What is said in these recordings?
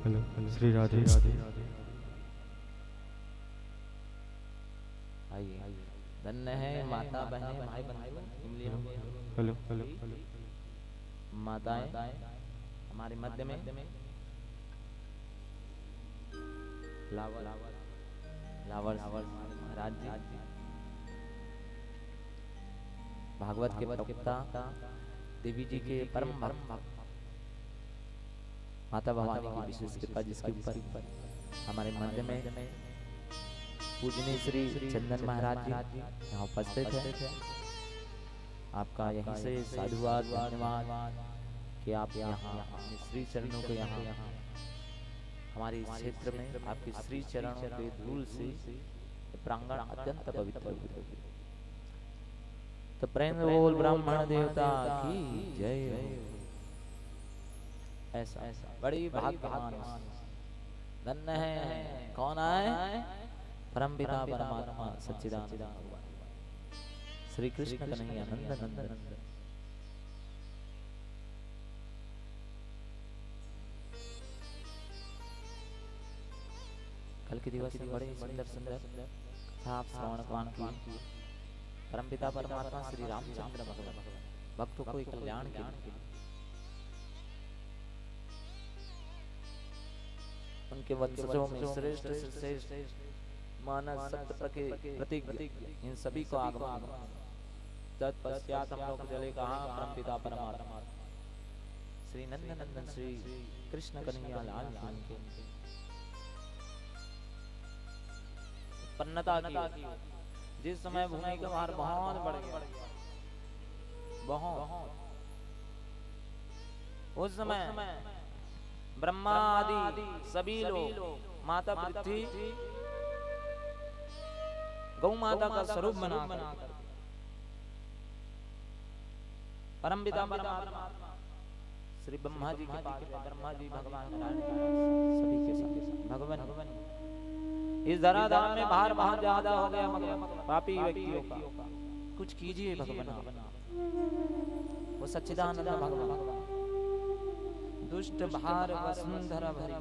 श्री राधे। आइए, धन्य है माता बहने भाई बंधु। हेलो। माताएं हमारे मध्य में लावर महाराज जी, भागवत के प्रवक्ता, देवी जी के परम भक्त, माता भवानी की विशेष कृपा जिसके ऊपर हमारे मध्य में पूजनीय श्री चंदन महाराज जी यहाँ उपस्थित है। आपका यहीं से साधुवाद धन्यवाद कि आप यहाँ अपने श्री चरणों को यहाँ हमारे क्षेत्र में आपके श्री चरणों के धूल से प्रांगण अत्यंत पवित्र हो गया। तो प्रेम बोल ब्राह्मण देवता की जय। ऐसा बड़ी भाग्यवान धन्य है। कौन आए? परम पिता परमात्मा सच्चिदानंद श्री कृष्ण कन्हैया नंदन। कल के दिवस में बड़े सुंदर कथा आप श्रवण पान की। परम पिता परमात्मा श्री रामचंद्र भगवान भक्तों को कल्याण के लिए उनके वंशजों में श्रेष्ठ मानस सत्य के प्रतीक इन सभी को आगमन। तत्पश्चात हम लोग चले कहा परम पिता परमात्मा श्री नंदन श्री कृष्ण कन्हैया लाल के उत्पन्नता की। जिस समय भूमि का भार बहुत बढ़ गया, बहुत उस समय ब्रह्मा आदि सभी लोग माता पृथ्वी गौ माता का स्वरूप बना परम पिता परमात्मा श्री ब्रह्मा जी के पास, ब्रह्मा जी भगवान सभी के साथ भगवान इस धराधाम में भार बहुत ज्यादा हो गया पापी व्यक्तियों का, कुछ कीजिए भगवान। वो सच्चिदानंद भगवान दुष्ट भार वसुंधरा भरी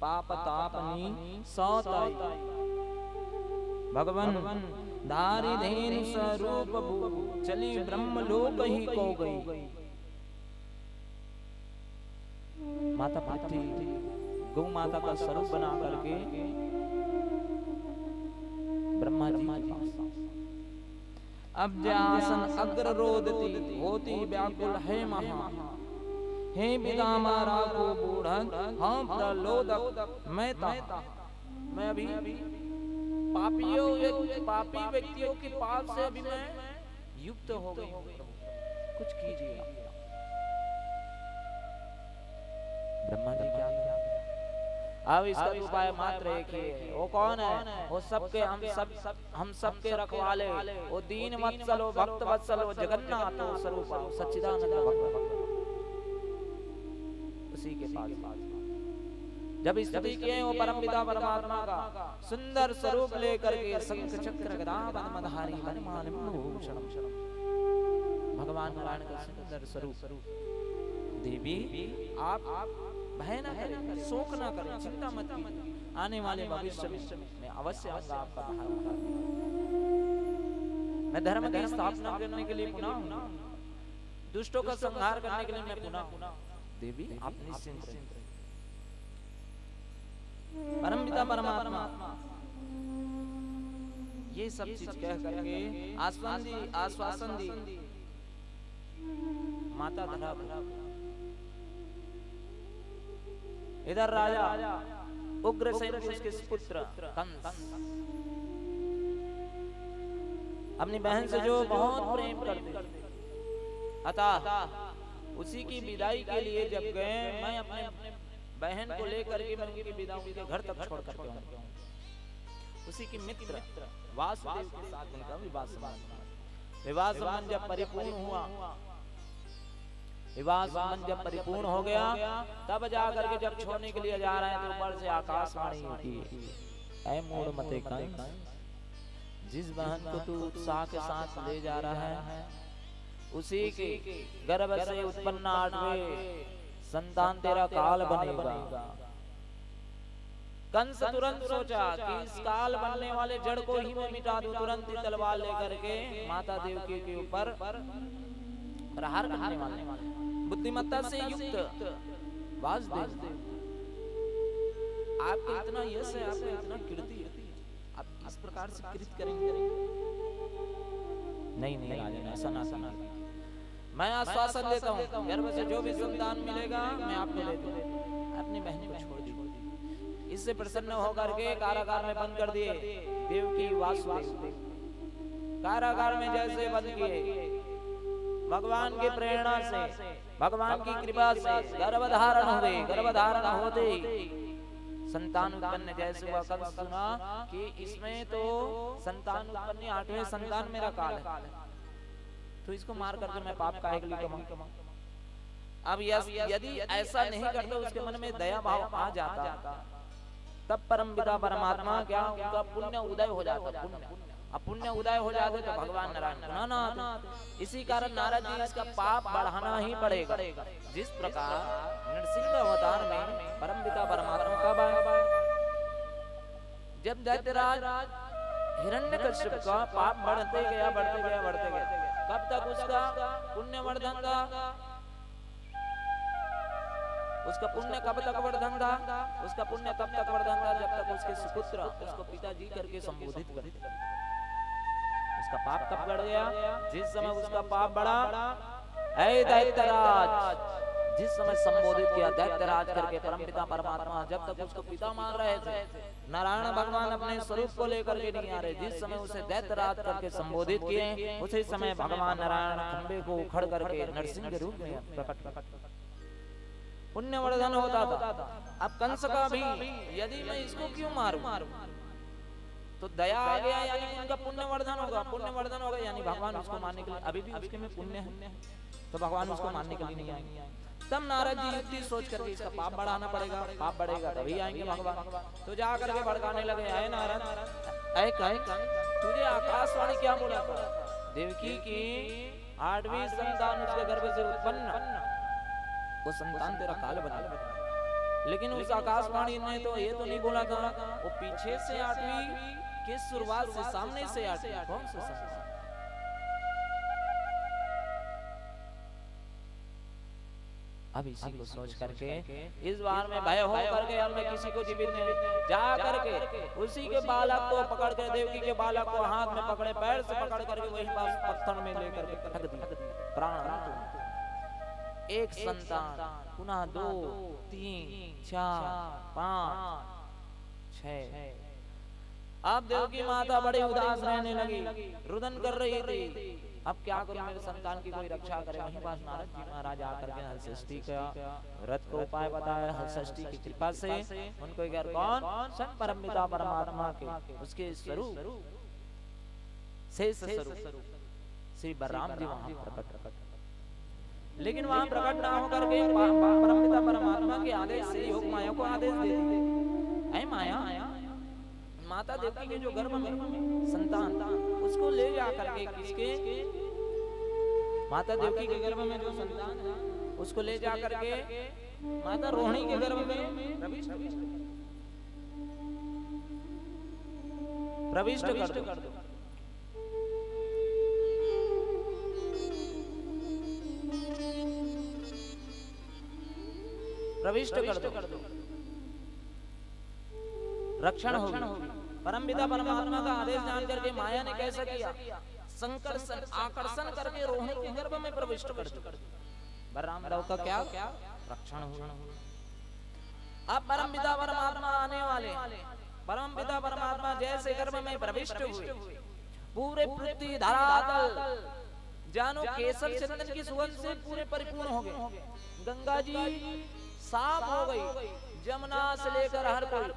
पाप तापनी सौताई भगवान धारी धेनु स्वरूप चली ब्रह्म लोक ही को गई। माता पृथ्वी गौ माता का स्वरूप बना करके ब्रह्मा जी के पास अब्जासन अग्र रोदती होती व्याकुल है महा। हे पितामह को बूढ़ हम प्रलोदक मैं अभी पापी व्यक्तियों के पाप से अभी मैं युक्त हो गई हूँ, कुछ कीजिए। ब्रह्मा जी क्या अब इसका उपाय मात्र एक ही है। वो कौन है? वो सबके हम सबके रखवाले, वो दीन वत्सल, वो भक्त वत्सल, वो जगन्नाथ स्वरूप सच्चिदानंद भगवान उसी के पास जब स्तुति किए वो परम पिता परमात्मा का सुंदर स्वरूप लेकर के शंख चक्र गदा पद्मधारी वनमाल भूषण भगवान नारायण का सुंदर स्वरूप। देवी आप भय न करें, शोक न करें, चिंता मत कीजिए, आने वाले भविष्य में अवश्य आऊंगा आपका हाल उठाने। मैं धर्म की स्थापना करने के लिए पुनः हूं, दुष्टों का संहार करने के लिए मैं पुनः हूं। देवी आप निश्चिंत रहिए। परम पिता परमात्मा ये सब चीज कह करके आश्वासन दी माता धरा। इधर राजा उग्रसेन उसके पुत्र कंस अपनी बहन से जो बहुत प्रेम करते, अतः उसी की विदाई के लिए जब गए, मैं अपने बहन को लेकर के मैं उनकी विदा उनके घर तक छोड़ करके आऊं। उसी की मित्र वासुदेव के साथ उनका विवाह संबंध जब परिपूर्ण हुआ, विवाह संबंध जब परिपूर्ण हो गया, तब जाकर के जब छोड़ने के लिए जा रहे हैं तो ऊपर से आकाशवाणी होती है, ऐ मूढ़ मते कंस, जिस बहन को तू उत्साह के साथ ले जा रहा है उसी के गर्भ से उत्पन्न 8वें संतान तेरा काल बनेगा। कंस तुरंत सोचा कि इस काल बनने वाले जड़ को ही मैं मिटा दूं। तुरंत ही तलवार लेकर के माता देवकी के ऊपर प्रहार करने वाले बुद्धिमत्ता से युक्त वासुदेव, आपके इतना यश है, आपके इतना कीर्ति है, आप इस प्रकार से कृत करेंगे? नहीं नहीं राजन, ऐसा ना सुना। मैं आश्वासन देता हूँ, गर्भ से जो भी संतान मिलेगा मैं आपको दे दूंगा। अपनी बहन को छोड़ दी। इससे प्रसन्न होकर के कारागार में बंद कर दिए देवकी वासुदेव। कारागार में जैसे बंद किए, भगवान की प्रेरणा से, भगवान की कृपा से गर्भधारण हो गए। गर्भधारण होते संतान उत्पन्न जैसे हुआ। कंस सुना कि इसमें तो संतान उत्पन्न, 8वें संतान मेरा काल है, तो इसको मार करके मैं पाप काहे के लिए कमाऊं? अब यदि ऐसा नहीं करते, उसके मन में दया भाव आ जाता, तब परमपिता परमात्मा क्या उनका पुण्य उदय हो जाता। अब पुण्य उदय हो जाते तो भगवान नारायण पुनः ना आते। इसी कारण नारद जी इसका पाप बढ़ाना ही पड़ेगा। जिस प्रकार नरसिंह अवतार में परमपिता परमात्मा कब आया? जब दैत्यराज हिरण्यकश्यप का पाप बढ़ते गया, कब तक उसका पुण्य वर्धन था? उसका पुण्य कब तक वर्धन था? उसका पुण्य तब तक वर्धन था जब तक उसके सुपुत्र उसको पिताजी करके संबोधित करते। उसका पाप कब बढ़ गया? जिस समय उसका पाप बढ़ा, ऐ दैत्यराज, जिस समय संबोधित किया दैत्यराज करके परमपिता परमात्मा, जब तक उसको पिता मान रहे थे, नारायण भगवान अपने स्वरूप को लेकर के नहीं आ रहे, जिस समय उसे दैत्यराज करके संबोधित किए, उसी समय भगवान नारायण खंबे को उखड़ करके नरसिंह के रूप में प्रकट पुण्य वर्धन होता था। अब कंस का भी यदि मैं इसको क्यों मारूं, तो दया आ गया, यानी उनका पुण्य वर्धन होगा। पुण्य वर्धन होगा यानी भगवान उसको मारने के लिए, अभी भी उसके में पुण्य है, तो भगवान उसको मारने के लिए नहीं आएंगे। तब नारद जी युक्ति सोच करके इसका पाप बढ़ाना पड़ेगा, पाप बढ़ेगा तभी आएंगे भगवान। तो जा करके भड़काने लगे, आए नारद, ऐ तुझे आकाशवाणी क्या बोला था? देवकी की 8वीं संतान उसके गर्भ से उत्पन्न, वो संतान तेरा काल बना। लेकिन उस आकाशवाणी ने तो ये तो नहीं बोला था, वो पीछे से 8वीं के शुरुआत से, सामने से 8वीं, कौन से सामने? अब इसी को सोच करके इस बार में भय हो करके हमने किसी को जीवित नहीं, जा करके उसी के बालक को पकड़ कर, देवकी के बालक को हाथ में पकड़े, पैर से पकड़ करके वही पास पत्थर में लेकर के पटक दी, प्राण। एक संतान, पुनः 2, 3, 4, 5, 6। अब देवकी माता बड़ी उदास रहने लगी, रुदन कर रही थी। अब क्या करूं, मेरे संतान की कोई रक्षा करे। वहीं पास नारद जी महाराज आकर के हलषष्ठी का व्रत को उपाय बताया। हलषष्ठी की कृपा से उनको यार कौन सन परमपिता परमात्मा के उसके स्वरूप शेष स्वरूप श्री बलराम जी वहां प्रकट। लेकिन वहां प्रकट ना होकर के परमपिता परमात्मा के आदेश से योग माया को आदेश दे दी, ऐ माया, माता देवकी के जो गर्भ में संतान उसको ले जा करके, किसके? माता देवकी के गर्भ में जो संतान है उसको ले जा करके माता रोहिणी के गर्भ में प्रविष्ट कर दो। प्रविष्ट कर दो, रक्षण होगी। परमपिता परमात्मा का आदेश जान करके माया ने कैसा किया? संकर्षण, आकर्षण करके रोहिणी के गर्भ में प्रविष्ट कर दो। बलराम देव का क्या रक्षण हुआ। अब परमपिता परमात्मा आने वाले, परमपिता परमात्मा जैसे गर्भ में प्रविष्ट हुए, पूरे पृथ्वी धरातल जानो केसर चंदन की सुगंध से पूरे परिपूर्ण हो गए। गंगा जी साफ हो गई, जमुना से लेकर हर कोई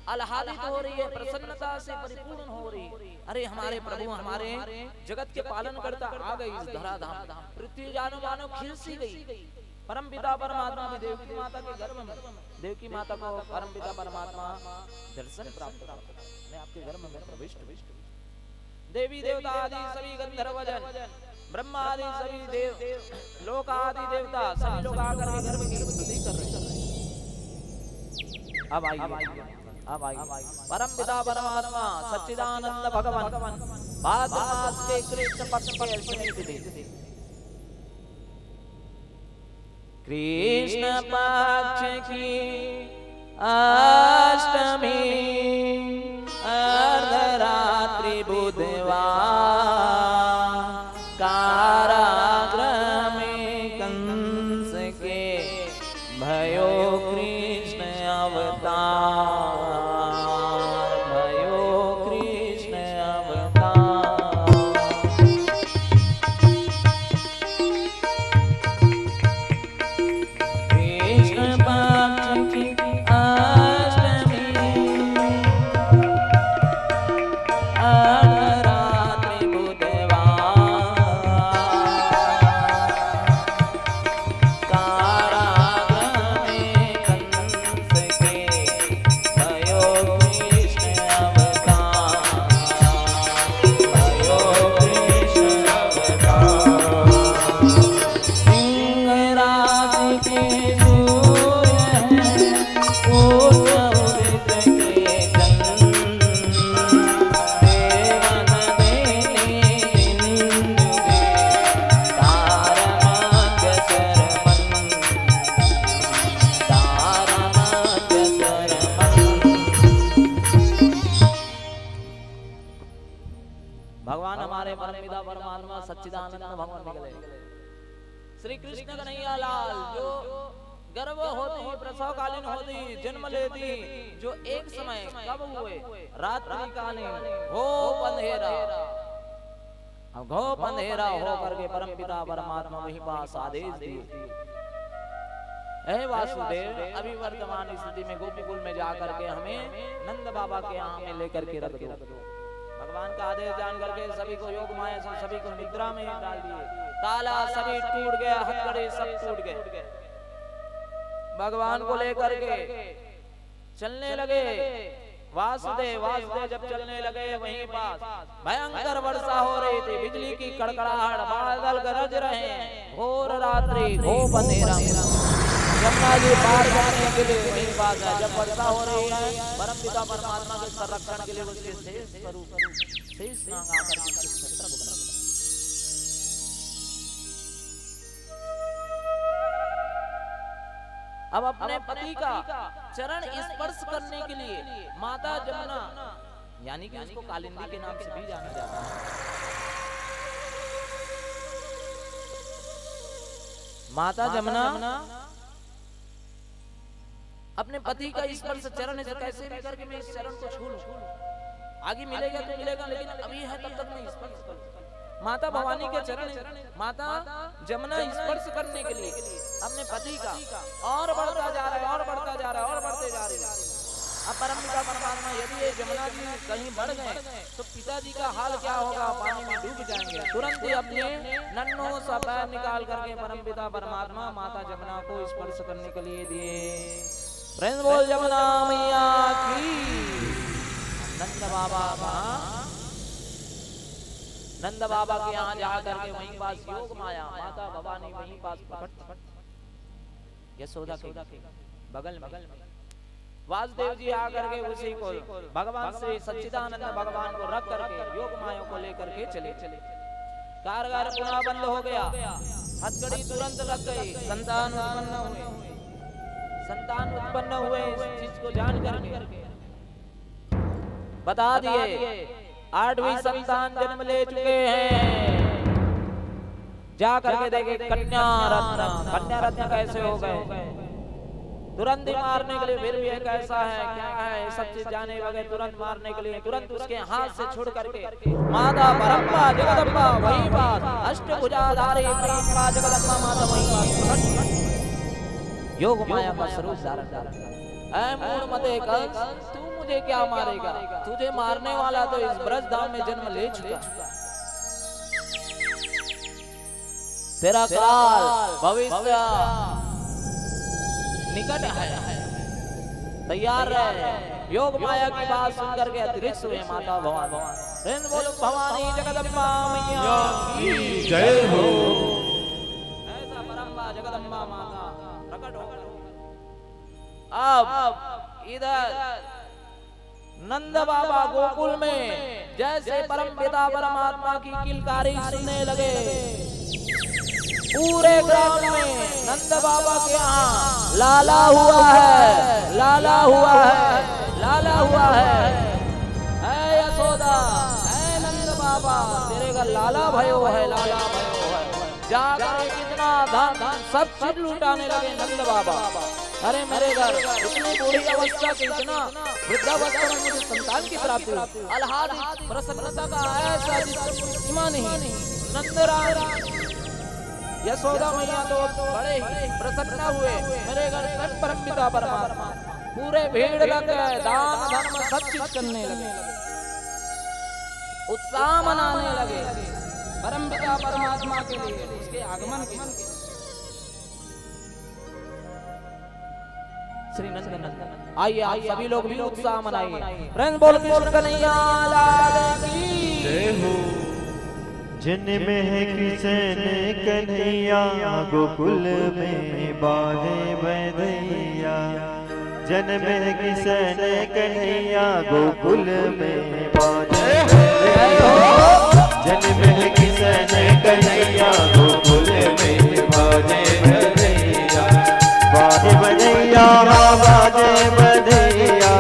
आह्लादित हो रही है, प्रसन्नता से परिपूर्ण हो रही है। अरे हमारे प्रभु, हमारे जगत के पालन करता आ गई इस धराधाम। पृथ्वी जानो मानो खिलसी गई। परमपिता परमात्मा भी देवकी माता के गर्भ में, देवकी माता को परमपिता परमात्मा दर्शन प्राप्त करा, मैं आपके गर्भ में प्रविष्ट। देवी देवता आदि सभी गंधर्व जन, ब्रह्मा आदि सभी देव, लोक आदि देवता सभी लोग आकर के गर्भ की स्तुति कर रहे हैं। अब आइए अब आइए परम पिता परमात्मा सच्चिदानंद भगवान भाद्र मास के कृष्ण पक्ष के अष्टमी तिथि कृष्ण पक्ष की अष्टमी अर्धरात्रि बुधवार कारागृह में कंस के भयो कृष्ण अवतार भयो कृष्ण अवतार कृष्ण पक्ष की अष्टमी अर्धरात्रि बुधवार कारागृह में कंस के भयो कृष्ण अवतार भयो कृष्ण अवतार सिंह राशि के सूर्य हैं उच्च उदित के चंद्र देवन देने इंद्र के तारमध्य शरमन तारमध्य शरमन भगवान हमारे परम पिता परमात्मा सच्चिदानंद भगवान निकले श्री कृष्ण कन्हैया लाल जो गर्भ होती प्रसवकालीन होती जन्म लेती जो एक समय कब हुए रात्रि कालीन हो अंधेरा अब घो अंधेरा हो करके परम पिता परमात्मा वही पास आदेश दिए हे वासुदेव अभी वर्तमान स्थिति में गोपीकुल में जाकर के हमें नंद बाबा के यहाँ में लेकर के रख दो भगवान का आदेश जान करके सभी को योग माया से सभी को निद्रा में डाल दिए ताला सभी टूट गया हथकड़ी सब टूट गए भगवान को लेकर के चलने लगे वासुदेव जब चलने लगे वहीं पास भयंकर वर्षा हो रही थी बिजली की कड़कड़ाहट बादल गरज रहे हैं घोर रात्रि घोर अंधेरा गंगा जी पार करने के लिए वहीं पास है जब वर्षा हो रही है परम पिता परमात्मा के संरक्षण के लिए उसके शेष स्वरूप शेष नाग आकर के छत्र को बना अब अपने पति का चरण स्पर्श करने के लिए माता जमुना यानी कि उसको कालिंदी के नाम से भी जाना जाता है माता जमुना अपने पति का स्पर्श चरण से कैसे भी करके मैं इस चरण को छू लूं आगे मिलेगा तो मिलेगा लेकिन अभी है तब तक मैं स्पर्श करूं माता भवानी के चरण माता जमुना स्पर्श करने के लिए अपने पति का और बढ़ता जा रहा है और बढ़ता जा रहा है और बढ़ते जा रहे हैं अब परम पिता परमात्मा यदि ये जमुना जी कहीं बढ़ गए तो पिताजी का हाल क्या होगा पानी में डूब जाएंगे तुरंत ही अपने नन्हों सा पैर निकाल करके परम पिता परमात्मा माता जमुना को स्पर्श करने के लिए दिए प्रेम बोल जमुना मैया की नंद बाबा के यहाँ जाकर के वहीं पास योग माया माता भवानी वहीं पास प्रकट यशोदा के बगल में वासुदेव जी आकर के उसी को भगवान श्री सच्चिदानंद भगवान को रख करके योग माया को लेकर के चले कारगर पुनः बंद हो गया हथकड़ी तुरंत लग गई संतान उत्पन्न हुए इस चीज को जान करके बता दिए 8वीं संतान जन्म ले चुके हैं जा करके देखे कन्या रत्न कैसे हो गए तुरंत ही मारने के लिए फिर भी कैसा है क्या है सब चीज जाने लगे तुरंत मारने के लिए तुरंत उसके हाथ से छोड़ करके माता परम्पा जगदम्बा वही बात अष्टभुजाधारी परम्पा जगदम्बा माता वही बात योग माया का स्वरूप धारण कर ऐ मूढ़मते कंस तू मुझे क्या मारेगा तुझे मारने वाला तो इस ब्रजधाम में जन्म ले चुका तेरा काल भविष्य निकट है तैयार रहे योग माया की बात सुनकर के अतिरिक्त हुए माता भवानी बोलो भवानी जगदम्बा मैया की जय हो ऐसा परम्बा जगदम्बा माता प्रकट हो अब इधर नंद बाबा गोकुल में जैसे परम पिता परमात्मा की किलकारी सुनने लगे, पूरे ग्राम में नंद बाबा के यहाँ लाला हुआ है, लाला हुआ है, लाला हुआ है। ऐ यशोदा, ऐ नंद बाबा, तेरे का लाला भयो है, लाला भयो है। जाकर कितना धन सब चीज लुटाने लगे नंद बाबा। अरे मेरे घर इतनी बूढ़ी अवस्था से इतना वृद्धावस्था में मुझे संतान की प्राप्ति हुई। आह्लादित प्रसन्नता का ऐसा सीमा नहीं। नंदराज यशोदा मैया तो बड़े ही प्रसन्न हुए। मेरे घर सब परम पिता परमात्मा पूरे भीड़ लग गए, दान धर्म सब चीज करने लगे, उत्साह मनाने लगे परम पिता परमात्मा के लिए, उसके आगमन के लिए। श्री नंदन आइए आप सभी लोग भी उत्साह मनाइए। रंग बोल कन्हैया लाल की जय हो। जन्म है किशन कन्हैया गोकुल में बाजे बधैया। जन्म है किशन कन्हैया गोकुल में बाजे बधैया। जन्म है किशन कन्हैया गोकुल में बाजे बधैया। बाजे बधैया बाजे बधैया,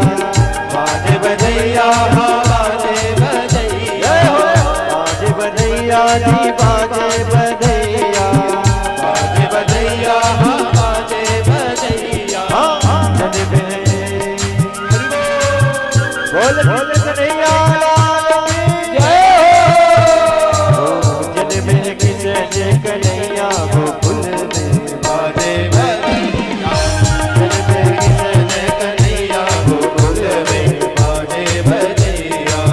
बाजे बधैया बाजे बधैया, बाजे बधैया जी बाजे बधैया, बाजे बधैया बाजे बधैया। जन्म है बोल बोल कन्हैया लाल की जय हो। जन्म है किशन कन्हैया गोकुल में बाजे बधैया। जन्म है किशन कन्हैया गोकुल में बाजे बधैया।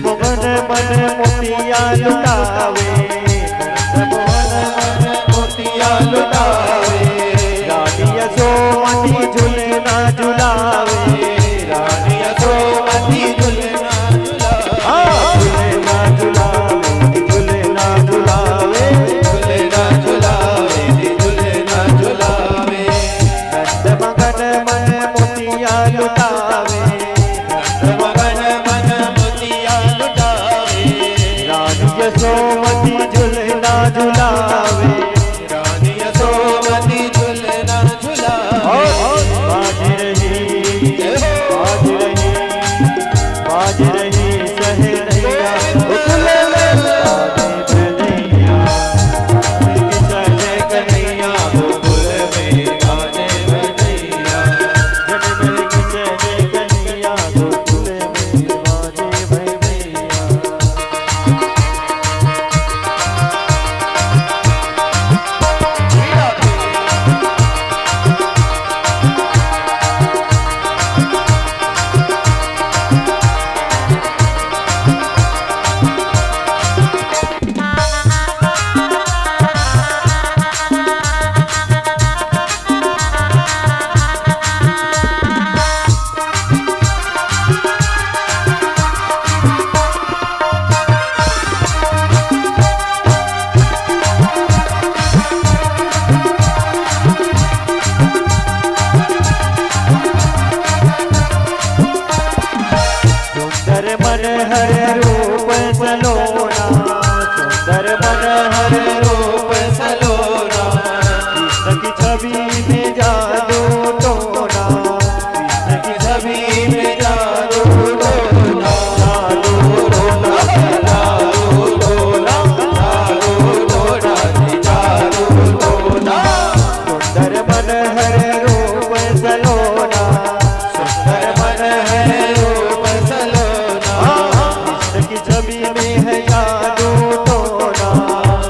मोहन मन मोतिया लुटावे, मोहन मन मोतिया लुटावे। रानी यशोमती झूलना झुलावे, रानी यशोमती झूलना झुलावे, झूलना झुलावे, झूलना झुलावे, झूलना झुलावे, झूलना झुलावे। नंद मगन मन मोतिया लुटावे, नंद मगन मन मोतिया लुटावे। रानी यशोमती झूलना झुलावे, रानी यशोमती झूलना झुलावे। बाज रही बाज रही बाज रही सहनैया गोकुल में बाजे बधैया। किशन कन्हैया गोकुल में बाजे बधैया। जन्म है किशन कन्हैया गोकुल में बाजे बधैया। सुंदर मन हर रूप सलोना, सुंदर मन हर रूप सलोना। कृष्ण की छवि में जादू टोना, कृष्ण की छवि में जादू टोना। जादू टोना, जादू टोना, जादू टोना, जादू टोना। सुंदर मन हर रूप सलोना, सुंदर मन है रूप सलोना। कृष्ण की छवि में है जादू टोना,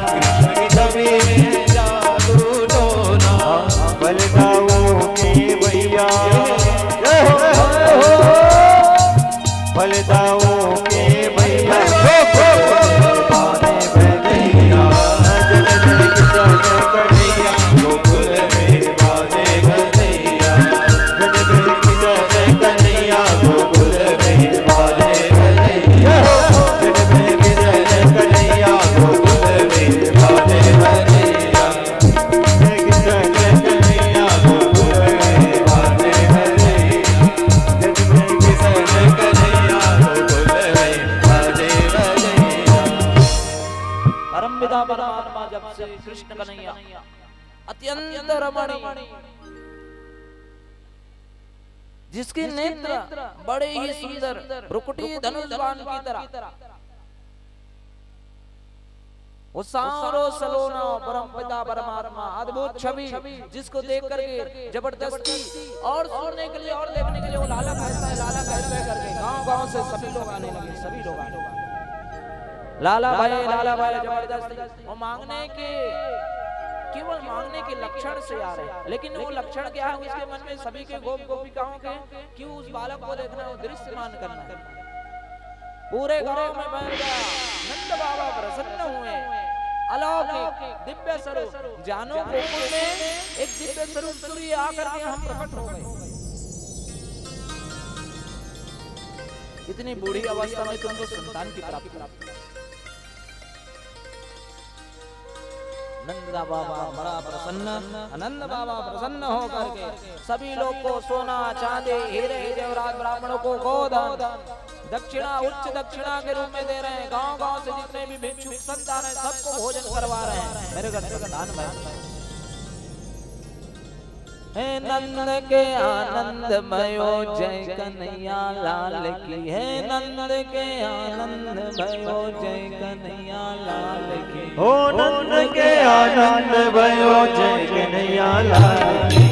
कृष्ण की छवि में है जादू टोना। बलगाओ के भैया जय हो। नेत्र मणि, जिसके नेत्र बड़े ही सुंदर भ्रुकुटी धनुष बाण की तरह, वो सारो सलोना परम पिता परमात्मा अद्भुत छवि, जिसको देख करके जबरदस्ती और सुनने के लिए और देखने के लिए वो लाला कहता है, लाला कहते करके गांव-गांव से सभी लोग आने लगे, सभी लोग आने लगे। लाला भाई जबरदस्ती वो मांगने के, केवल मांगने के लक्षण से आ रहे हैं, लेकिन वो लक्षण क्या है उसके मन में सभी के गोप गोपिकाओं के, क्यों उस बालक को देखना, वो दृश्यमान करना है। पूरे गांव में बैठ गया, नंद बाबा प्रसन्न हुए, अलौकिक दिव्य स्वरूप जानो गोकुल में एक दिव्य स्वरूप सूर्य आकर के हम प्रकट हो गए। इतनी बूढ़ी अवस्था में तुमको संतान की प्राप्ति। नंद बाबा बड़ा प्रसन्न, आनंद बाबा प्रसन्न होकर के सभी लोग को सोना चांदी हीरे जवाहरात ब्राह्मणों को गोदान दक्षिणा उच्च दक्षिणा के रूप में दे रहे हैं। गांव-गांव से जितने भी भिक्षुक संतान हैं सबको भोजन करवा रहे हैं। मेरे घर से दान भाई हे नंद के आनंद भयो जय कन्हैया लाल की, है नंद के आनंद भयो जय कन्हैया लाल की, हो नंद के आनंद भयो जय कन्हैया लाल की,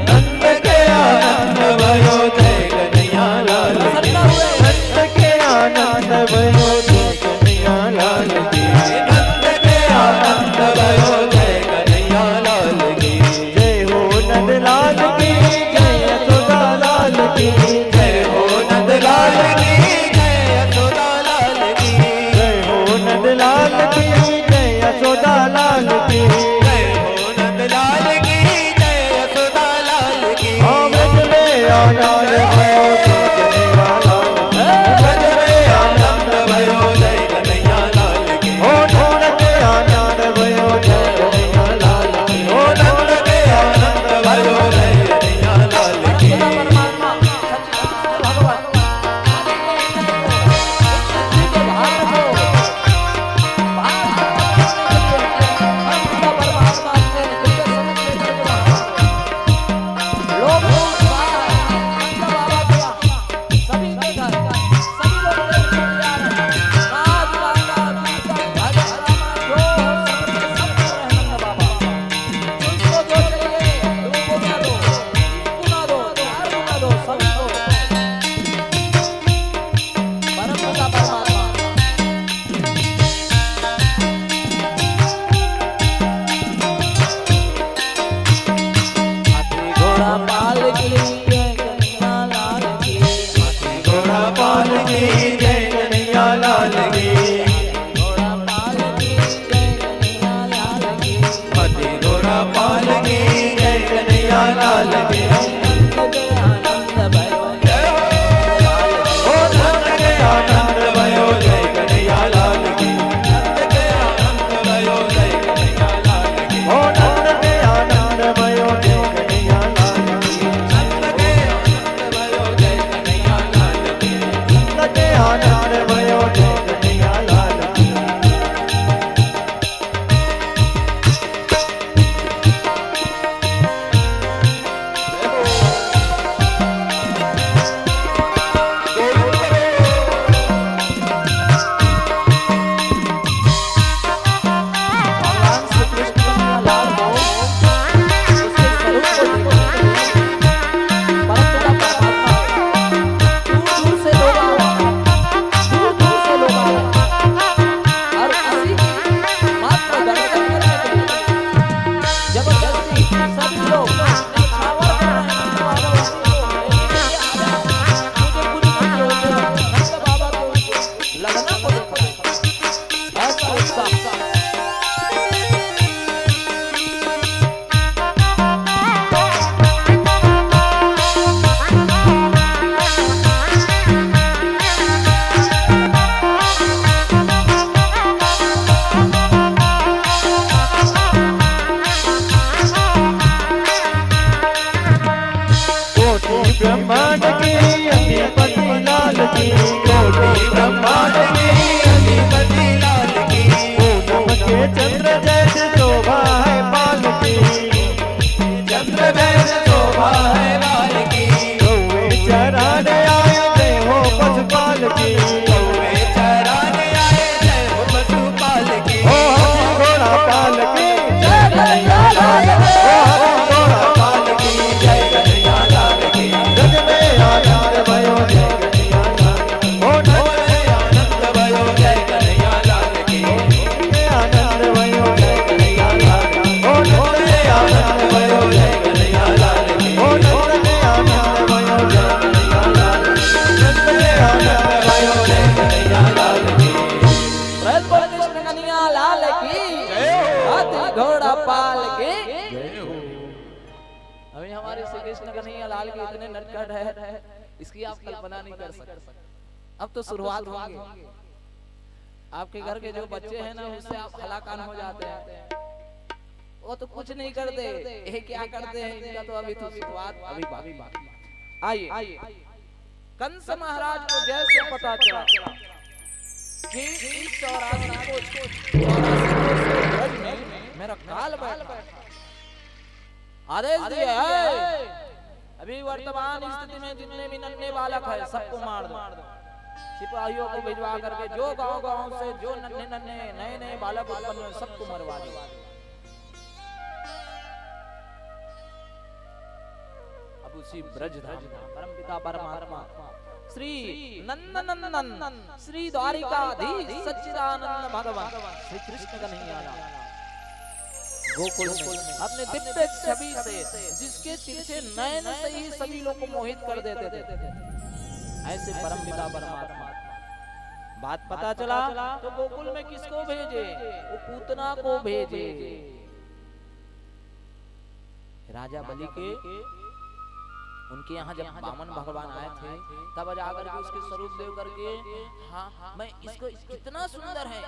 नंद के आनंद भयो जय कन्हैया लाल की, नंद के आनंद भयो जय कन्हैया लाल की, नंद के आनंद भयो जय कन्हैया लाल की, जय हो नंद लाल की, जय यशोदा लाल की, जय हो नंद लाल की, जय यशोदा लाल की, जय हो नंद लाल की, जय यशोदा लाल की, जय हो नंद लाल की, जय यशोदा लाल की, ब्रज में आनंद भयो जय कन्हैया लाल की, ब्रज में आनंद भयो जय कन्हैया लाल की, हो नंद के आनंद भयो जय कन्हैया लाल की, हो नंद के आनंद भयो जय कन्हैया लाल की। परमात्मा सच्चिदानंद भगवान अभी हमारे श्री कृष्ण कन्हैया लाल के इतने नटखट है, इसकी आप कल्पना नहीं कर सकते। अब तो शुरुआत होगी। आपके घर के जो बच्चे हैं ना, उससे आप हलाकान हो जाते हैं। वो तो कुछ नहीं करते, ये क्या करते हैं इनका तो अभी तो शुरुआत अभी बाकी। आइए, कंस महाराज को जैसे पता चला कि इस 84 मेरा काल बैठा, आदेश दिया है अभी वर्तमान स्थिति में जितने भी नन्हे बालक है सबको मार दो। सिपाहियों को भिजवा करके जो गांव से जो नन्हे नए बालक उत्पन्न हुए सबको मरवा दो। अब उसी ब्रजधाम परम पिता परमात्मा श्री नंदनंदन श्री द्वारिकाधीश सच्चिदानंद भगवान श्री कृष्ण कन्हैया लाल गोकुल में अपने दिव्य छवि से, जिसके तिरछे नयन से ही सभी लोग को मोहित कर देते थे, ऐसे परम पिता परमात्मा बात पता चला तो गोकुल में किसको भेजे? वो पूतना को भेजे। राजा बलि के उनके यहाँ जब वामन भगवान आए थे तब जाकर के उसके स्वरूप देव करके, हाँ मैं इसको कितना सुंदर है,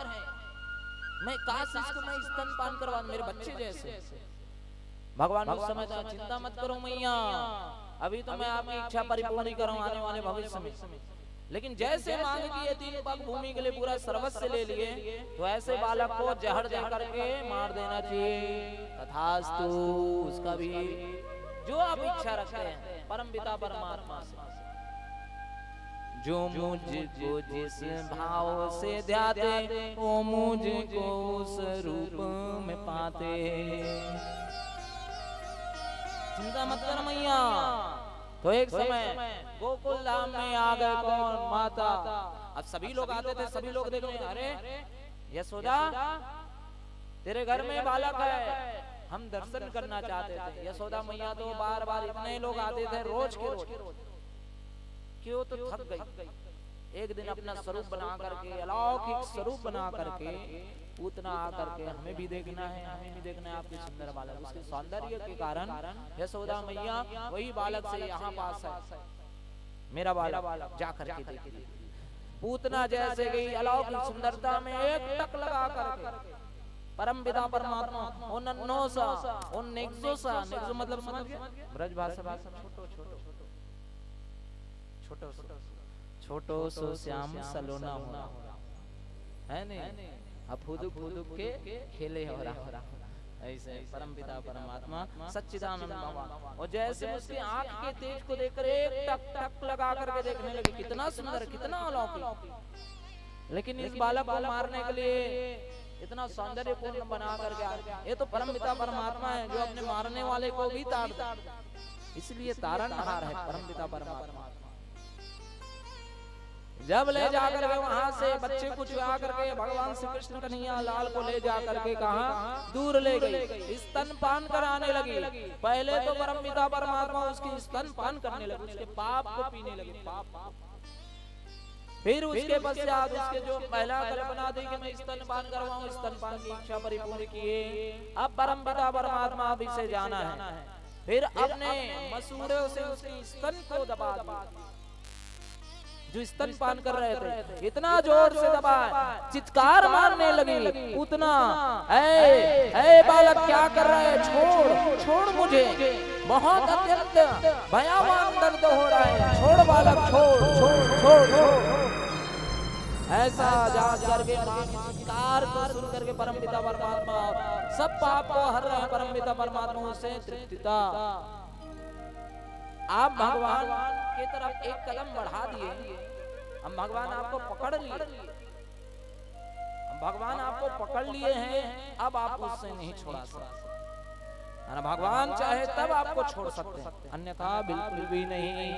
मैं काश इसको मैं स्तनपान करवा मेरे बच्चे जैसे। भगवान उस समय था, चिंता मत करो मैया, अभी तो मैं आपकी इच्छा परिपूर्ण करूं आने वाले भविष्य में। लेकिन जैसे मांग किए 3 पग भूमि के लिए पूरा सर्वस्व ले लिए, तो ऐसे बालक को जहर दे करके मार देना चाहिए। तथास्तु, उसका भी जो आप इच्छा रखते हैं परम पिता परमात्मा से, जो मुझको जिस भाव से ध्याते वो मुझको उस रूप में पाते। चिंता मत कर मैया। तो एक समय गोकुल धाम में आ गए कौन? माता। अब सभी लोग आते थे, सभी लोग देख रहे, अरे यशोदा तेरे घर में बालक है, हम दर्शन करना चाहते थे। यशोदा मैया तो बार बार इतने लोग आते थे रोज के रोज, क्यों तो थक गई। एक दिन अपना स्वरूप बना करके, अलौकिक स्वरूप बना करके पूतना आकर के हमें भी देखना है, हमें भी देखना है आपके सुंदर बालक। उसके सौंदर्य के कारण यशोदा मैया वही बालक से यहाँ पास है, मेरा बालक जा करके देखिए। पूतना जैसे गई अलौकिक सुंदरता में एक टक लगा करके परम पिता परमात्मा उन नन्नोसा उन नेक्सोसा, नेक्सो मतलब समझ गए ब्रज भाषा, छोटो सो श्याम सलोना होना है नहीं, अब फुदुक के खेले हो रहा। ऐसे परम पिता परमात्मा सच्चिदानंद भगवान, और जैसे उसकी आंख के तेज को देखकर एक टक टक लगा करके देखने लगे, कितना सुंदर, कितना अलौकिक। लेकिन इस बालक को मारने के लिए इतना सौंदर्यपूर्ण बना करके, ये तो परम पिता परमात्मा है जो अपने मारने वाले को भी ताड़ता, इसलिए तारनहार है परम पिता परमात्मा। जब ले जाकर के वहां से बच्चे को चुरा करके भगवान श्री कृष्ण कन्हैया लाल को ले जाकर के कहा दूर ले गई, स्तनपान कराने लगी। पहले तो परम पिता परमात्मा उसकी स्तनपान करने लगे, उसके पाप को पीने लगे, पाप। फिर उसके पश्चात उसके जो पहला कल्पना थी कि मैं स्तनपान करवाऊं, स्तनपान की इच्छा परिपूर्ण किए। अब परम पिता परमात्मा अभी से जाना है, फिर अपने मसूड़ों से उसकी स्तन को दबा दिया। जो स्तनपान कर रहे थे इतना जोर से दबाया, चित्कार मारने लगी उतना, ऐ बालक क्या कर रहे हैं, छोड़ मुझे, बहुत अत्यंत भयावह दर्द हो रहा है, छोड़ बालक, छोड़। ऐसा जा करके चित्कार को सुन करके परम पिता परमात्मा सब पाप को हर रहे हैं। परम पिता परमात्मा से तृप्तिता, आप भगवान की तरफ एक कदम बढ़ा दिए, हम भगवान आपको पकड़ लिए, हम भगवान आपको पकड़ लिए हैं, अब आप उससे नहीं छोड़ा सकते। भगवान चाहे तब आपको छोड़ सकते हैं, अन्यथा बिल्कुल भी नहीं।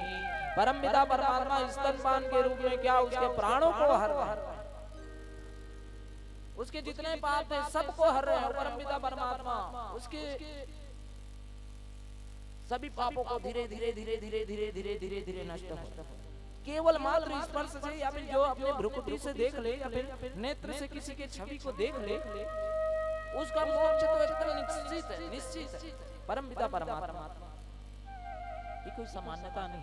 परम पिता परमात्मा स्तनपान के रूप में क्या उसके प्राणों को हर रहे हैं, उसके जितने पाप थे सबको हर रहे हैं। परम पिता परमात्मा उसके सभी पापों को धीरे धीरे नष्ट हो, केवल मात्र स्पर्श से, या फिर जो अपने भ्रुकुटी से देख ले, या फिर नेत्र से किसी के छवि को देख ले, उसका मोक्ष तो एकदम निश्चित है। परम पिता परमात्मा ये कोई सामान्यता नहीं।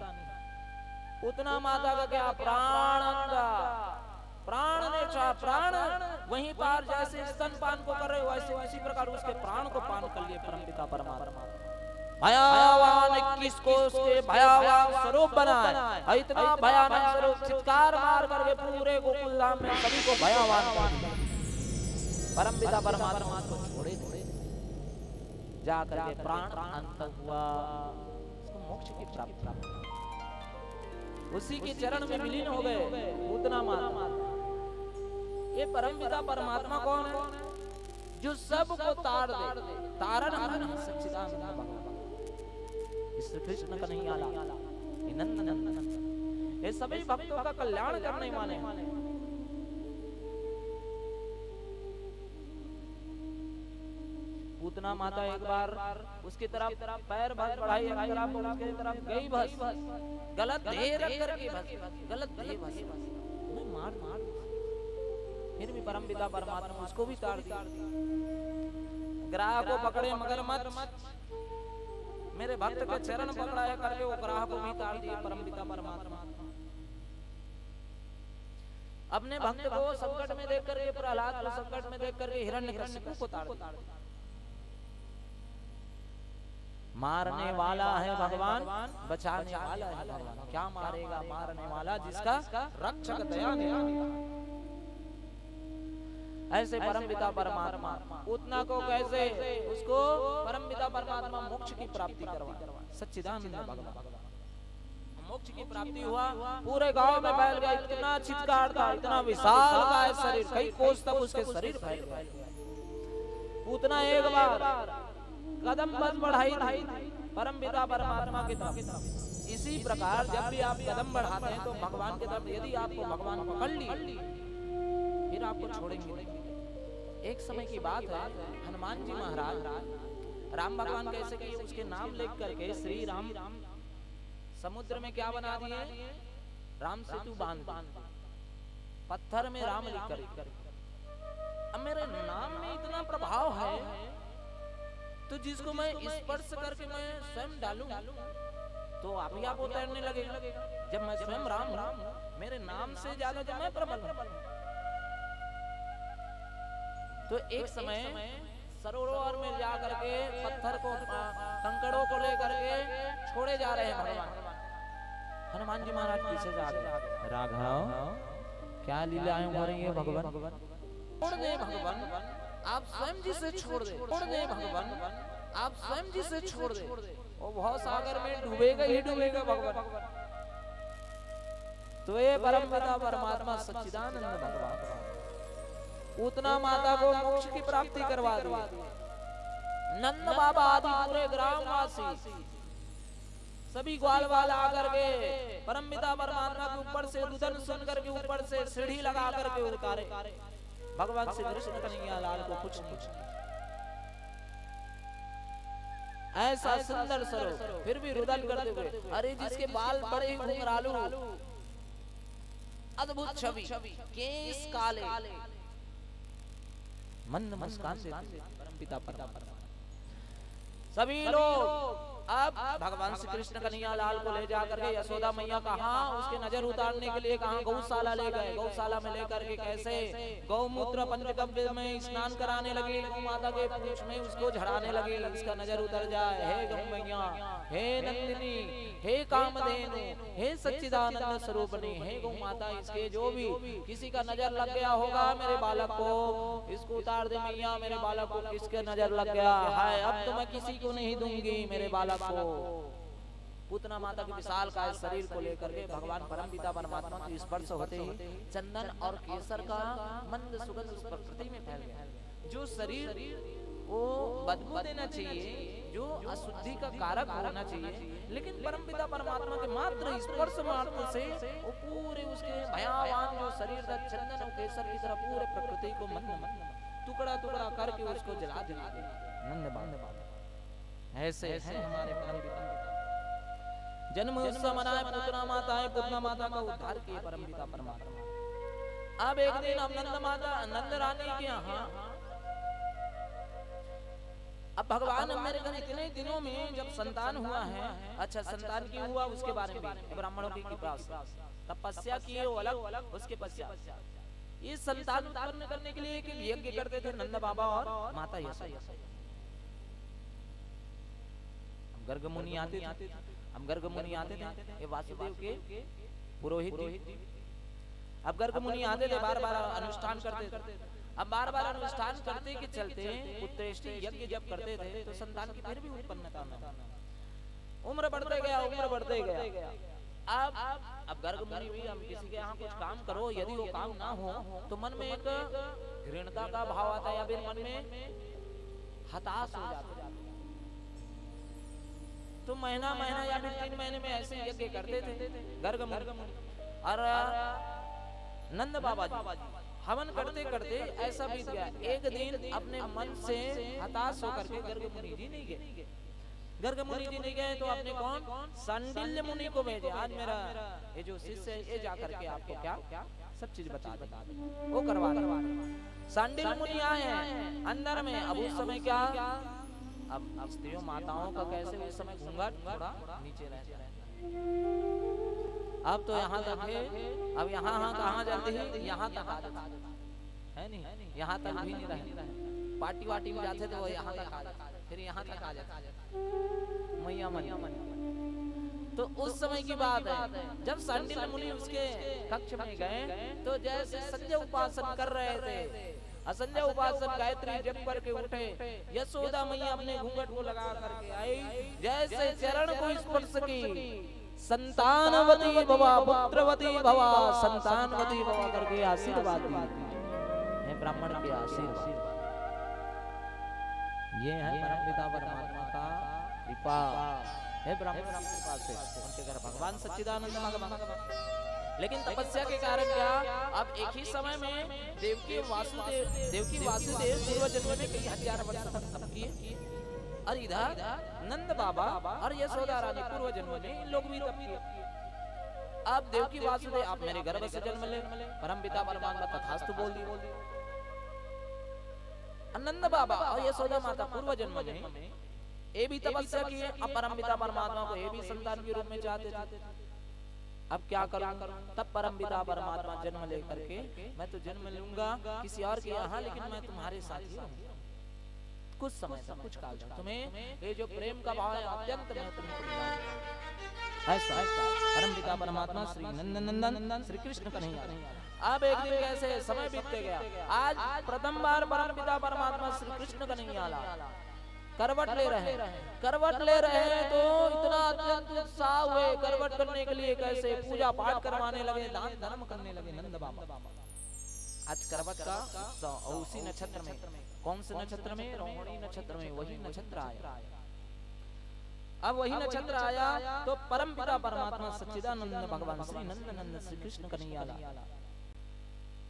पूतना माता का क्या प्राण अंगा, प्राण ने चाहा प्राण वहीं पार जैसे स्तनपान को कर रहे वैसे उसी प्रकार उसके प्राण को पान कर लिए परमपिता परमात्मा। भयावान 21 कोष के भयावान स्वरूप बनाए, इतना भयानक स्वरूप चित्कार मार करके पूरे गोकुल धाम में सभी को भयावान कर दिया। परमपिता परमात्मा को छोड़े छोड़े जा करके प्राण अंत हुआ, उसको मोक्ष की प्राप्ति, उसी के चरण में विलीन हो गए पूतना माता। ये परमपिता परमात्मा कौन है? जो सबको तार दे, तारण सच्चिदानंद भगवान श्री कृष्ण कन्हैया लाल, नंद नंदन, ये सभी भक्तों का कल्याण करने वाले। पूतना माता एक बार उसकी तरफ पैर बढ़ाई, एक तरफ उसके तरफ गई, बस गलत देह रख करके गलत देह बस मार मार, फिर भी परमपिता परमात्मा उसको भी ताड़ दिया। ग्राह को पकड़े मगर मत, मेरे भक्त के चरण पकड़ाया करके वो ग्राह को भी ताड़ दिए परमपिता परमात्मा। अपने भक्त को संकट में देख करके, प्रहलाद को संकट में देख करके हिरण्यकशिपु को ताड़ दिया। मारने वाला है भगवान, बचाने वाला है भगवान। क्या मारेगा? मारने वाला जिसका रक्षक दया निधान। ऐसे परमपिता परमात्मा पूतना को कैसे उसको परमपिता परमात्मा मोक्ष की प्राप्ति करवा, सच्चिदानंद भगवान मोक्ष की प्राप्ति हुआ। पूरे गांव में फैल गया, इतना चित्कार था, इतना विशाल का शरीर, कई कोस तक उसके शरीर फैल गया। पूतना एक बार कदम बस बढ़ाई परमपिता परमात्मा की तरफ। इसी प्रकार जब भी आप कदम बढ़ाते हैं तो भगवान की तरफ, यदि आपको भगवान पकड़ ली फिर आपको छोड़ेंगे नहीं। एक समय की बात है, हनुमान जी महाराज राम भगवान कैसे किए, उसके नाम लेख करके श्री राम समुद्र में क्या बना दिए, राम सेतु बांध, पत्थर में राम लिख कर। अब मेरे नाम में इतना प्रभाव है तो जिसको मैं स्पर्श करके मैं स्वयं डालूं तो आप ही आप तैरने लगेगा। जब मैं स्वयं राम हूं, मेरे नाम से ज्यादा जब मैं प्रबल हूं। तो एक समय सरोवर में जा करके पत्थर को, कंकड़ों को लेकर के छोड़े जा रहे हैं भगवान। हनुमान जी महाराज पीछे जा रहे, राघव क्या लीलाएं हो रही है भगवान? छोड़ दे भगवान, आप स्वयं जी से छोड़ दे, छोड़ दे भगवान, आप स्वयं जी से छोड़ दे। वो बहुत सागर में डूबेगा ही डूबेगा भगवान। तो ये परमपिता परमात्मा सच्चिदानंद भगवान पूतना माता को मोक्ष की प्राप्ति करवा दी। नंद बाबा आदि पूरे ग्रामवासी सभी ग्वाल वाला आकर के परमपिता परमात्मा के ऊपर से रुदन सुन करके ऊपर से सीढ़ी लगा करके उतारे। भगवान श्री कृष्ण कन्हैया लाल को कुछ नहीं, ऐसा सुंदर स्वरूप, फिर भी रुदन करते हुए, अरे जिसके बाल बड़े घुंघरालू, अद्भुत छवि, केस काले, मंद मुस्कान देते परमपिता परमात्मा। सभी लोग अब भगवान श्री कृष्ण कन्हैया लाल को ले जाकर के यशोदा मैया कहा, उसके नजर उतारने के लिए कहा गौशाला ले गए। गौशाला में लेकर के कैसे गौमूत्र पंचगव्य में स्नान कराने लगे, गौ माता के पूंछ में उसको झड़ाने लगे, इसका नजर उतर जाए। हे गौ मैया, हे नंदिनी, हे कामधेनु, हे सच्चिदानंद स्वरूपनी, हे गौ माता, इसके जो भी किसी का नजर लग गया होगा मेरे बालक को, इसको उतार दे मैया, मेरे बालक को किसके नजर लग गया है, अब तो मैं किसी को नहीं दूंगी मेरे बालक को। पूतना माता के विशाल काय शरीर को लेकर के भगवान परमपिता परमात्मा के स्पर्श होते ही चंदन और केसर का मंद सुगंध उस प्रकृति में फैल गया। जो शरीर वो बदबू देना चाहिए, जो अशुद्धि का कारक होना चाहिए, लेकिन परमपिता परमात्मा के मात्र स्पर्श मात्र से वो पूरे उसके भयावान जो शरीर था चंदन और केसर की तरह पूरे प्रकृति को मंद टुकड़ा टुकड़ा करके उसको जला दिया। नंद बाबा ऐसे है हमारे परमपिता। जन्म उत्सव मनाए पूतना माता है, पूतना माता का उद्धार किए परमपिता परमात्मा। अब एक दिन अब नंद माता, नंद रानी के यहाँ अब भगवान मेरे घर इतने दिनों में जब संतान हुआ है, अच्छा संतान की हुआ उसके बारे में ब्राह्मणों की कृपा से तपस्या किए वो अलग, उसके पश्चात ये संतान उत्पन्न करने के लिए एक यज्ञ करते थे नंद बाबा और माता यशोदा। गर्ग मुनि आते थे, हम गर्ग मुनि आते थे, ये वासुदेव के पुरोहित जी। अब गर्ग मुनि आते थे, बार बार अनुष्ठान करते थे। अब बार बार अनुष्ठान करते के चलते पुत्रेष्टि यज्ञ जब करते थे तो संतान की फिर भी उत्पन्नता में उम्र बढ़ते गया, उम्र बढ़ते गया। अब गर्ग मुनि भी हम किसी के यहाँ कुछ काम करो, यदि वो काम ना हो तो मन में एक घृणता का भाव आता है या फिर मन में हताश हो जाता है। तो महीना महीना या फिर 3 महीने में ऐसे यज्ञ करते थे गर्ग मुनि और नंद बाबा जी हवन करते करते ऐसा बीत गया। एक दिन अपने मन से हताश होकर के गर्ग मुनि जी नहीं गए। गर्ग मुनि जी नहीं गए तो आपने कौन सांडिल्य मुनि को भेजे, आज मेरा ये जो शिष्य है ये जाकर के आपको क्या सब चीज बता दे, वो करवा दे। सांडिल्य मुनि आए हैं अंदर में। अब उस समय क्या, अब स्त्रियों माताओं का कैसे उस समय घूंघट थोड़ा नीचे रहता है। अब तो यहाँ तक है, अब यहाँ कहाँ जाते हैं, यहाँ तक आ जाते है नहीं, यहाँ तक भी नहीं रहे। पार्टी वार्टी में जाते तो वो यहाँ तक आ जाते, फिर यहाँ तक आ जाते मैया मन। तो उस समय की बात है जब सांडिल्य मुनि उसके कक्ष में गए तो जैसे संध्या उपासन कर रहे थे, असंध्या उपासन गायत्री जप करके उठे, यशोदा मैया अपने घूंघट को लगा करके आई, जैसे चरण को स्पर्श की, संतानवती भवा पुत्रवती भवा संतानवती भवा करके आशीर्वाद दी है ब्राह्मण के आशीर्वाद। ये है परमपिता परमात्मा का कृपा है, ब्राह्मण की कृपा से उनके घर भगवान सच्चिदानंद भगवान। लेकिन तपस्या के कारण क्या, अब एक ही समय में देवकी वासुदेव पूर्व जन्म में कई हजार वर्ष तक तप किए और इधर नंद बाबा और यशोदा रानी पूर्व जन्म में इन लोग भी तप किए। अब देवकी वासुदेव आप मेरे गर्भ से जन्म ले, परमपिता परमात्मा तथास्तु बोल दिए। नंद बाबा और यशोदा माता पूर्व जन्म में ये भी तपस्या किए, अब परमपिता परमात्मा को ये भी संतान के रूप में चाहते थे। अब क्या करूं, तब परमपिता परमात्मा जन्म लेकर के, मैं तो जन्म लूंगा किसी और के यहाँ, लेकिन मैं तुम्हारे साथ ही रहूंगा कुछ समय तक, कुछ काल तक। तुम्हें ये जो प्रेम का भाव है अत्यंत मैं तुम्हें ऐसा परमपिता परमात्मा श्री नंदन श्री कृष्ण कन्हैया। अब एक दिन कैसे समय बीतते गया, आज प्रथम बार परमपिता परमात्मा श्री कृष्ण कन्हैया करवट ले रहे हैं तो इतना अत्यंत उत्साह हुए करवट करने के लिए, कैसे पूजा पाठ करवाने लगे, दान धर्म करने लगे नंद बाबा। आज करवट का उत्सव और उसी नक्षत्र में, कौन से नक्षत्र में, रोहिणी नक्षत्र में वही नक्षत्र आया। अब वही नक्षत्र आया तो परमपिता परमात्मा सच्चिदानंद भगवान श्री नंदनंद श्री कृष्ण कन्हैया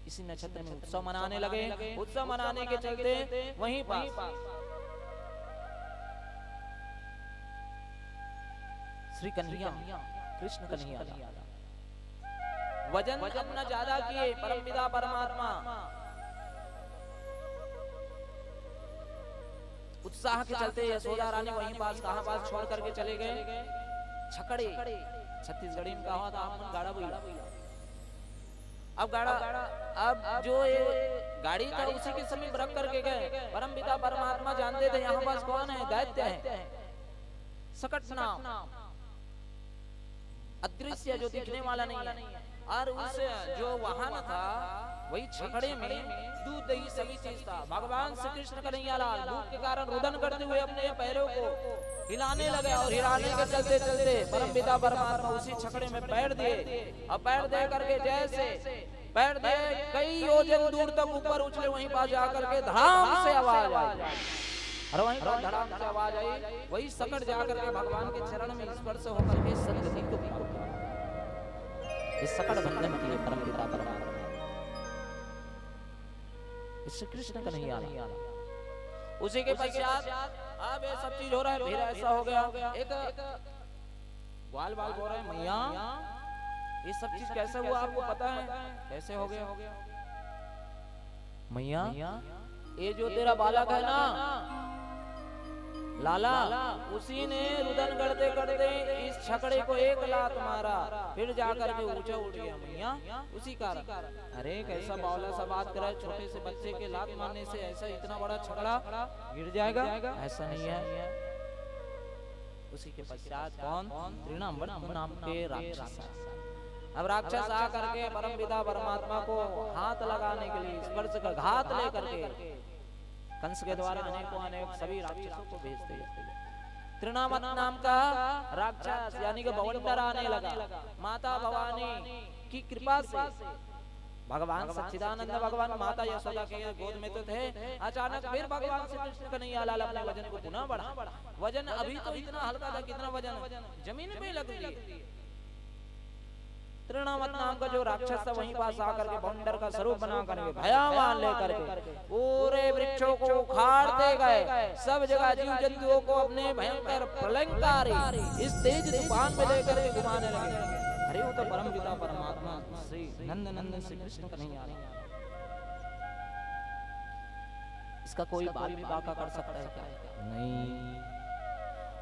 इसी नक्षत्र में उत्सव मनाने लगे। उत्सव मनाने के चलते वहीं पास श्री कन्हैया कृष्ण कन्हैया वजन अपना ज्यादा किए परमपिता परमात्मा उत्साह के चलते यशोदा रानी वहीं पास कहां पास छोड़ करके चले गए छकड़े, छत्तीसगढ़ी में कहा था गाड़ा बुला। अब जो ये गाड़ी था उसी के समीप रख करके गए। परमपिता परमात्मा जानते थे यहाँ पास कौन है, दैत्य है, सकट नाम अदृश्य जो दिखने वाला नहीं है। और उस जो वाहन था वही छकड़े में दूध दही सभी चीज था। भगवान श्री कृष्ण कन्हैया लाल भूख के कारण रुदन करते हुए अपने पैरों को हिलाने लगे और हिलाने के चलते चलते परमपिता परमात्मा उसी छकड़े में पैर दिए और पैर दे करके जैसे पैर दे कई योजन दूर तक ऊपर उछले, वहीं पास जाकर के धड़ाम से आवाज आई और वहीं पर धड़ाम से आवाज आई, वही सकट जाकर के भगवान के चरण में स्पर्श होकर के सदगति को प्राप्त हुआ। इस सकट बंधन किए परमपिता परमात्मा श्री कृष्ण कन्हैया। उसी के पश्चात अब ये सब चीज हो रहा है, फिर ऐसा हो गया एक ग्वाल बाल बोल रहे हैं मैया ये सब चीज कैसे हुआ आपको पता है, कैसे हो गया मैया? ये जो तेरा बालक है ना लाला उसी ने रुदन करते करते इस छकड़े को एक लात मारा, फिर जाकर के ऊंचा उठ गया मैया उसी कारण। अरे कैसा बावला सा बात करा, छोटे से बच्चे के लात मारने से ऐसा इतना बड़ा छकड़ा गिर जाएगा, ऐसा नहीं है। उसी के पश्चात कौन, तृणावत नाम के राक्षस। अब राक्षस आ करके परम पिता परमात्मा को हाथ लगाने के लिए स्पर्श का घात लेकर के कंस के द्वारा अनेक सभी राक्षसों को भेज दिया। तृणावत नाम का राक्षस यानी कि बवंडर आने लगा। माता भवानी की कृपा से भगवान सच्चिदानंद भगवान माता यशोदा के गोद में तो थे, अचानक फिर भगवान श्री कृष्ण कन्हैया लाल अपने वजन को पुनः बढ़ा। वजन अभी तो इतना हल्का था, कितना वजन जमीन पे लग गई। तृणावत नाम का जो राक्षस था वहीं पास आकर के बवंडर का स्वरूप बना करके भयावान लेकर के पूरे वृक्षों को उखाड़ते गए, सब जगह जीव जंतुओं को अपने भयंकर प्रलयंकारी इस तेज तूफान में लेकर के घुमाने लगे। अरे वो तो परम पिता परमात्मा श्री नंद नंदन श्री कृष्ण कन्हैया। इसका कोई बाल विवाह का कर सकता है क्या? नहीं,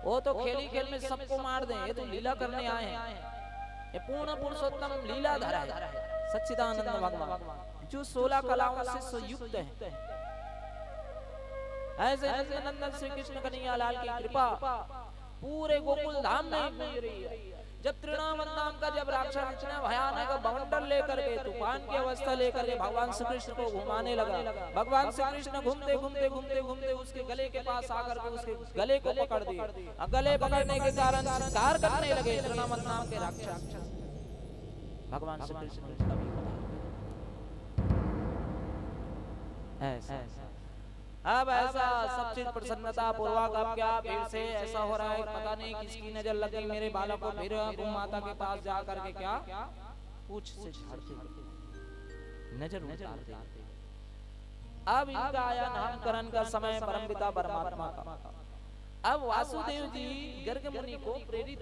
वो तो खेल खेल में सबको मार दें, ये तो लीला करने आए हैं। ये पूर्ण पुरुषोत्तम लीलाधर है सच्चिदानंद भगवान, जो 16 कलाओं से संयुक्त है। ऐसे नंदन श्री कृष्ण कन्हैया लाल की कृपा पूरे गोकुल धाम में हुई रही है। जब तृणावत नाम का जब राक्षस इतना भयानक बवंडर लेकर के तूफान की अवस्था लेकर के भगवान श्री कृष्ण को घुमाने लगा, भगवान श्री कृष्ण घूमते घूमते घूमते घूमते उसके गले के पास आकर के उसके गले को पकड़ दिया। गले पकड़ने के कारण शिकार करने लगे तृणावत नाम के राक्षस। भगवान श्री कृष्ण ऐसा अब ऐसा सब चीज प्रसन्नता पूर्वक अब क्या फिर से ऐसा हो रहा है, पता नहीं किसकी नजर लगी मेरे बालक को। फिर गौ माता के पास जा करके क्या पूछ से झाड़ते नजर उतारते। अब इनका आया नामकरण का समय परम पिता परमात्मा का। अब वासुदेव जी गर्ग मुनि को प्रेरित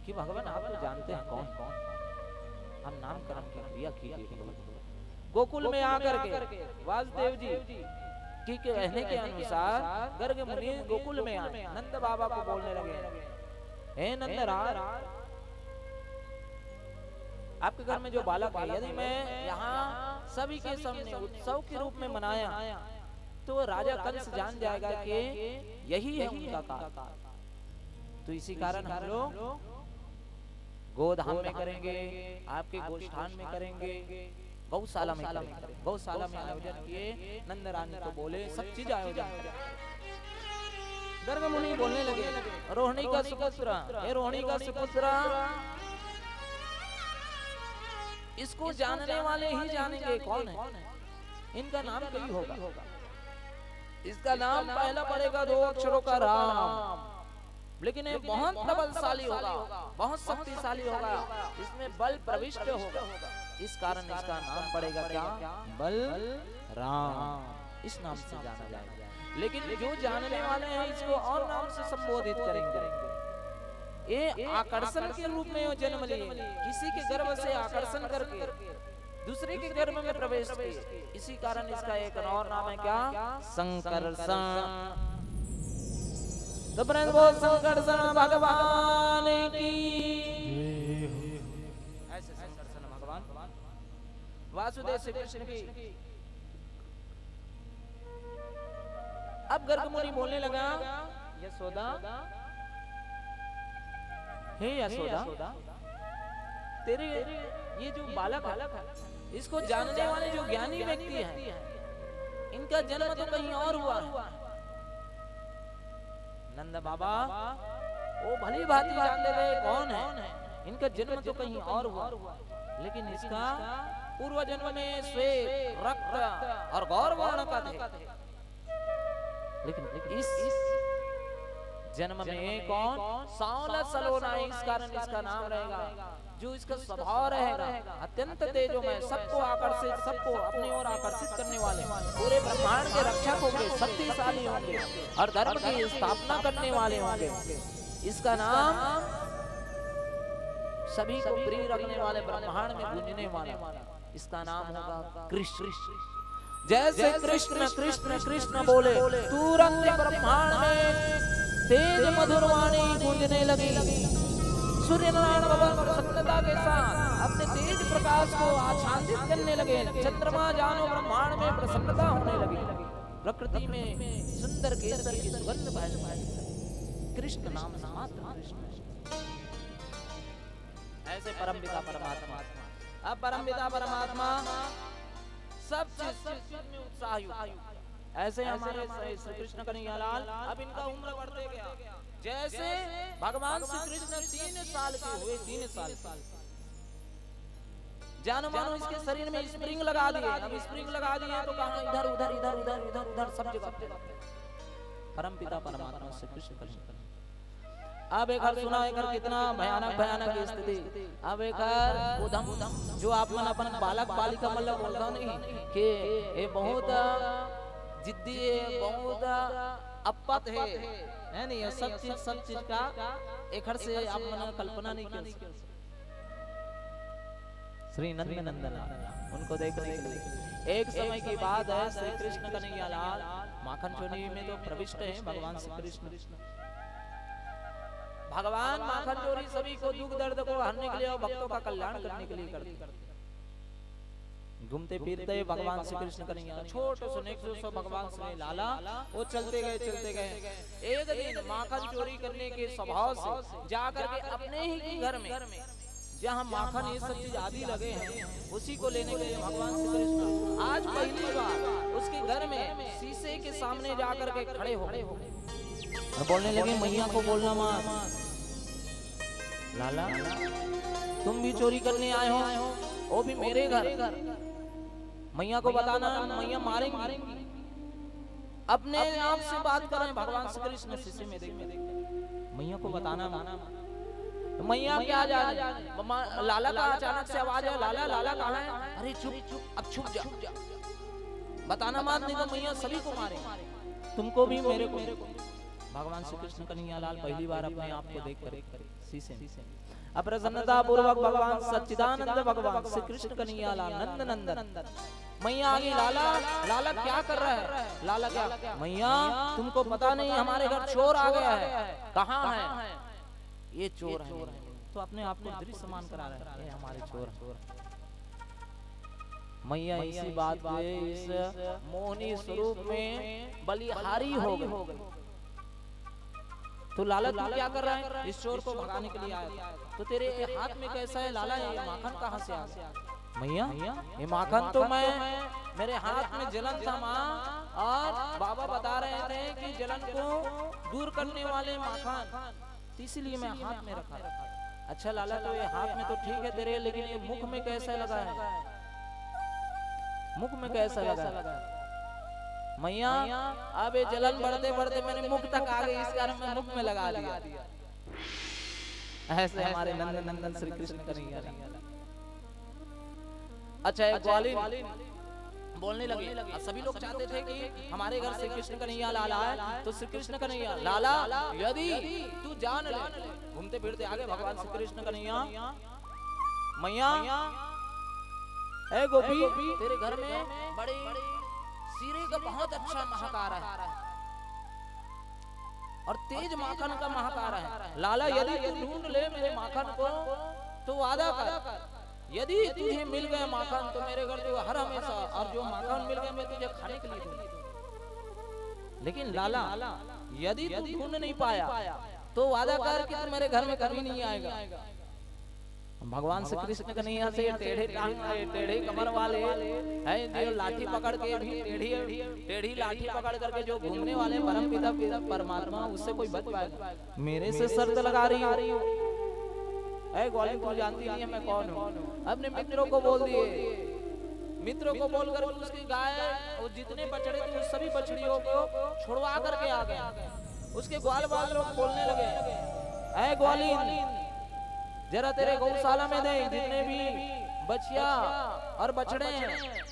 कि भगवान आप तो जानते हैं कौन कौन, हम नामकरण की क्रिया कीजिए। गोकुल में आकर के वासुदेव जी की कहने के अनुसार गर्ग मुनि गोकुल में आए, नंद बाबा को बोलने लगे, हे नंद राज, आपके घर में जो बालक है यदि मैं यहाँ सभी के सामने उत्सव के रूप में मनाया तो राजा कंस जान जाएगा कि यही है उनका काल। तो इसी कारण हम लोग गोधाम में करेंगे, आपके गोष्ठान में करेंगे, गौशाला में करेंगे। गौशाला में आयोजन किए। नंद रानी को बोले सब चीज आयोजन करें। गर्ग मुनि बोलने लगे, रोहिणी का सुपुत्र, हे रोहिणी का सुपुत्र, इसको जानने वाले ही जानेंगे कौन है, इनका नाम कई होगा। इसका नाम पहला पड़ेगा 2 अक्षरों का राम, लेकिन ये बहुत बलशाली होगा, बहुत शक्तिशाली होगा, इसमें बल प्रविष्ट होगा। इस कारण इसका नाम पड़ेगा क्या, बल राम, इस नाम से जाना जाएगा। लेकिन जो जानने वाले हैं इसको और नाम से संबोधित करेंगे। ये आकर्षण के रूप में जन्म लिए, किसी के गर्भ से आकर्षण करके दूसरे के गर्भ में प्रवेश किए, इसी कारण इसका एक और नाम है क्या, संकर्षण। तो बोल संकर्षण भगवान की। ऐसे संकर्षण भगवान वासुदेव श्री कृष्ण की। अब गर्ग मुनि बोलने लगा, यशोदा, हे यशोदा, तेरे ये जो बालक है इसको जानने वाले जो ज्ञानी व्यक्ति हैं इनका जन्म तो कहीं और हुआ है। नंद बाबा वो भली भांति जानते थे कौन है, इनका जन्म तो कहीं और हुआ, लेकिन इसका पूर्व जन्म में श्वेत रक्त और गौर वर्ण का थे। लेकिन इस जन्म में कौन, सांवला सलोना, इस कारण इसका नाम रहेगा। जो इसका स्वभाव रहेगा अत्यंत तेजोमय, सबको आकर्षित, सबको अपनी ओर आकर्षित करने वाले, पूरे ब्रह्मांड के रक्षक होंगे, शक्तिशाली होंगे और धर्म की स्थापना करने वाले होंगे। इसका नाम सभी को प्रिय रखने वाले, ब्रह्मांड में गूंजने वाला, इसका नाम होगा कृष्ण। जैसे कृष्ण कृष्ण कृष्ण बोले तुरंत ब्रह्मांड में तेज मधुर वाणी गूंजने लगी। सूर्य नारायण भगवान प्रसन्नता के साथ अपने तेज प्रकाश को आच्छादित करने लगे। चंद्रमा जानो ब्रह्मांड में प्रसन्नता होने लगी। प्रकृति में सुंदर केसर की सुगंध फैल कृष्ण नाम से मात्र कृष्ण। ऐसे परमपिता परमात्मा, अब परमपिता परमात्मा सब चीज में उत्साह। ऐसे हमारे श्री कृष्ण कन्हैया लाल अब इनका उम्र बढ़ते गया। जैसे भगवान श्री कृष्ण 3 साल के हुए, 3 साल जानो मानो इसके शरीर में स्प्रिंग लगा दिए। अब स्प्रिंग लगा दिए तो कहां इधर उधर इधर उधर इधर उधर सब जगह परमपिता परमात्मा श्री कृष्ण कन्हैया। अब एक बार सुना एक कितना भयानक भयानक स्थिति। अब एक उधम जो आप मन अपन बालक बालिका मतलब बोलता नहीं कि ये बहुत जिद्दी है, बहुत अपत है नहीं, सब चीज का एक से आप मन कल्पना नहीं कर। श्री नंद नंदन उनको देखने के लिए एक समय की बात है। श्री कृष्ण कन्हैया लाल माखन चोरी में तो प्रविष्ट है भगवान श्री कृष्ण। भगवान माखन चोरी सभी को दुख दर्द को हरने के लिए और भक्तों का कल्याण करने के लिए करते। घूमते फिरते भगवान श्री कृष्ण कन्हैया छोटे से भगवान श्री लाला वो चलते गए। एक दिन माखन चोरी करने के स्वभाव से जाकर के अपने ही घर में जहाँ माखन ये सब चीज आदि लगे हैं उसी को लेने के लिए भगवान श्री कृष्ण आज पहली बार उसके घर में शीशे के सामने जाकर के खड़े हो और बोलने लगे, मैया को बोलना मत, लाला तुम भी चोरी करने आए हो, वो भी मेरे घर। मैया को बताना, मैया मारेंगी। अपने आप से बात कर रहे हैं भगवान श्री कृष्ण शीशे में देख। मैया को बताना तो मैया क्या जाने। लाला का अचानक से आवाज है, लाला लाला कहाँ है? अरे चुप अब छुप जा, बताना मत नहीं तो मैया सभी को मारे, तुमको भी मेरे को। भगवान श्री कृष्ण कन्हैया लाल पहली बार अपने आप को देख कर शीशे अप्रसन्नता पूर्वक भगवान सच्चिदानंद भगवान श्री कृष्ण कन्हैया लाल नंद नंदन मैया आगे, लाला लाला क्या कर रहा है? लाला क्या? मैया तुमको पता नहीं हमारे घर चोर आ गया है। कहाँ है? ये चोर है। तो अपने आप को दृश्य समान करा रहा है, हमारे चोर। मैया इसी बात पे इस मोहनी स्वरूप में बलिहारी हो गई। तो लाला तू क्या कर रहा है? इस चोर को भगाने के लिए आया। तो तेरे हाथ में कैसा है लाला? ये माखन कहाँ से आ गया? मैया ये माखन तो मैं मेरे हाथ में जलन था माँ, और बाबा बता रहे थे कि जलन को दूर करने वाले माखन, इसीलिए मैं हाथ में रखा। अच्छा लाला तो ये हाथ में तो ठीक है तेरे, लेकिन ये मुख में कैसा लगा है? मुख में कैसा लगा? मैया अब ये जलन बढ़ते बढ़ते मेरे मुख तक आ गई, इस कारण मैं मुख में लगा दिया। ऐसे हमारे नंद नंदन श्री कृष्ण कन्हैया। अच्छा एक ग्वालिन बोलने लगे। सभी लोग चाहते थे कि हमारे घर श्री कृष्ण कन्हैया लाल आए। तो श्री कृष्ण कन्हैया लाला यदि तू जान ले, घूमते फिरते आगे भगवान श्री कृष्ण कन्हैया, मैया ए गोपी तेरे घर में बड़े सीरे का बहुत अच्छा महक आ रहा है और तेज माखन का महक आ रहा है। लाला यदि तू ढूंढ ले मेरे माखन को तो वादा कर, यदि तुझे मिल गया माखन तो मेरे घर तो हर हमेशा, और जो माखन मिल गया मैं तुझे खाने के लिए दूंगा। लेकिन लाला यदि तू ढूंढ नहीं पाया तो वादा कर कि तू मेरे घर में कभी नहीं आएगा। भगवान श्री कृष्ण कन्हैया से टेढ़े टांग टेढ़े कमर वाले है, जो लाठी पकड़ के भी टेढ़ी लाठी पकड़ करके जो घूमने वाले परमपिता परमात्मा, उससे कोई बच पाएगा? मेरे से शर्त लगा रही हो? ऐ ग्वालिन तू जानती नहीं है मैं कौन हूँ। अपने मित्रों को बोल दिए, मित्रों को बोलकर उसकी गाय और जितने बछड़े थे उस सभी बछड़ियों को छुड़वा करके आ गया। उसके ग्वाल वाल लोग बोलने लगे, ऐ ग्वालिन जरा तेरे गौशाला में दे जितने भी बछिया और बछड़े हैं,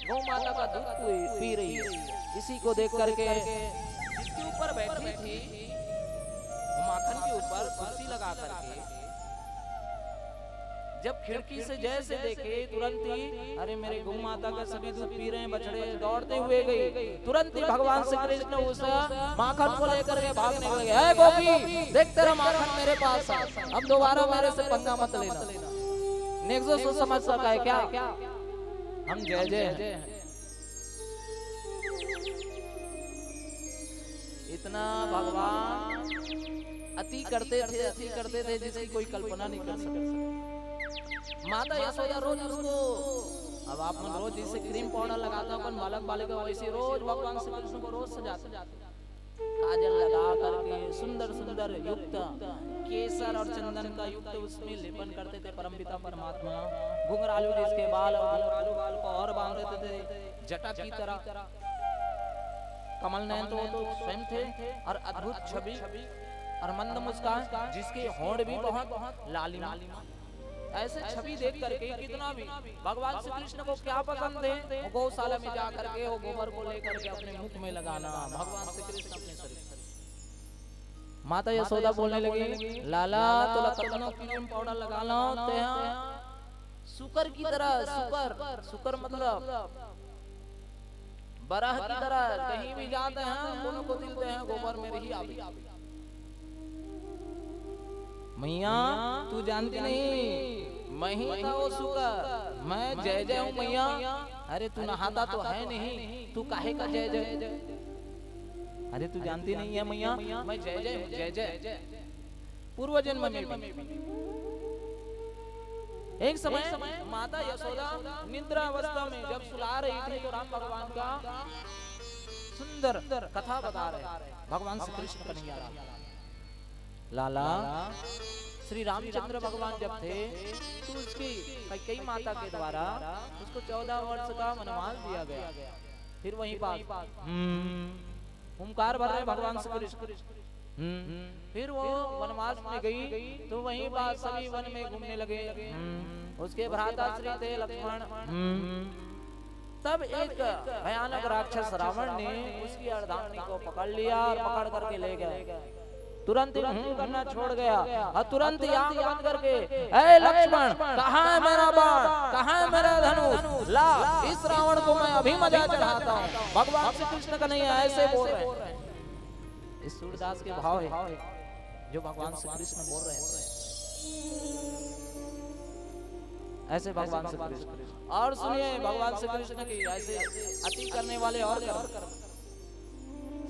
गौ माता का दूध पी रही है। इसी को देख करके जिसके ऊपर बैठी थी माखन के ऊपर कुर्सी लगा करके जब खिड़की से जैसे देखे तुरंत ही, अरे मेरे गौ माता का सभी दूध पी रहे हैं बछड़े, दौड़ते हुए गई। तुरंत ही भगवान श्री कृष्ण उस माखन को लेकर के भागने लगे। है गोपी, देख तेरा माखन मेरे पास है, अब दोबारा मेरे से पंगा मत लेना। नेक्सस समझ सका है क्या? हम जय जय हैं। इतना भगवान अति करते थे जिसकी कोई कल्पना नहीं कर सकते। माता यशोदा रोज उसको, अब आप मन रोज जिसे क्रीम पाउडर लगाता अपन बालक बालिका, वैसे रोज भगवान श्री कृष्ण को रोज सजाते, काजल लगा करके सुंदर सुंदर युक्त केसर और चंदन का युक्त उसमें लेपन करते थे परमपिता परमात्मा। घुंघरालू जिसके बाल और घुंघरालू बाल को और बांध देते थे जटा की तरह। कमल नयन तो स्वयं थे और अद्भुत छवि और मंद मुस्कान, जिसके होंठ भी बहुत लालिमा। ऐसे छवि देख करके कितना भी भगवान श्री कृष्ण को क्या पसंद है, वो गौशाला में जा करके वो गोबर को लेकर के अपने मुख में लगाना। भगवान श्री कृष्ण अपने शरीर। माता यशोदा बोलने लगी, लाला तो लखनऊ क्रीम पाउडर लगा लो ते शुकर की तरह। शुकर मतलब बरह की तरह, कहीं भी जाते हैं दोनों को दिलते हैं गोबर में रही आवी। मैया तू जानती नहीं, मैं ही था वो शुकर, मैं जय जय हूँ मैया। अरे तू नहाता तो है नहीं, तू काहे का जय जय? अरे तू जानती नहीं है मैया, मैं जय जय हूँ, जय जय। पूर्व जन्म में भी एक समय माता यशोदा निद्रा अवस्था में जब सुला रही थी तो राम भगवान का सुंदर कथा बता रहे। भगवान श्री कृष्ण कन्हैया लाला श्री रामचंद्र भगवान जब थे तो उसकी कैकेयी माता के द्वारा उसको 14 वर्ष का वनवास दिया गया। फिर वहीं पास ओंकार भर रहे भगवान श्री कृष्ण। फिर वो वनवास में गई तो वहीं पास सभी वन में घूमने लगे। उसके भ्राता श्री थे लक्ष्मण। तब एक भयानक राक्षस रावण ने उसकी अर्धांगिनी को पकड़ लिया और पकड़ करके ले गया। तुरंत ही करना छोड़ गया और तुरंत ही आंख बंद करके, ऐ लक्ष्मण कहाँ है मेरा बाण, कहाँ है मेरा धनुष, ला इस रावण को मैं अभी मजा चढ़ाता हूँ। भगवान श्री कृष्ण का नहीं ऐसे बोल रहे हैं। इस सूरदास के भाव है जो भगवान श्री कृष्ण बोल रहे हैं ऐसे भगवान श्री कृष्ण। और सुनिए भगवान श्री कृष्ण की ऐसे अति करने वाले और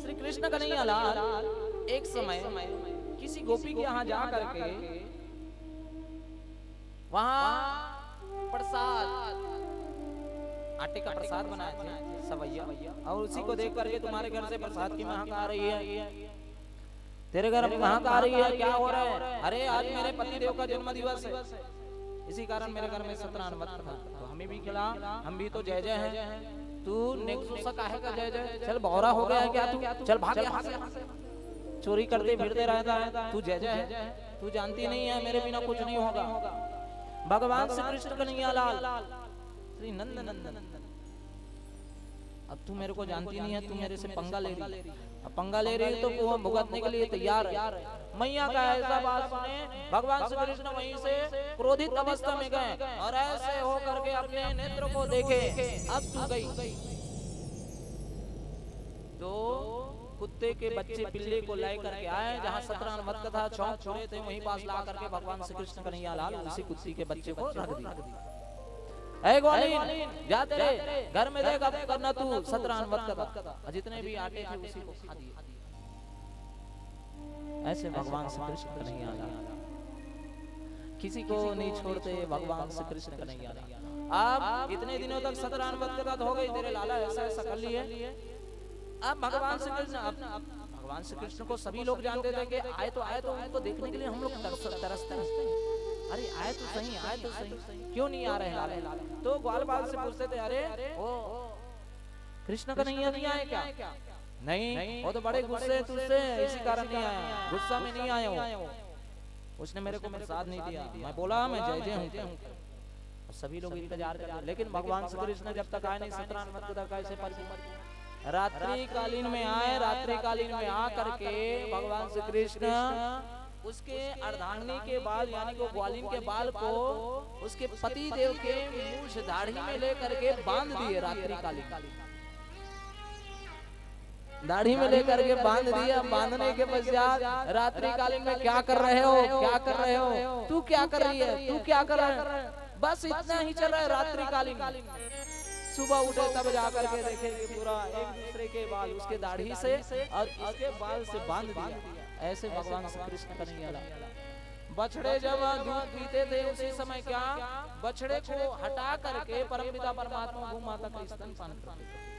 श्री कृष्ण का नहीं लाल एक समय किसी गोपी के यहाँ जा करके वहां प्रसाद आटे का प्रसाद बनाए थे सवैया, और उसी को देख करके तुम्हारे घर से प्रसाद की महक आ रही है, तेरे घर में महक आ रही है, क्या हो रहा है? अरे आज मेरे पति देव का जन्म दिवस है, इसी कारण मेरे घर में सत्यनारायण व्रत था, तो हमें भी खिला, हम भी तो जय जय हैं। तू नेक्सुसा काहे का जय जय? चल बौरा हो गया है क्या तू? चल भाग यहाँ से, चोरी करते फिरते रहता है, तू जय जय है? तू जानती नहीं है मेरे बिना कुछ नहीं होगा। भगवान श्री कृष्ण कन्हैया लाल श्री नंद नंदन, अब तू मेरे को जानती नहीं है, तू मेरे से पंगा ले रही, अब पंगा ले रही तो वो भुगतने के लिए तैयार है। मैया का ऐसा बात सुने भगवान श्री कृष्ण वहीं से क्रोधित अवस्था में गए और ऐसे हो करके अपने नेत्र को देखे, अब तू गई तो कुत्ते के बच्चे पिल्ले को लाई करके आए, जहाँ सत्यनारायण व्रत कथा चौक छोड़े थे वहीं पास ला करके भगवान श्री कृष्ण कन्हैया लाल उसी कुत्ती के बच्चे को रख दिया। ऐ ग्वालीन जा तेरे घर में देख अब करना तू सत्यनारायण व्रत कथा, जितने भी आटे थे उसी को खा दिए। ऐसे भगवान श्री कृष्ण कन्हैया लाल किसी को नहीं छोड़ते, भगवान श्री कृष्ण कन्हैया लाल। अब इतने दिनों तक सत्यनारायण व्रत कथा हो गई, तेरे लाला ऐसा ऐसा कर लिए। अब भगवान श्री कृष्ण भगवान श्री कृष्ण को सभी लोग जानते थे कि आए तो उनको देखने के लिए हम लोग तरसते हैं। अरे आए तो सही, क्यों नहीं आ रहे हैं? तो ग्वाल बाल से पूछते थे, अरे ओ कृष्ण कन्हैया नहीं आए क्या? नहीं, वो तो बड़े गुस्से तुझसे, इसी कारण नहीं आया, गुस्सा में नहीं आया हूँ, उसने मेरे को प्रसाद नहीं दिया। मैं बोला मैं जय जय हूँ, सभी लोग इंतजार कर रहे, लेकिन भगवान श्री कृष्ण जब तक आए नहीं सत्यनारायण व्रत कथा कैसे पढ़। रात्रि कालीन में आए, रात्रि कालीन में आ करके भगवान श्री कृष्ण उसके अर्धांगिनी के बाल यानी कि ग्वालिन के बाल को उसके पति देव के मूछ दाढ़ी में लेकर के बांध दिए रात्रि कालीन, दाढ़ी में लेकर के बांध दिया। बांधने के पश्चात रात्रि कालीन में क्या कर रहे हो, क्या कर रहे हो, तू क्या कर रही है, तू क्या कर रहा है, बस इतना ही चल रहा है रात्रि कालीन। सुबह उठे तब जाकर के देखे कि पूरा एक दूसरे के बाल उसके दाढ़ी से और इसके बाल से बांध दिया। ऐसे भगवान श्री कृष्ण कन्हैया लाल। बछड़े जब दूध पीते थे उसी समय क्या बछड़े को हटा करके परमपिता परमात्मा गौ माता का स्तनपान करते थे।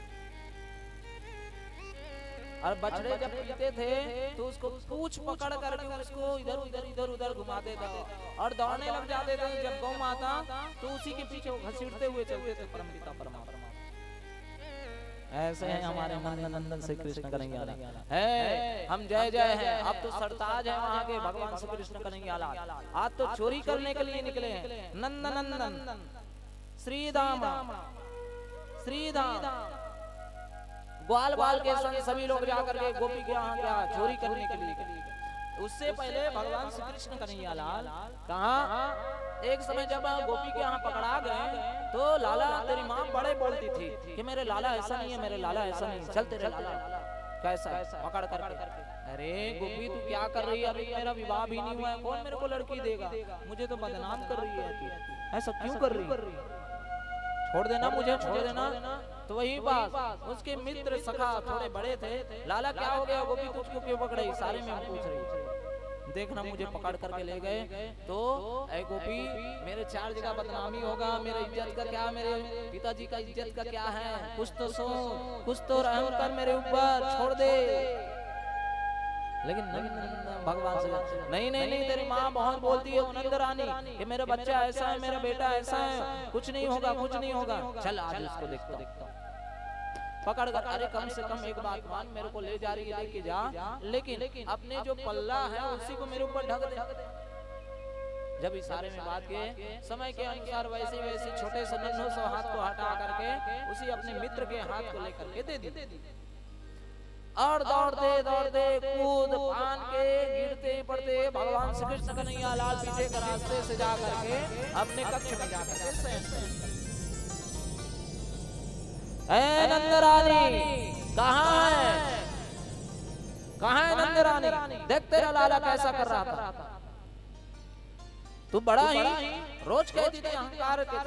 और बछड़े जब पीते थे तो उसको पूंछ पकड़ करके उसको इधर उधर इधर उधर घुमाते थे और दौड़ने लग जाते थे जब गौ माता, तो उसी के पीछे वो घसीटते हुए चलते थे परमपिता परमात्मा। ऐसे हैं हमारे नंदन श्री कृष्ण कन्हैया लाल है। हम जय जय हैं। अब तो सरताज है वहाँ के भगवान श्री कृष्ण कन्हैया लाल। आज तो चोरी करने के लिए निकले हैं। नंदन श्रीधाम श्रीधाम ग्वाल बाल के संग सभी लोग जाकर के गोपी के यहाँ क्या चोरी करने के लिए। उससे पहले भगवान श्री कृष्ण कन्हैया लाल कहाँ एक समय जब गोपी के यहाँ पकड़ा गए तो लाला तेरी माँ बड़े बोलती थी कि मेरे लाला ऐसा नहीं है, मेरे लाला ऐसा नहीं, चल तेरे लाला कैसा पकड़ करके। अरे गोपी तू क्या कर रही है, अभी मेरा विवाह भी नहीं हुआ है, कौन मेरे को लड़की देगा, मुझे तो बदनाम कर रही है, ऐसा क्यों कर रही है, छोड़ देना मुझे, छोड़ देना। तो वही बात उसके मित्र सखा थोड़े बड़े थे, लाला क्या हो गया गोपी तुझको क्यों पकड़े, सारे में पूछ रही, देखना मुझे पकड़ करके ले गए तो ऐ गोपी मेरे 4 जगह बदनामी होगा, मेरे इज्जत का क्या, मेरे पिताजी का इज्जत का क्या है, कुछ तो सोच, कुछ तो रहम कर मेरे ऊपर, छोड़ दे। लेकिन भगवान से नहीं नहीं नहीं तेरी माँ बहुत बोलती है नंद रानी कि मेरा बच्चा ऐसा है, मेरा बेटा ऐसा है, कुछ नहीं होगा, कुछ नहीं होगा, चल आज उसको देखता पकड़ कर। अरे कम से कम एक बात मान, मेरे को ले जा रही है लेके जा, लेकिन अपने जो पल्ला है उसी को मेरे ऊपर ढक दे। जब इशारे में बात के समय के अनुसार वैसे वैसे छोटे से नन्हों से हाथ को हटा करके उसी अपने मित्र के हाथ को लेकर के दे दी और दौड़ते दौड़ते कूद फान के गिरते पड़ते भगवान श्री कृष्ण कन्हैया लाल पीछे के रास्ते से जा करके अपने कक्ष में जाकर के शयन। ऐ नंद रानी कहाँ है, कहाँ है नंद रानी, देख तेरा लाला कैसा कर रहा था, तू बड़ा ही रोज कहती थी अहंकार के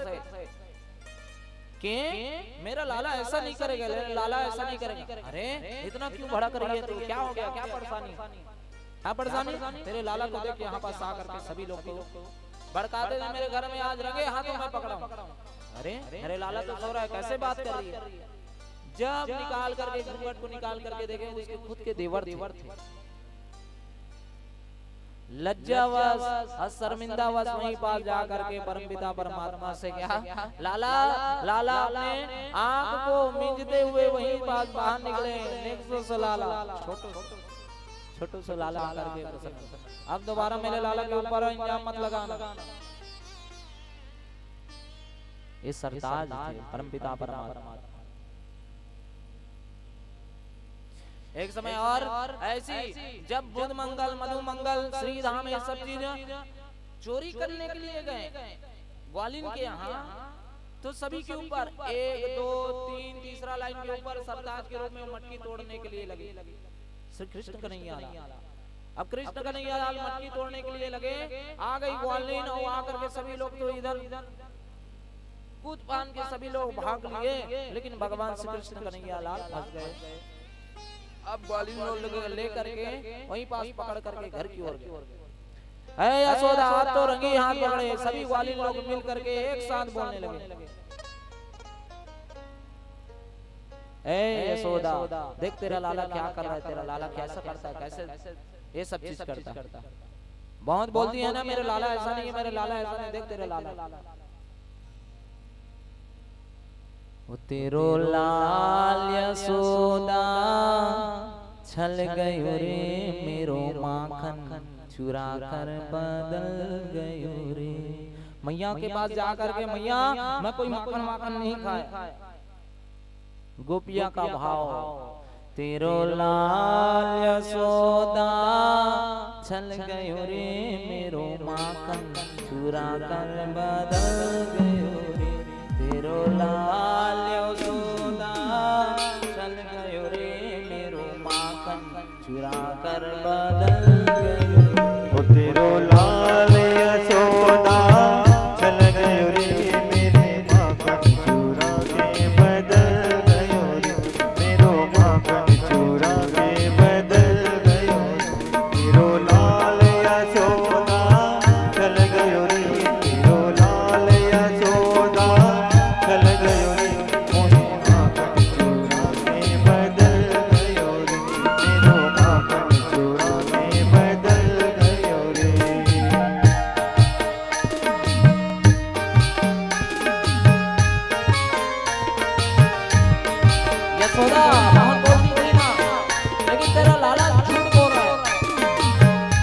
कि मेरा लाला ऐसा नहीं करेगा, लाला ऐसा नहीं करेगा। अरे इतना क्यों बड़ा कर रही है तू, क्या हो गया, क्या परेशानी, क्या परेशानी, तेरे लाला को देख यहाँ पास आकर के सभी लोग को भड़काते थे, मेरे घर में आज रंगे हाथों में पकड़ा। अरे मेरे लाला तो सो रहा है, कैसे बात कर रही है। जब निकाल करके घूंघट को निकाल करके देखे उसके खुद के देवर थे, लज्जावश शर्मिंदावश वहीं पास जा करके परमपिता परमात्मा से क्या लाला लाला अपने आंख को मिंजते हुए वहीं पास बाहर निकले। नेक्सो से लाला छोटू से लाला करके अब दोबारा मेरे लाला के ऊपर इंजाम मत लगाना। ये सरताज थे परमपिता परमात्मा। एक समय और ऐसी जब बुध मंगल मधु मंगल श्री धाम ये सब चीज चोरी करने के लिए गए ग्वालिन के यहाँ, तो सभी के ऊपर 1 2 3 तीसरा लाइन के ऊपर सरताज के रूप में मटकी तोड़ने के लिए लगे श्री कृष्ण कन्हैया लाल। अब कृष्ण कन्हैया लाल मटकी तोड़ने के लिए लगे, आ गई ग्वालिन और आकर के सभी लोग तो इधर कूद फान के सभी लोग भाग लिए, लेकिन भगवान श्री कृष्ण कन्हैया लाल फंस गए। अब ग्वालिन लोग लेकर के वहीं पास पकड़ करके घर की ओर गए। ऐ यशोदा हाथ तो रंगी हाथ पकड़े, सभी ग्वालिन लोग मिल करके एक साथ बोलने लगे। ऐ यशोदा देख तेरा लाला क्या कर रहा है, तेरा लाला कैसा करता है, कैसे ये सब चीज करता है। बहुत बोलती है ना मेरे लाला ऐसा नहीं है, मेरे लाला ऐसा नहीं, देख तेरे लाला। वो तेरो लाल यशोदा छल गयो रे, मेरो माखन चुरा कर बदल गयो रे। मैया के पास जाकर के मैया मैं कोई माखन माखन नहीं खाया। गोपिया का भाव तेरो लाल यशोदा छल गयो रे मेरो माखन चुरा कर बदल गयो रे तेरो लाल यशोदा छल गयो रे मेरो माखन चुरा कर बदल गयो ओ तेरो लाल यशोदा चल गयो रे मेरे माखन चुरा के बदल गयो रे मेरो माखन चुरा के बदल गयो तेरो लाल यशोदा चल गयो रे तेरो लाल यशोदा चल गयो रे मोहे माखन चुरा के बदल गयो रे मेरो माखन चुरा के बदल गयो रे यशोदा बहुत बोलती थी ना, लेकिन तेरा लाला झूठ बोल रहा है।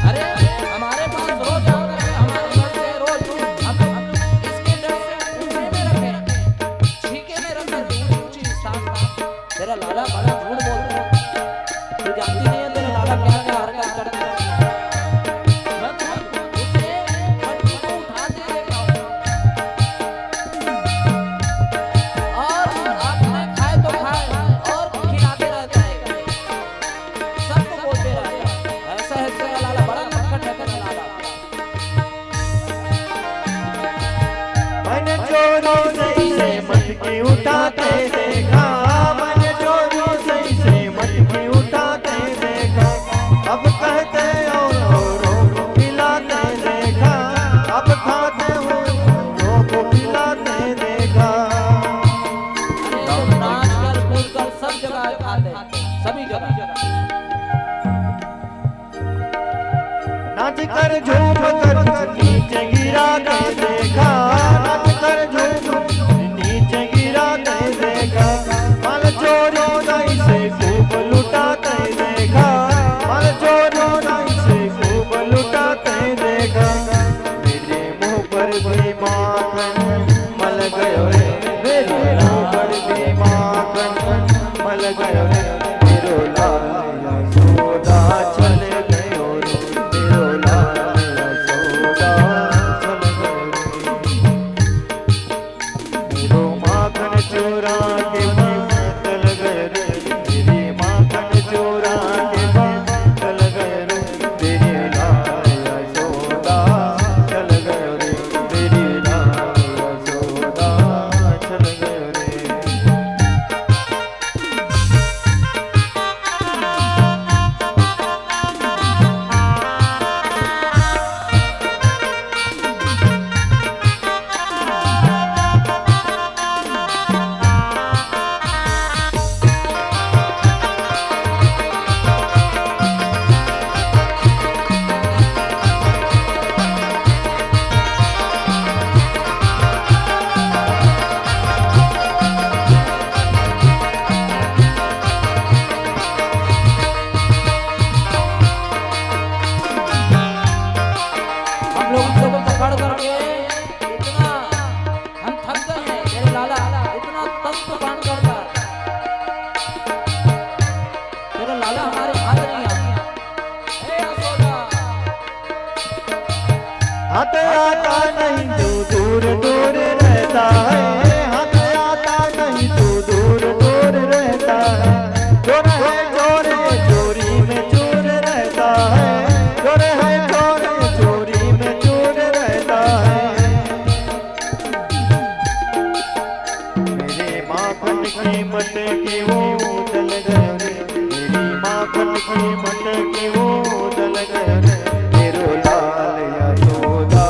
अरे हमारे पास रोज आकर के हमारे घर से रोज हम इसके डर से ऊँचे में रखे, छीके में रखे, ऊँची साफ। तेरा लाला बड़ा झूठ बोलता है। तू जानती नहीं है तेरा लाला क्या क्या हरकत करता है। मैं तो उसे मटकी को उठाते देखा हूँ। और आपने खाए तो खाए और खिलाते रहता है, सबको बोलते रहता है। ऐसा है तेरा लाला, बड़ा नटखट है तेरा लाला। मैंने चोरी सही से मटकी उठाते देखा मैंने चोरी सही से मटकी उठाते देखा अब कहते औरों को खिलाते देखा अब खाते हो औरों को खिलाते देखा अरे तुम नाच कर कूद कर सब जगह खाते हैं, सभी जगह। नाच कर झूम कर नीचे गिराते देखा नाच कर झूम नीचे गिराते देखा माल चोरी नहीं से खूब लुटाते देखा माल चोरी नहीं से खूब लुटाते देखा मेरे मुंह पर भी माखन मल गयो रे मेरे मुंह पर भी माखन मल गयो रे मेरो लाल यशोदा चल गयो रे मेरो लाल यशोदा चल गयो रे मेरो माखन चोरा के चल गयो रे मेरी माखन चोरा के चल गयो रे तेरी लाल यशोदा चल गयो रे तेरी लाल यशोदा चल गयो रे हम लोग उसको पकड़ करके इतना हम थक गए हैं। तेरे लाला इतना तंत्र कांड करता है। तेरा लाला हमारे हाथ नहीं आता। हे यशोदा, हाथ आता नहीं तो दूर दूर रहता है हाथ आता नहीं तो दूर दूर रहता है चोर है चोर चोरी में चोर रहता है चोर है चोर चोरी में चोर रहता है मेरे माखन की मटकी वो चल गयो रे मेरी माखन की मटकी वो चल गयो रे मेरो लाल यशोदा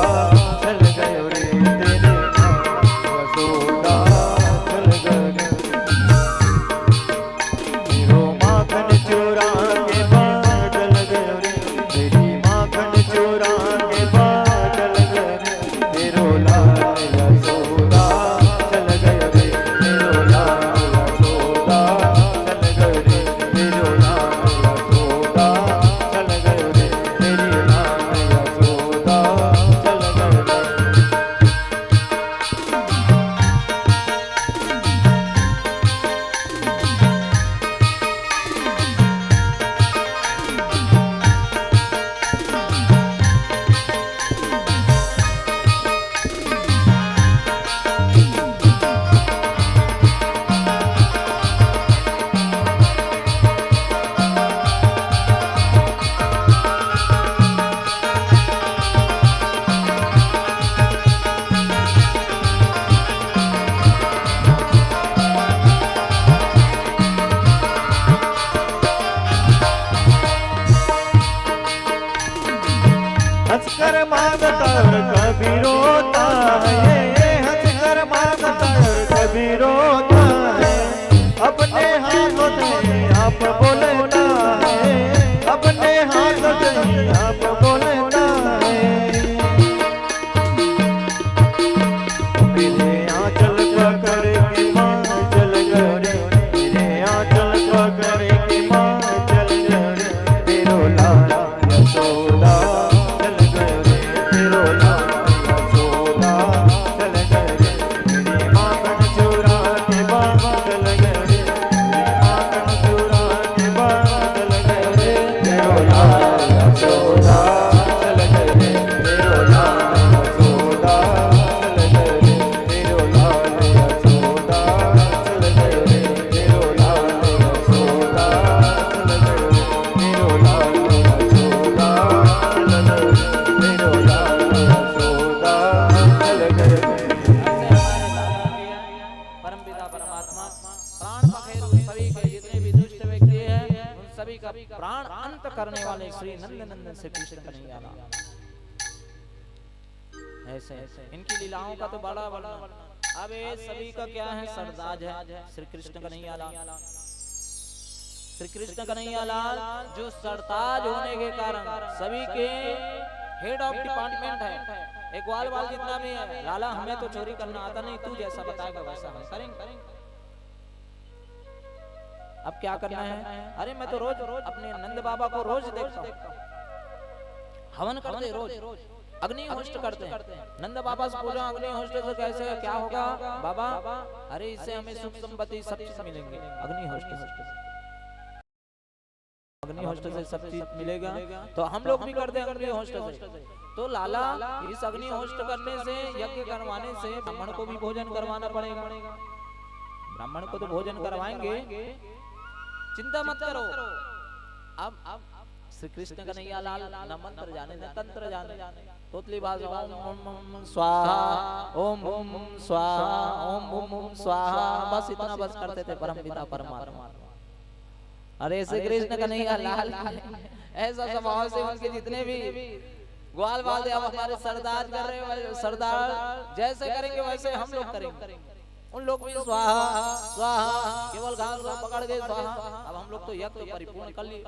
भागता और कभी रोता है, हंसकर भागता और कभी रोता है। अपने हाथों से आप बोलता है, अपने हाथों से आप बोलता है। मेरे आंचल पकड़ के माँ चल गए, मेरे आंचल पकड़ के माँ चल गए, तेरो लाला यशोदा चल गए, तेरो लाला यशोदा चल गए। मेरी माखन चुरा के बाबा चल गए, मेरी माखन चुरा के बाबा चल गए, तेरो लाला यशोदा चल गए, तेरो लाला यशोदा चल गए, तेरो लाला यशोदा चल गए, तेरो लाला यशोदा चल गए, तेरो लाला यशोदा चल गए, तेरो लाला यशोदा चल गए। परम पिता परमात्मा प्राण पखेरु सभी के जितने भी दुष्ट व्यक्ति हैं उन सभी का प्राण अंत करने वाले श्री नंद नंदन श्री कृष्ण कन्हैया लाल। ऐसे इनकी लीलाओं का तो बड़ा वर्णन। अब ये सभी का क्या है, सरदाज है श्री कृष्ण कन्हैया लाल। श्री कृष्ण कन्हैया लाल जो सरताज होने के कारण सभी के हेड ऑफ डिपार्टमेंट है। एक ग्वाल बाल जितना भी है, लाला हमें तो चोरी करना आता नहीं, तू जैसा बताएगा वैसा हम करेंगे। अब क्या करना है, अरे मैं तो रोज अपने नंद बाबा को रोज देखता हूँ, हवन करते रोज, अग्नि होस्ट करते हैं। नंद बाबा से पूछा अग्नि होस्ट से कैसे क्या होगा बाबा, अरे इससे हमें सुख संपत्ति सब चीज मिलेंगे। अग्नि होस्ट से, अग्नि होस्ट से सब चीज मिलेगा, तो हम लोग भी करते हैं अग्नि होस्ट से। तो लाला इस अग्नि होस्ट करने से, यज्ञ करवाने से ब्राह्मण को भी भोजन करवाना पड़ेगा। ब्राह्मण को तो भोजन करवाएंगे, चिंता मत करो। अब श्री कृष्ण कन्हैया लाल न मंत्र जाने न तंत्र जाने, तोतली भाषा ओम ओम स्वाहा, ओम ओम स्वाहा, ओम ओम स्वाहा, बस इतना बस करते थे परम पिता परमात्मा। अरे श्री कृष्ण कन्हैया लाल ऐसा स्वभाव से उनके जितने भी ग्वाल वाले अब हमारे सरदार कर रहे हैं, सरदार जैसे करेंगे वैसे हम लोग करेंगे। उन लोग भी स्वाहा स्वाहा केवल घास को पकड़ के स्वाहा। अब हम लोग तो यज्ञ तो परिपूर्ण कर लिए,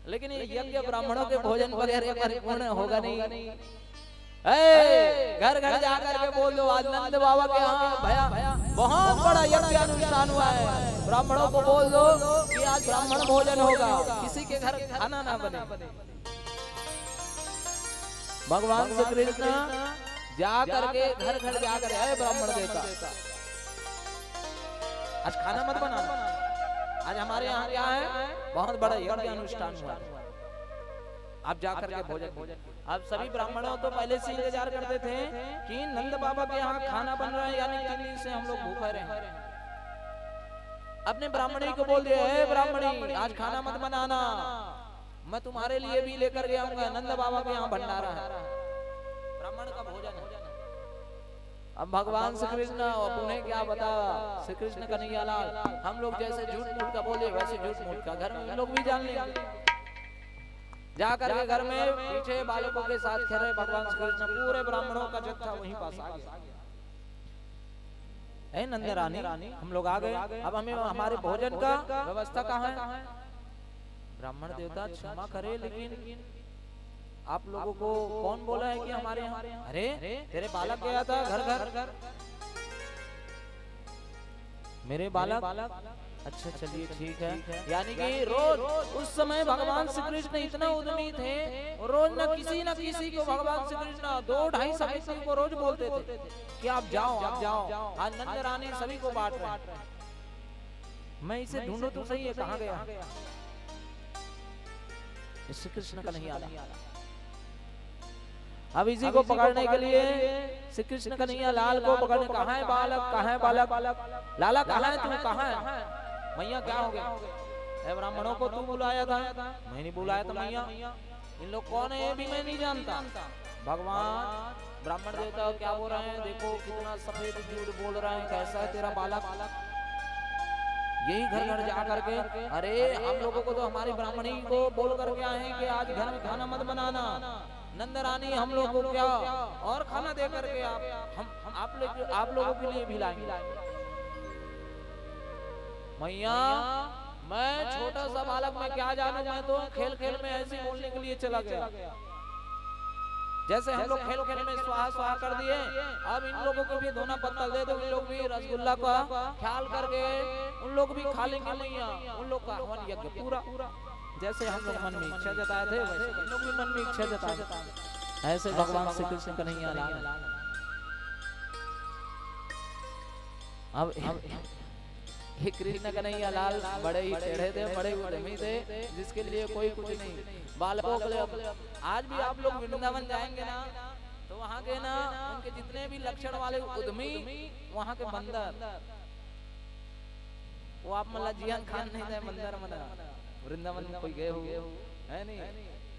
लेकिन ये यज्ञ ब्राह्मणों के भोजन वगैरह परिपूर्ण होगा नहीं। घर घर जाकर के बोल दो आज नंद बाबा के यहाँ भया बहुत बड़ा यज्ञ अनुष्ठान हुआ है। ब्राह्मणों को बोल दो कि आज ब्राह्मण भोजन होगा, किसी के घर खाना ना बने। भगवान श्री कृष्ण जा करके घर घर जाकर है ब्राह्मण देता, आज खाना मत बनाना, आज हमारे यहाँ क्या है बहुत बड़ा यज्ञ अनुष्ठान हुआ। आप जाकर के भोजन, अब सभी ब्राह्मणों तो पहले से इंतजार करते थे कि नंद बाबा के यहाँ खाना बन रहा है, यानी 3 दिन से हम लोग भूखे रहे। अपने ब्राह्मणी को बोल दिया है ब्राह्मणी आज खाना मत बनाना, मैं तुम्हारे लिए भी लेकर के आऊंगा, नंद बाबा के यहाँ भंडारा है, ब्राह्मण का भोजन है। अब भगवान श्री कृष्ण उन्हें क्या बता, श्री कृष्ण कन्हैया लाल हम लोग जैसे झूठ मूठ का बोले वैसे झूठ मूठ का घर में लोग भी जान लेंगे। जाकर के घर में पीछे बालकों के साथ खेल भगवान श्री कृष्ण, पूरे ब्राह्मणों का जत्था वहीं पास आ गया। ए नंद रानी हम लोग आ गए, अब हमें हमारे भोजन का व्यवस्था कहाँ है। ब्राह्मण देवता क्षमा करे, लेकिन आप लोगों को कौन बोला है कि हमारे यहाँ, अरे तेरे बालक गया था घर घर, मेरे बालक, अच्छा चलिए ठीक है। यानी कि रोज उस समय भगवान श्री कृष्ण इतना उद्यमी थे, रोज न किसी को भगवान श्री कृष्ण 2-2.5 सभी को रोज बोलते थे कि आप जाओ आप जाओ। आज नंद रानी सभी को बांट रहे हैं, मैं इसे ढूंढो तो सही है कहाँ गया श्री कृष्ण कन्हैया लाल। अब इसी को पकड़ने के लिए श्री कृष्ण कन्हैया लाल को पकड़ने, कहाँ है बालक, कहाँ है बालक, लाला कहाँ है तू, कहाँ है मैया, क्या हो गया। ब्राह्मणों को तू बुलाया था, मैं नहीं बुलाया था मैया, इन लोग कौन है ये भी मैं नहीं जानता। भगवान ब्राह्मण देवता क्या बोल रहे हैं, देखो कितना सफेद झूठ बोल रहा है, कैसा है तेरा बालक। यही घर घर जा करके, अरे हम लोगों को तो हमारी ब्राह्मणी को बोल करके आए हैं कि आज घर में खाना मत बनाना, नंद रानी हम लोग को क्या और खाना दे करके आप लोगों के लिए भी लाएंगे। मैया मैं छोटा सा बालक में क्या जानूं, मैं तो खेल खेल में ऐसे बोलने के लिए चला गया। जैसे हम लोग खेल खेल में स्वाहा स्वाहा कर दिए, अब इन लोगों को भी दोना पत्तल दे दो, इन लोग भी रसगुल्ला का ख्याल करके उन लोग भी खा लेंगे मैया। उन लोग का हवन यज्ञ पूरा, जैसे हम लोग मन में इच्छा जताए थे वैसे इन लोग भी मन में इच्छा जताए। ऐसे भगवान श्री कृष्ण कन्हैया लाल। अब हे कृष्ण कन्हैया लाल बड़े ही टेढ़े थे, बड़े उद्यमी थे, जिसके लिए कोई कुछ नहीं। बालकों के लिए आज भी आप लोग वृंदावन जाएंगे ना, तो वहाँ के ना उनके जितने भी लक्षण वाले उद्यमी, वहाँ के बंदर, वो आप मतलब जियान खान नहीं थे बंदर मना। वृंदावन में कोई गए हो है नहीं,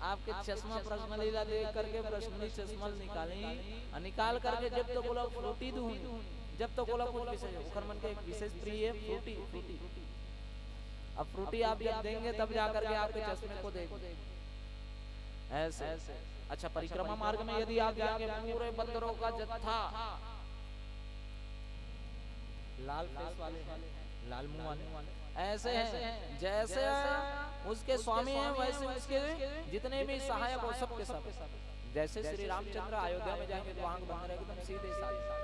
आपके चश्मा प्रश्न लीला देख करके प्रश्न चश्मा निकाल करके जब तो बोला फ्रूटी दूं, जब तो बोला कुछ विशेष उखर मन के एक विशेष प्रिय है फ्रूटी। अब फ्रूटी आप जब देंगे तब जाकर के आपके चश्मे को देंगे ऐसे। अच्छा परिक्रमा मार्ग में यदि आप जाएंगे, पूरे बंदरों का जत्था, लाल फेस वाले, लाल मुंह वाले ऐसे हैं, जैसे उसके स्वामी हैं वैसे उसके जितने भी सहायक हो सब के सब। जैसे श्री रामचंद्र अयोध्या में जाएंगे तो वहां बंदर एकदम सीधे साधे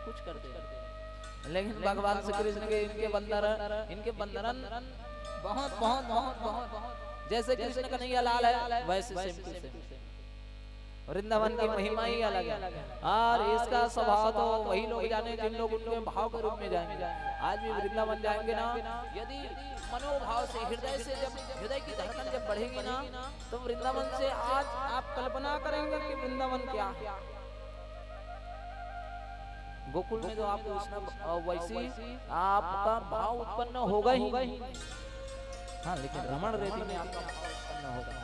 कुछ करते, लेकिन भगवान श्री कृष्ण के इनके बंदरन बहुत बहुत बहुत बहुत जैसे कृष्ण कन्हैया लाल है वैसे सेम टू सेम। वृंदावन की महिमा ही अलग है, और इसका स्वभाव तो वही लोग जाने जिन लोग उनके भाव के रूप में जाएंगे। आज भी वृंदावन जाएंगे ना, यदि मनोभाव से हृदय से जब हृदय की धड़कन जब बढ़ेगी ना, तो वृंदावन से आज आप कल्पना करेंगे कि वृंदावन क्या है। गोकुल में तो आपको वैसी आपका भाव उत्पन्न होगा ही, हाँ, लेकिन रमण रेती में आपका भाव उत्पन्न होगा।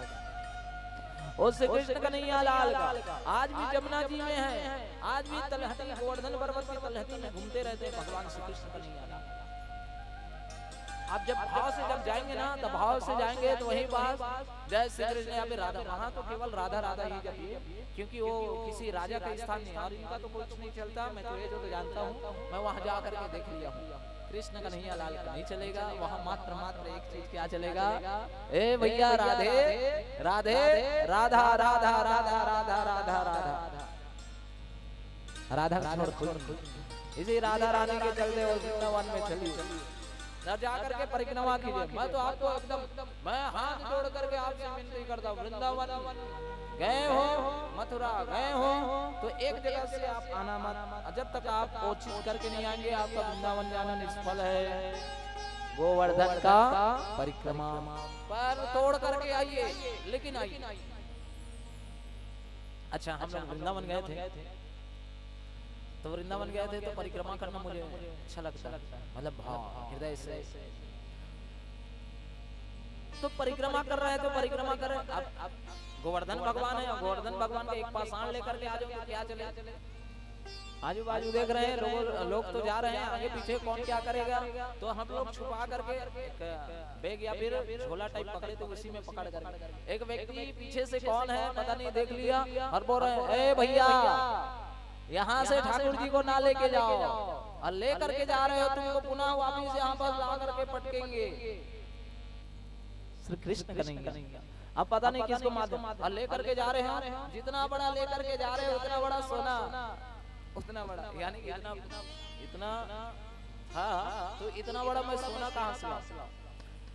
उससे कृष्ण कन्हैया लाल का आज भी जमुना जी में है, आज भी तलहटी गोवर्धन पर्वत की तलहटी में घूमते रहते हैं भगवान श्री कृष्ण कन्हैया लाल। आप जब भाव से जब जाएंगे ना, तो भाव से जाएंगे तो वही बात जय श्री कृष्ण या फिर राधा, वहां तो केवल राधा राधा ही जपिए, क्योंकि वो किसी राजा का स्थान नहीं, और इनका तो कुछ नहीं चलता। मैं तो ये जो तो जानता हूँ, मैं वहां जा करके देख लिया हूँ, कृष्ण कन्हैया लाल का नहीं चलेगा वहां। मात्र एक चीज क्या चलेगा, ए भैया राधे राधे राधा राधा राधा राधा राधा राधा राधा छोड़, इसी राधा रानी के चलते वो वृंदावन में चली जाकर के परिक्रमा कीजिए। मैं तो आपको एकदम मैं हाथ जोड़ करके आपसे विनती करता हूँ, वृंदावन गए हो, मथुरा गए हो, तो एक जगह से आप आना मत, जब तक आप कोशिश करके नहीं आएंगे आपका वृंदावन जाना निष्फल है। गोवर्धन का परिक्रमा पर तोड़ करके आइए, लेकिन आइए। अच्छा हम लोग वृंदावन गए थे, तो वृंदावन गए थे तो परिक्रमा करना मुझे अच्छा लगता है, मतलब भाव हृदय से। तो परिक्रमा कर रहे हैं, तो परिक्रमा कर रहे हैं, अब गोवर्धन भगवान है, गोवर्धन भगवान का एक पाषाण लेकर के आ जाओ तो क्या चले। आजू बाजू देख रहे हैं लोग तो जा रहे हैं, आगे पीछे कौन क्या करेगा, तो हम लोग छुपा करके एक बैग या फिर झोला टाइप पकड़े, तो उसी में पकड़ करके एक व्यक्ति पीछे से कौन है पता नहीं देख लिया, और बोल रहे हैं ए भैया यहाँ से ठाकुर जी को ना लेके जाओ, और लेकर के जा रहे हो तुमको पुनः वापिस यहाँ पर ला करके पटकेंगे। श्री कृष्ण कन्हैया अब पता नहीं किसको माध्यम, और लेकर के जा रहे हैं, जितना बड़ा लेकर के जा रहे हैं उतना बड़ा सोना, उतना बड़ा यानी इतना हाँ, तो इतना बड़ा मैं सोना कहाँ से ला।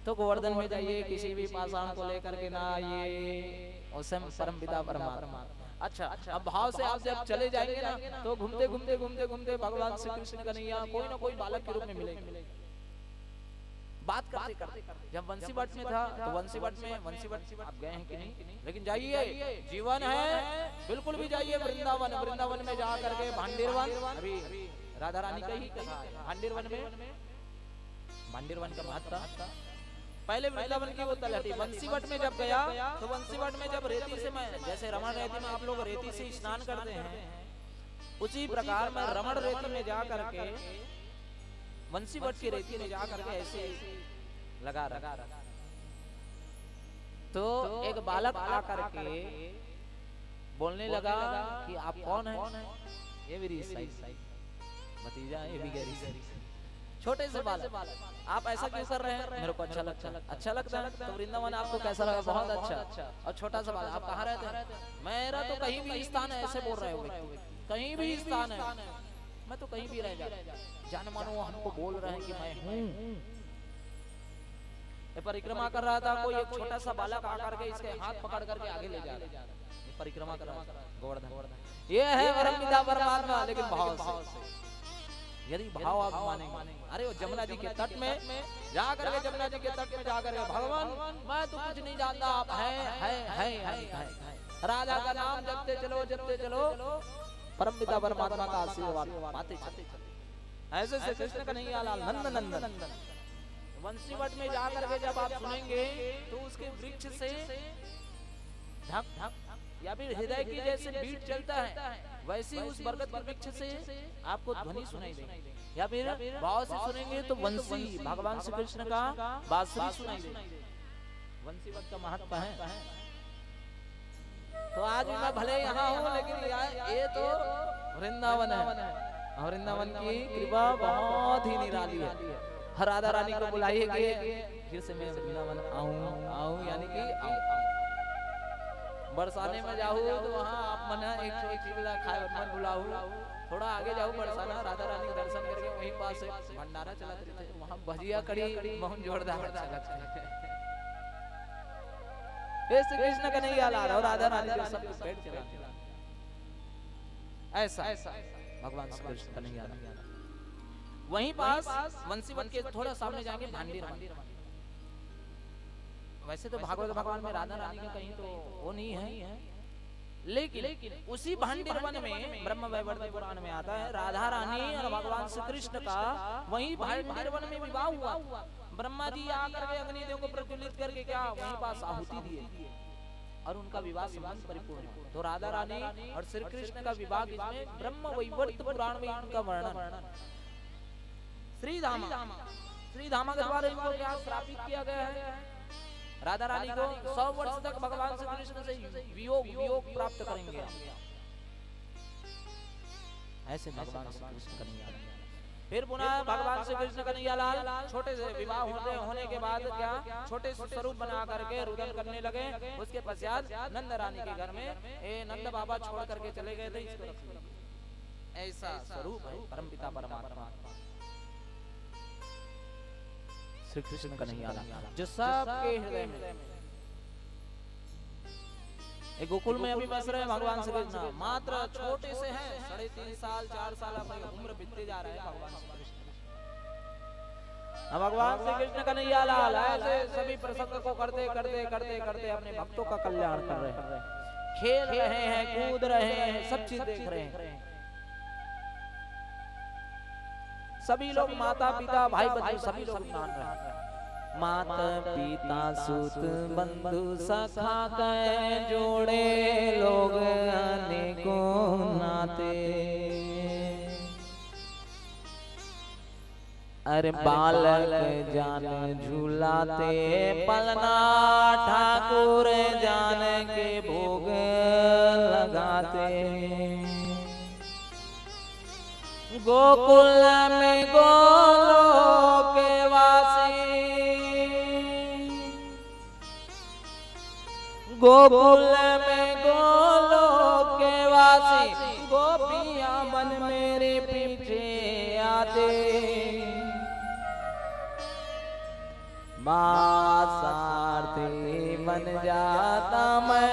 तो गोवर्धन में जाइए, किसी भी पाषाण को लेकर के ना आइए, उसम परम पिता परमात्मा। अच्छा अब भाव से आप जब चले जाएंगे ना, तो घूमते घूमते घूमते घूमते भगवान श्री कृष्ण कन्हैया कोई ना कोई बालक के रूप में मिलेंगे। बात करते करते जब वंशी भट्ट में था, तो वंशी भट्ट आप गए हैं कि नहीं, लेकिन जाइए, जीवन है बिल्कुल भी जाइए वृंदावन। वृंदावन में जा करके भांडीरवन, अभी राधा रानी का ही कथा है, भांडीरवन में भांडीरवन का महत्व। पहले वृंदावन की वो तलहटी वंशी भट्ट में जब गया, तो वंशी भट्ट में जब रेती से मैं, जैसे रमण रेती में आप लोग रेती से स्नान करते हैं, उसी प्रकार मैं रमण रेती में जा करके वंशी भट्ट की रेती में जा करके ऐसे लगा रहा। तो एक बालक आ करके बोलने लगा कि आप कौन हैं? ये मेरी ईसाई भतीजा है, ये भी गैरी छोटे से बालक, आप ऐसा क्यों कर रहे हैं? मेरे को अच्छा लगता है। तो वृंदावन आपको कैसा लगा? बहुत अच्छा। और छोटा सा बालक, आप कहाँ रहते हैं? मेरा तो कहीं भी स्थान है, ऐसे बोल रहे हो, कहीं भी स्थान है, मैं तो कहीं भी रह जान मानो हमको बोल रहे हैं कि मैं हूँ। परिक्रमा कर रहा था, कोई एक छोटा सा बालक आकर के इसके हाथ पकड़ करके आगे ले जा रहा है, परिक्रमा कर रहा है गोवर्धन। ये है परमपिता परमात्मा, लेकिन भाव से, यदि भाव आप मानेंगे, अरे वो जमुना जी के तट में जाकर के, जमुना जी के तट में जाकर के, भगवान मैं तो कुछ नहीं जानता, आप है। राधा का नाम जपते चलो, परमपिता परमात्मा का आशीर्वाद पाते चले। ऐसे से कृष्ण कन्हैया लाल नंदन वंशीवट में जाकर के जब आप सुनेंगे तो उसके वृक्ष से धक या फिर हृदय की जैसे बीट चलता है, वैसे उस बरगद के वृक्ष से आपको ध्वनि सुनाई देगी। या फिर भाव से सुनेंगे तो वंशी भगवान श्री कृष्ण का बांसुरी सुनाई देगी। वंशीवट का महत्व है। तो आज मैं भले यहाँ हूँ, लेकिन ये तो वृंदावन है, वृंदावन की कृपा बहुत ही निराली है। राधा रानी को बुलाइए कि फिर से मैं वृंदावन आऊं, यानी कि बरसाने में जाऊँ तो वहाँ आप मना एक चिवड़ा खाए मत बुलाऊं, थोड़ा आगे जाऊँ बरसाना, राधा रानी के दर्शन करके वहीं पास भंडारा चला थे, वहाँ भजिया कड़ी मोहन जोरदार श्री कृष्ण कन्हैया लाल और राधा रानी के सब पेट चला, ऐसा भगवान श्री कृष्ण कन्हैया लाल। वहीं पास वंशीवट के थोड़ा सामने जाएंगे भांडीर। वैसे तो भागवत भगवान में राधा रानी का कहीं तो वो नहीं है, लेकिन उसी भांडीर वन में ब्रह्म वैवर्त पुराण में आता है, राधा रानी और भगवान श्री कृष्ण का वहीं भांडीर वन में विवाह हुआ। ब्रह्मा जी आकर के अग्निदेव को प्रज्वलित करके क्या वहीं पास आहुति दिए और उनका विवाह संबंध परिपूर्ण। तो राधा रानी और श्री कृष्ण का विवाह इसमें ब्रह्म वैवर्त पुराण में इनका वर्णन। श्रीधामा के द्वारा इनको क्या श्रापित किया गया है? राधा रानी को 100 वर्ष तक भगवान श्री कृष्ण से वियोग प्राप्त करेंगे। ऐसे भगवान श्री कृष्ण कन्हैया लाल। फिर पुनः भगवान श्री कृष्ण कन्हैया लाल छोटे से विवाह होने के बाद क्या छोटे से स्वरूप बना करके रुदन करने लगे। उसके पश्चात नंद रानी के घर में नंद बाबा छोड़ करके चले गए थे। ऐसा स्वरूप है परमपिता परमात्मा श्री कृष्ण कन्हैया लाल, जो सबके हृदय में। एक गोकुल में अभी बस रहे भगवान श्री कृष्ण, मात्र छोटे से हैं, 3.5 साल 4 साल अपनी उम्र बीतते जा रहे हैं भगवान श्री कृष्ण। भगवान श्री कृष्ण कन्हैया लाल ऐसे सभी प्रसंग को करते करते करते करते अपने भक्तों का कल्याण कर रहे हैं, खेल रहे हैं, कूद रहे हैं, सब चीज देख रहे हैं। सभी लोग माता पिता भाई बंधु सभी लोग मान रहे हैं। माता पिता सुत बंधु सखा के जोड़े लोग अनेकों नाते। अरे बालक जान झूलाते पलना ठाकुर जान के भोग लगाते। गोकुल में गोलोक के वासी, गोकुल में गोलोक के वासी, गोपियां बन मेरे पीछे आते। सारथी बन जाता मैं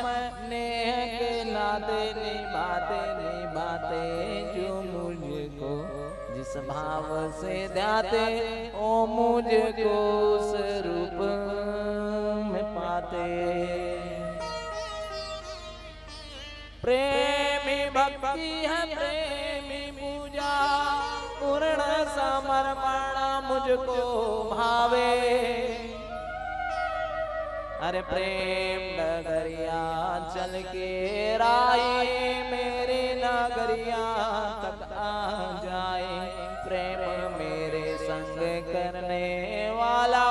नेह के नाते, निभाते निभाते जो मुझको जिस भाव से ध्याते, ओ मुझको उस रूप में पाते। प्रेमी भक्ति है प्रेमी पूजा, पूर्ण समर्पण मुझको भावे। अरे प्रेम नगरिया चल के राय मेरे नगरिया तक आ जाए। प्रेम मेरे संग करने वाला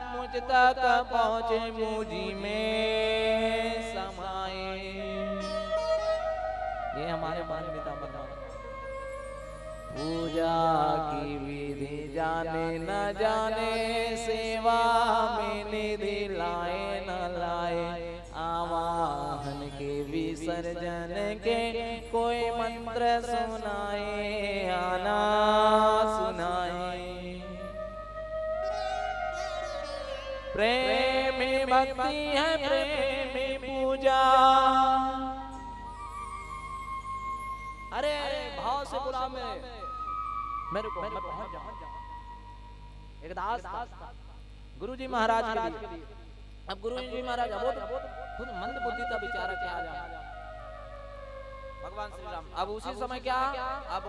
मुझ तक पहुँचे, मुझी में समाए। हमारे परमपिता परमात्मा। पूजा की विधि जाने न जाने, सेवा में निधि लाए न लाए, आवाहन के विसर्जन के कोई मंत्र सुनाए आना सुनाए। प्रेमी भक्ति है प्रेमी पूजा। अरे भाव से बुला मेरे को, मैं पहुंच जाऊं। एक दास गुरुजी महाराज के लिए। अब गुरुजी महाराज वो खुद मंद बुद्धि था बेचारा, क्या जाए भगवान श्री राम। अब उसी समय क्या, अब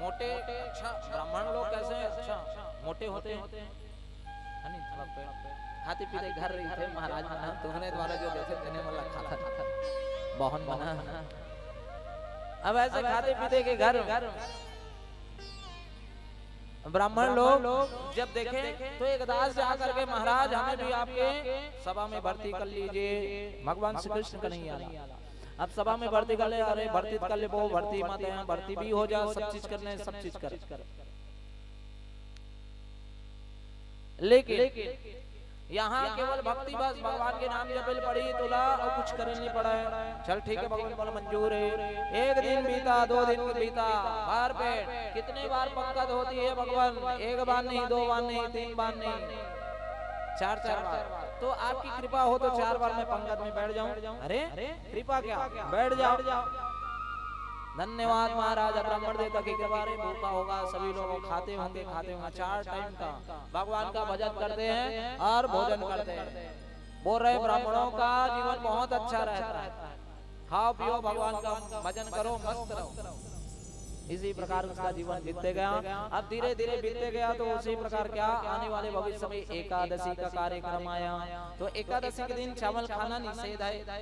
मोटे अच्छा ब्राह्मण लोग कैसे अच्छा मोटे होते हैं, खाते पीते घर रही थे महाराज मना, तुमने द्वारा जो देखे देने वाला खाता बहन बना। अब ऐसे खाते पीते के घर ब्राह्मण लोग जब देखे तो एक दास जा करके, महाराज हमें भी आपके सभा में भर्ती कर लीजिए। भगवान श्री कृष्ण का नहीं आला। अब सभा में भर्ती कर ले, अरे भर्ती कर ले, वो भर्ती मत है, भर्ती भी हो जाए, सब चीज करने, सब चीज कर। लेकिन यहाँ केवल भक्ति बस भगवान के नाम जपल पड़ी तुला और कुछ करने नहीं पड़ा है। चल ठीक है भगवान बोला मंजूर है। एक दिन बीता, 2 दिन बीता, बार पे कितने बार पंकज होती है भगवान, एक बार नहीं, 2 बार नहीं, 3 बार नहीं, 4 बार। तो आपकी कृपा हो तो 4 बार मैं पंकज में बैठ जाऊं। अरे कृपा क्या, बैठ जाओ। धन्यवाद महाराज, ब्राह्मण देवता की कृपा रे, भूखा होगा, सभी लोग खाते होंगे 4 टाइम का भगवान का भजन करते हैं और भोजन करते हैं। बोल रहे ब्राह्मणों का जीवन बहुत अच्छा रहता है, खाओ पियो भगवान का भजन करो, मस्त रहो। इसी प्रकार उसका जीवन बीतते गया। अब धीरे धीरे बीतते गया तो उसी प्रकार क्या आने वाले भविष्य में एकादशी का कार्यक्रम आया। तो एकादशी के दिन चावल खाना निषेध है।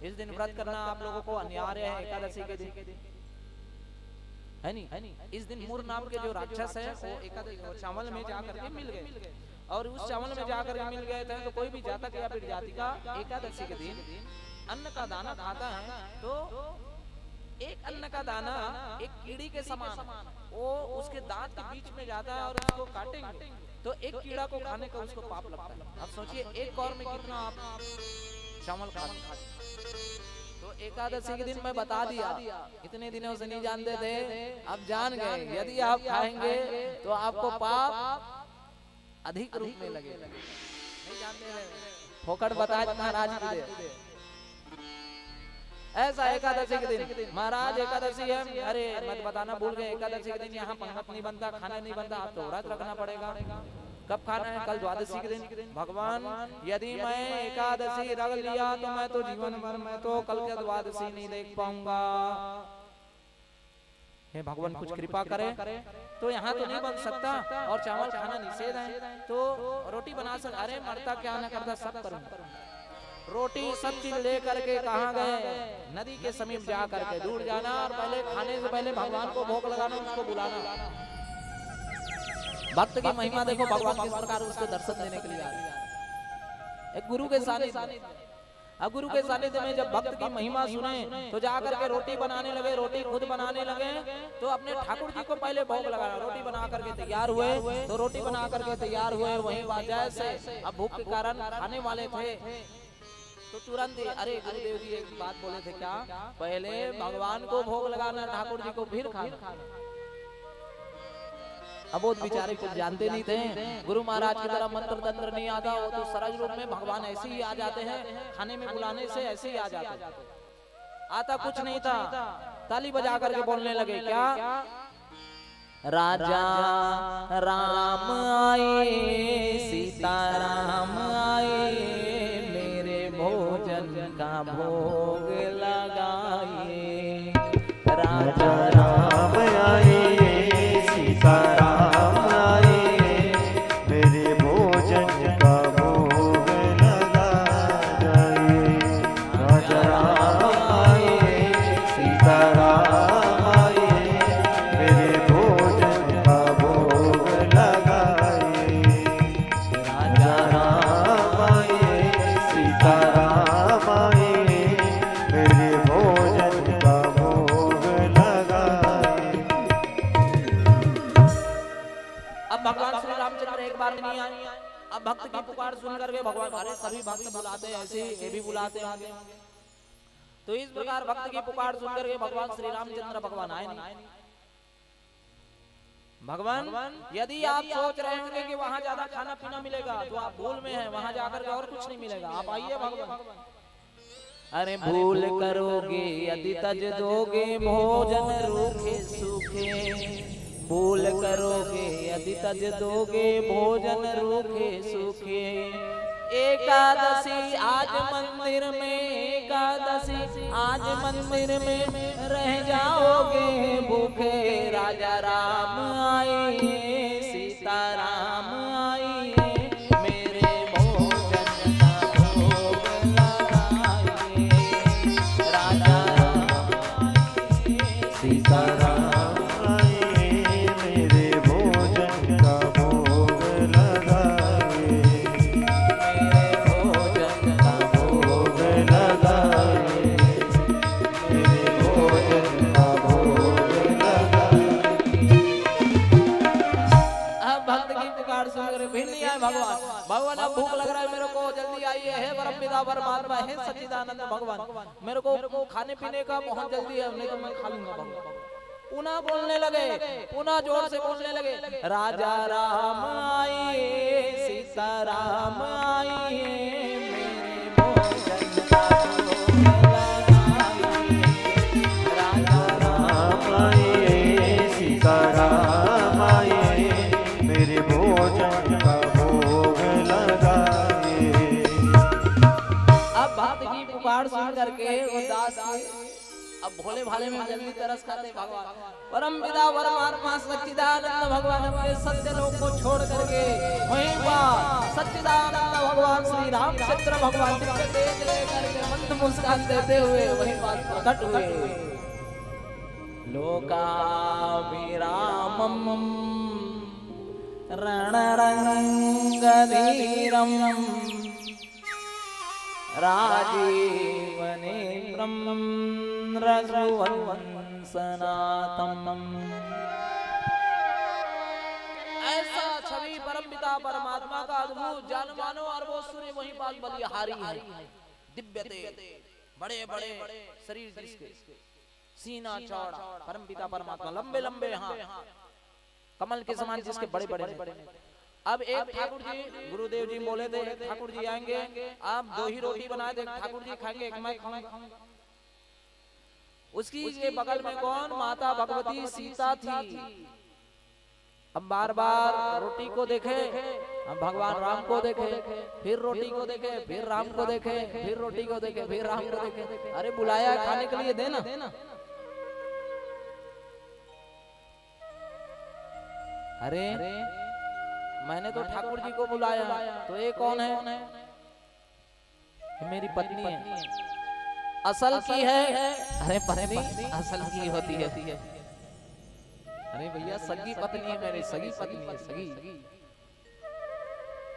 इस दिन व्रत करना आप लोगों को अनिवार्य है। एकादशी के दिन है नहीं, इस दिन मूर नाम के जो राक्षस है वो एकादशी चावल में जाकर के मिल गए, और उस चावल में जाकर के मिल गए थे। तो कोई भी जातक या फिर जाति का एकादशी के दिन अन्न का दाना खाता है तो एक अन्न का दाना एक कीड़ी के समान वो उसके दांत के बीच में जाता है, और उसको काटेंगे तो एक कीड़ा को खाने का उसको पाप लगता है। अब सोचिए एक कौर में कितना आप चावल खाते। तो एकादशी के दिन मैं बता दिया, इतने दिनों से नहीं जानते थे, अब जान गए। यदि आप खाएंगे तो आपको पाप अधिक रूप में लगेगा। नहीं जानते थे, फोकट बताए महाराज के लिए। ऐसा एकादशी के दिन महाराज एकादशी है, अरे मत बताना भूल गए। एकादशी के दिन यहाँ पंगत नहीं बनता, खाना नहीं बनता, आप तो व्रत रखना पड़ेगा। कब खाना है? कल द्वादशी के दिन। भगवान यदि मैं एकादशी रख लिया तो मैं तो जीवन भर मैं तो कल के द्वादशी नहीं देख पाऊंगा। हे भगवान कुछ कृपा करे। तो यहाँ तो नहीं बन सकता और चावल खाना निषेध है, तो रोटी बना सक। अरे मरता क्या न करता सब करूंगा। रोटी सब चीज ले करके कहाँ गए? नदी के समीप जा करके दूर जाना और पहले खाने से पहले भगवान को भोग लगाना, उसको बुलाना। भक्त की महिमा देखो, भगवान किस प्रकार उसको दर्शन देने के लिए आ रहे हैं। एक गुरु के सानिध्य, अब गुरु के सानिध्य में जब भक्त की महिमा सुने तो जाकर के रोटी बनाने लगे। रोटी खुद बनाने लगे तो अपने ठाकुर जी को पहले भोग लगाना। रोटी बना करके तैयार हुए तो रोटी बना करके तैयार हुए, वही बात जैसे अब भूख के कारण खाने वाले थे तो तुरंत अरे गुरुदेव जी एक बात बोले थे, क्या पहले भगवान को भोग लगाना, ठाकुर जी को फिर खाना। अब वो बेचारे कुछ जानते नहीं थे, गुरु महाराज की तरह मंत्र तंत्र नहीं आता, वो तो सरल रूप में भगवान ऐसे ही आ जाते हैं, खाने में बुलाने से ऐसे ही आ जाते। आता कुछ नहीं था, ताली बजा करके बोलने लगे, क्या राजा राम आए, सीता राम आए, मेरे भोजन का भोग लगाए। राजा राम आए, सीता राम आए, मेरे भोजन का भोग लगाए। राजा राम आए, सीता राम आए, मेरे भोजन का भोग लगाए। राजा राम आए, सीता राम आए, मेरे भोजन का भोग अब भक्त की पुकार सुन करके भगवान, अरे सभी भक्त बुलाते हैं ऐसे ही ये भी बुलाते होंगे। तो इस प्रकार भक्त की पुकार सुन करके भगवान श्री रामचंद्र भगवान आए नहीं। भगवान यदि आप सोच रहे होंगे कि वहां ज्यादा खाना पीना मिलेगा तो आप भूल में हैं, वहां जाकर के और कुछ नहीं मिलेगा। आप आइए भगवान। अरे भूल करोगे यदि तज दोगे भोजन रूखे सूखे, भूल करोगे यदि तज दोगे भोजन रूखे सूखे। एकादशी आज मंदिर में, एकादशी आज मंदिर में रह जाओगे भूखे। राजा राम आए, सीता राम आए, मेरे भोजन का भोग लगाए। राजा राम आए, सीता राम आए, मेरे भोजन का भोग लगाए, भोजन का भोग लगाए, मेरे भोजन का भोग लगाए। अब भक्त की पुकार सुनकर फिर नहीं आए भगवान। भगवान अब भूख लग रहा है मेरे को, जल्दी आइए। हे परमपिता परमात्मा, हे सच्चिदानंद भगवान, मेरे को खाने पीने का बहुत जल्दी है, नहीं तो मैं खा लूंगा भगवान। पुनः बोलने लगे, पुनः जोर से बोलने लगे। राजा राम आए, सीता राम आए, मेरे भोजन का भोग लगाए। राजा राम आए, सीता राम आए, मेरे भोजन का भोग लगाए। अब भक्त की पुकार सुन करके उदास अब भोले भाले में जल्दी तरस खाते भगवान। परम पिता परमात्मा सच्चिदानंद भगवान अपने सत्य लोक को छोड़ करके वहीं पर सच्चिदानंद भगवान श्री रामचंद्र भगवान दिव्य तेज लेकर के मंद मुस्कान देते हुए वहीं पर प्रकट हुए। लोकाभिरामम् रणरंगधीरम् राजीवनेत्रं रघुवंशनाथम्। ऐसा छवि परमपिता परमात्मा का अद्भुत जान मानो अरबों सूर्य वहीं पास बलिहारी है। दिव्य तेज, बड़े बड़े शरीर जिसके, सीना चौड़ा, परमपिता परमात्मा लंबे लंबे हाथ, कमल के समान जिसके बड़े बड़े। अब एक ठाकुर जी, गुरुदेव जी बोले थे ठाकुर जी आएंगे, आप 2 ही रोटी बनाए थे, ठाकुर जी खाएंगे, एक मैं खाऊंगा। उसकी के बगल में कौन, माता भगवती सीता थी। अब बार बार रोटी को देखे, अब भगवान राम को देखे, फिर रोटी को देखे, फिर राम को देखे, फिर रोटी को देखे, फिर राम को देखे। अरे बुलाया खाने के लिए, देना। अरे मैंने तो ठाकुर जी को बुलाया, तो ये कौन है? मेरी पत्नी है। असल की है? अरे पत्नी असल की होती है। अरे भैया सगी पत्नी है, मेरी सगी पत्नी है, सगी।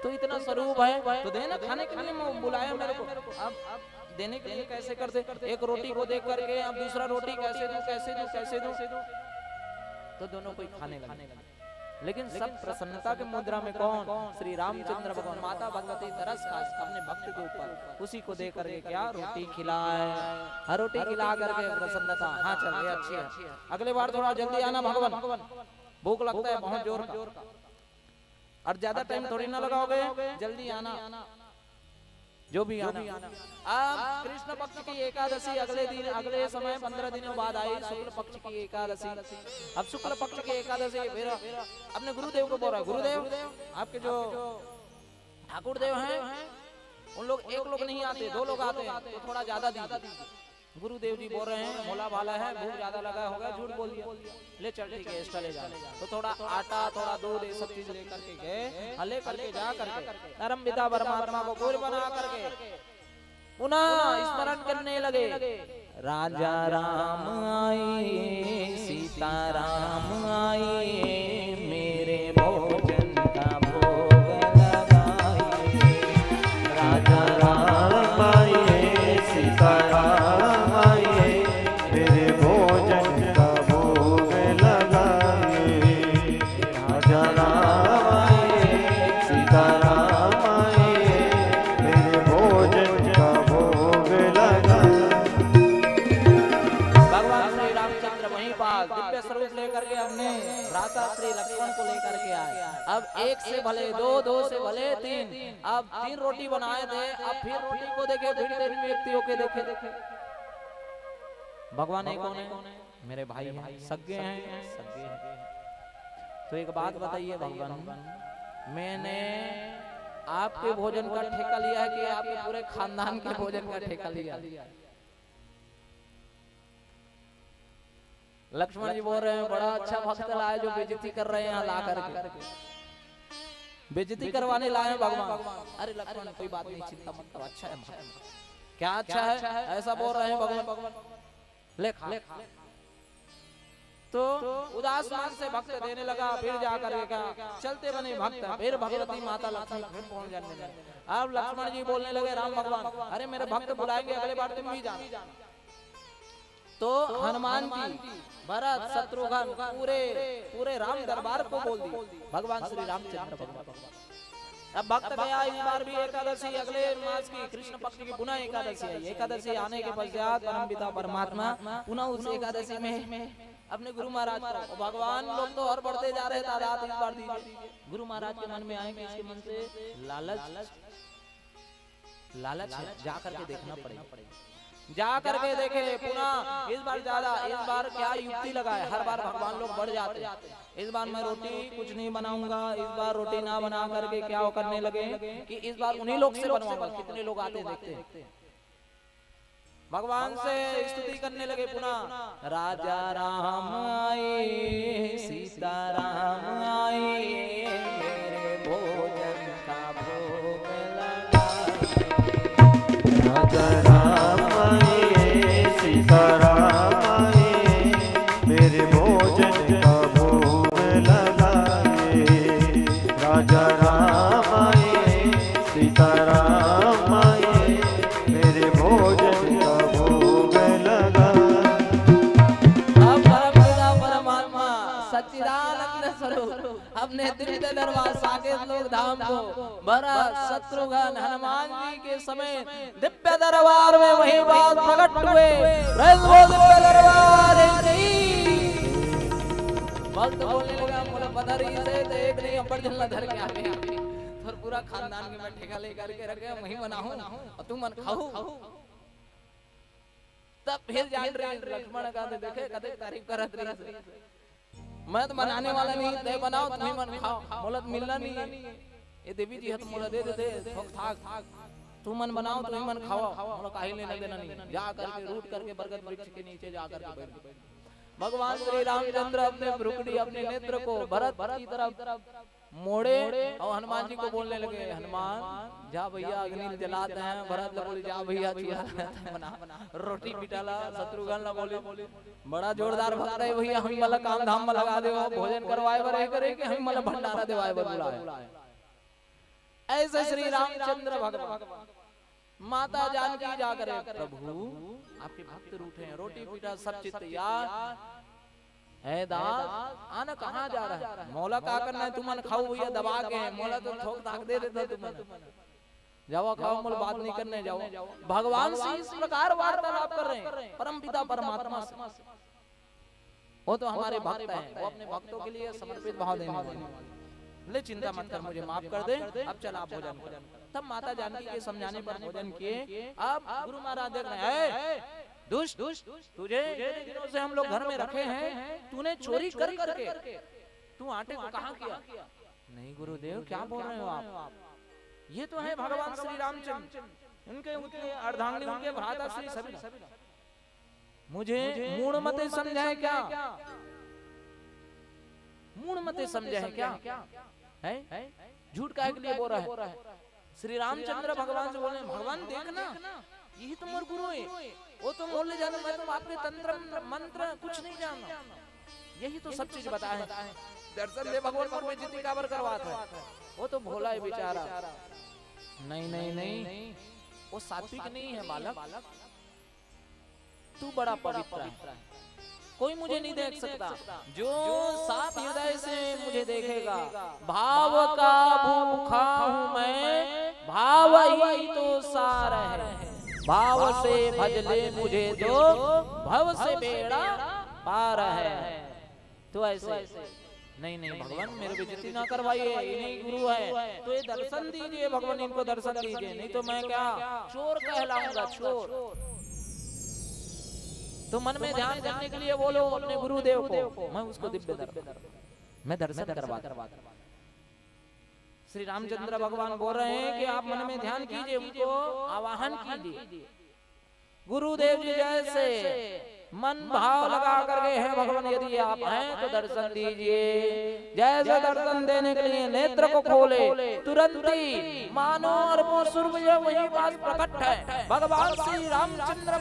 तो इतना स्वरूप है तो देना खाने के लिए बुलाया मेरे को। अब देने के लिए कैसे करते? एक रोटी को देख करके अब दूसरा रोटी कैसे दूं, कैसे दूं, कैसे दूं, तो दोनों को खाने लगे। लेकिन सब प्रसन्नता के मुद्रा में कौन? श्री रामचंद्र भगवान। माता भगवती तरस खा अपने भक्त के ऊपर, उसी को देख करके क्या रोटी खिलाए, हर रोटी खिला करके प्रसन्नता। हाँ चल ये अच्छी है, अगले बार थोड़ा जल्दी आना भगवान, भूख लगता है बहुत जोर का, और ज्यादा टाइम थोड़ी ना लगाओगे, जल्दी आना जो भी आना। अब कृष्ण पक्ष की एकादशी अगले दिन, अगले समय 15 दिनों बाद आई शुक्ल पक्ष की एकादशी। अब शुक्ल पक्ष की एकादशी फिर अपने गुरुदेव को बोल रहा है, गुरुदेव आपके जो ठाकुर देव हैं उन लोग, एक लोग नहीं आते, 2 लोग आते हैं, तो थोड़ा ज्यादा दीजिए। गुरुदेव जी बोल रहे हैं भोला भाला है, भूख ज्यादा लगा होगा, झूठ बोल दिया, ले चल ठीक है एक्स्ट्रा ले जा। तो थोड़ा आटा, थोड़ा दूध, ये सब चीज लेकर के गए, ले करके जा करके परम पिता परमात्मा को गुरु बना करके पुनः स्मरण करने लगे। राजा राम आए, सीता राम आए, मेरे भोजन का भोग लगाए। राजा राम आए, सीता राम आए, मेरे भोजन का भोग लगाए। राजा राम आए, सीता राम वहीं पास दिव्य स्वरूप लेकर के हमने भ्राता श्री लक्ष्मण को लेकर के आए। अब एक से भले दो, दो से भले तीन, अब 3 रोटी बनाए थे। अब फिर रोटी को देखे, फिर 3 व्यक्तियों के देखे। भगवान एक कौन है? मेरे भाई हैं, सगे हैं, सगे हैं। तो एक बात बताइए भगवान, मैंने आपके भोजन का ठेका लिया है कि आपके पूरे खानदान के भोजन का ठेका लिया? लक्ष्मण जी बोल रहे हैं बड़ा अच्छा भक्त लाए जो बेइज्जती कर रहे हैं यहाँ ला करके, बेइज्जती करवाने लाए हैं भगवान। अरे लक्ष्मण कोई बात नहीं, चिंता मत करो, अच्छा है। क्या अच्छा है? ऐसा बोल रहे हैं भगवान। ले खा। तो उदास मन से भक्त देने लगा। फिर जाकर कहा चलते बने भक्त, फिर भगवती माता लक्ष्मण फिर पहुंच जाने लगे। अब लक्ष्मण जी बोलने लगे राम भगवान, अरे मेरे भक्त बुलाएंगे, अगले बार तुम भी जाना। तो हनुमान जी, भरत, शत्रुघ्न, पूरे राम दरबार को बोल दी भगवान श्री रामचंद्र भगवान। अब भक्त गया। इस बार भी एकादशी अगले मास की कृष्ण पक्ष की पुनः एकादशी आई। एकादशी आने के पश्चात परम पिता परमात्मा पुनः उस एकादशी में अपने गुरु महाराज को, भगवान लोग तो और बढ़ते जा रहे तादाद, इस बार दीजिए। गुरु महाराज के मन में आएंगे, इसके मन से लालच जा करके देखना पड़ेगा। जा करके देखे पुनः, इस बार ज्यादा, इस बार क्या युक्ति लगाए। हर बार भगवान लोग बढ़ जाते। इस बार मैं रोटी कुछ नहीं बनाऊंगा। इस बार रोटी ना बना करके क्या करने लगे कि इस बार उन्हीं लोग से बनवाऊंगा। कितने लोग आते देखते, भगवान से स्तुति करने लगे पुनः। राजा राम आए, सीता राम आए, मेरे भोजन का भोग लगाए। राजा राम आए, सीता राम आए, मेरे भोजन का भोग लगाए। राजा राम आए, सीता राम आए, मेरे भोजन का भोग लगाए। अब परमपिता परमात्मा सच्चिदानंद स्वरूप अपने दिव्य दरबार साकेत लोक धाम को भरत, शत्रुघ्न, हनुमान जी के समय दिव्य दरबार में वही बात प्रकट हुए। दिव्य दरबार भक्त बोलने लगा, बोला पधरी से देख नहीं अपर जल्ला धर के आगे और पूरा खानदान के मैं ठेका लेकर के रखे, वही बनाऊं और तुम मन खाओ। तब फिर जान रहे लक्ष्मण का देखे कदे तारीफ करत रही, मैं तो बनाने वाला नहीं, ते बनाओ तुम मन खाओ, मोलत मिलना नहीं। ये देवी जी हत मोला दे देते थोक थाक, तुम मन बनाओ तुम मन खाओ, मोला काहे लेना देना नहीं। जा करके रूट करके बरगद वृक्ष के नीचे जा करके बैठ गए। भगवान श्री रामचंद्र अपने भ्रुकुटी, अपने नेत्र को भरत की तरफ मोड़े और हनुमान जी को बोलने लगे, हनुमान जा भैया अग्नि जलाते हैं। भरत बोले जा भैया बना रोटी पिटाला। शत्रुघ्न न बोले बड़ा जोरदार भक्त है भैया, हम मला काम धाम में लगा दे, भोजन करवाए बर करे कि हम मला भंडारा देवाए बर बुलाए। ऐसे श्री रामचंद्र भगवान माता जानकी जाकर प्रभु आपके भक्त रूठे हैं, रोटी पीटा सब चित तैयार है। दास आना कहाँ जा रहा है? मौला का करना है, तुम खाओ भैया दबा के। मौला तो ठोक ताक दे देता तुम, जाओ खाओ, मोल बात नहीं करने जाओ। भगवान से इस प्रकार वार्तालाप कर रहे हैं परम पिता परमात्मा से। वो तो हमारे भक्त हैं, वो अपने भक्तों के लिए समर्पित भाव देने वाले। ले चिंता मत कर, मुझे माफ कर दे, अब चल आप भोजन कर। तब माता जानकी के समझाने पर भोजन किए। अब गुरु महाराज देख रहे हैं, दुष्ट तुझे इतने दिनों से हम लोग घर में रखे हैं, तूने चोरी कर करके तू आटे को कहाँ किया? नहीं गुरुदेव क्या बोल रहे हो आप? ये तो है भगवान श्री रामचंद्र, उनके अर्धांगिनी, उनके भ्राता श्री सभी। मुझे मूढ़ मते समझा है क्या? मूढ़ मते समझा है क्या? है झूठ काहे के लिए बोल रहा है? श्री रामचंद्र भगवान से बोले, भगवान देखना यही तो मोर गुरु है, वो तो बोलने जाना, मैं तो आपके तंत्र मंत्र कुछ नहीं जानता, यही तो सब चीज बताए। दर्शन दे भगवान पर बेइज्जती काबर करवाता है? वो तो भोला है बेचारा। नहीं, वो सात्विक नहीं है बालक, तू बड़ा पवित्र है, कोई मुझे नहीं देख सकता। जो साफ हृदय से मुझे देखेगा, भाव का भूखा हूँ मैं, भाव ही तो सार है। भाव से भज ले मुझे तो भव से बेड़ा पार है। तो ऐसे नहीं नहीं भगवान मेरे बेइज्जती ना करवाइए, इन्हीं गुरु है तो ये दर्शन दीजिए भगवान, इनको दर्शन दीजिए, नहीं तो मैं क्या चोर कहलाऊंगा, चोर। तो मन में ध्यान करने के लिए बोलो अपने गुरुदेव को, मैं उसको दिव्य दर्शन मैं दर्शन करवा। श्री रामचंद्र भगवान बोल रहे हैं कि आप मन में ध्यान कीजिए, उनको आवाहन कीजिए। गुरुदेव जी जैसे मन भाव लगा करके हैं भगवान, यदि आप हैं तो दर्शन दीजिए। जैसे दर्शन देने के लिए नेत्र को खोले, तुरंत ही मानो और वो सूर्य वही पास प्रकट है। भगवान श्री रामचंद्र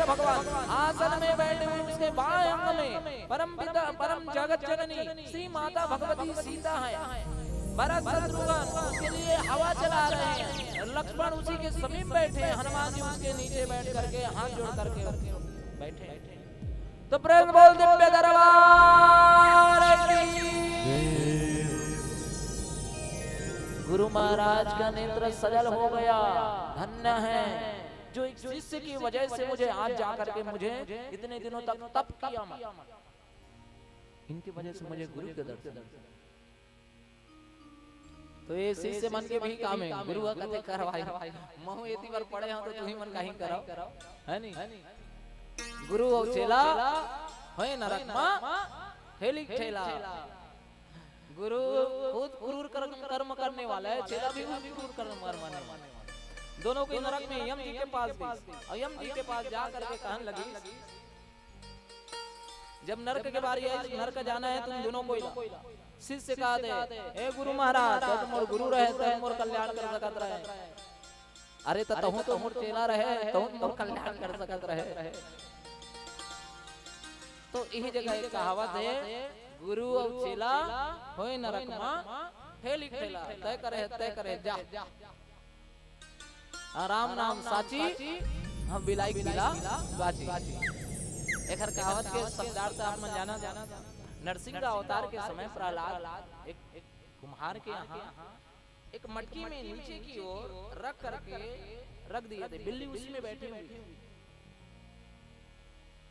भगवान आसन में बैठे हुए, उसके बाएं अंग में परम पिता परम जगत जननी श्री माता भगवती सीता है। भरत शत्रुघ्न उसके लिए हवा चला रहे हैं, लक्ष्मण उसी के समीप बैठे हैं, हनुमान जी उसके नीचे बैठ करके हाथ जोड़ करके बैठे। तो प्रेम बोल दिव्य दरबार की। गुरु महाराज का नेत्र सजल हो गया, धन्य है जो एक शिष्य की वजह से मुझे आज जाकर के मुझे इतने दिनों तक तप किया, इनकी वजह से मुझे गुरु के दर्शन। तो ये शिष्य मन के भी काम है, गुरु कहते कर भाई महू इतनी बार पढ़े हो तो तुम्ही मन कहीं करो, है नहीं। गुरु और चेला होए नरक में हेली ठेला। गुरु खुद क्रूर कर्म करने वाला है, चेला भी क्रूर कर्म करने वाला, दोनों को नरक में यम जी के पास गई और यम जी के पास जा करके कहने लगी, जब नरक के बारी आई, नरक जाना है तुम दोनों को। शिष्य कहा दे ए गुरु महाराज तो मोर गुरु रहे तो मोर कल्याण कर सकत रहे, अरे तो तहु तो मोर चेला रहे तो मोर कल्याण कर सकत रहे। तो यही जगह एक कहावत है, गुरु और चेला होए नरक में हेली ठेला, तय करे जा। राम नाम साची हम बिलाई बिला बाची। एक कहावत के शब्दार्थ आप मन जाना, नरसिंह का अवतार के समय प्रहलाद एक कुम्हार के यहाँ एक मटकी में नीचे की ओर रख करके रख दिए थे, बिल्ली उसी में बैठी हुई।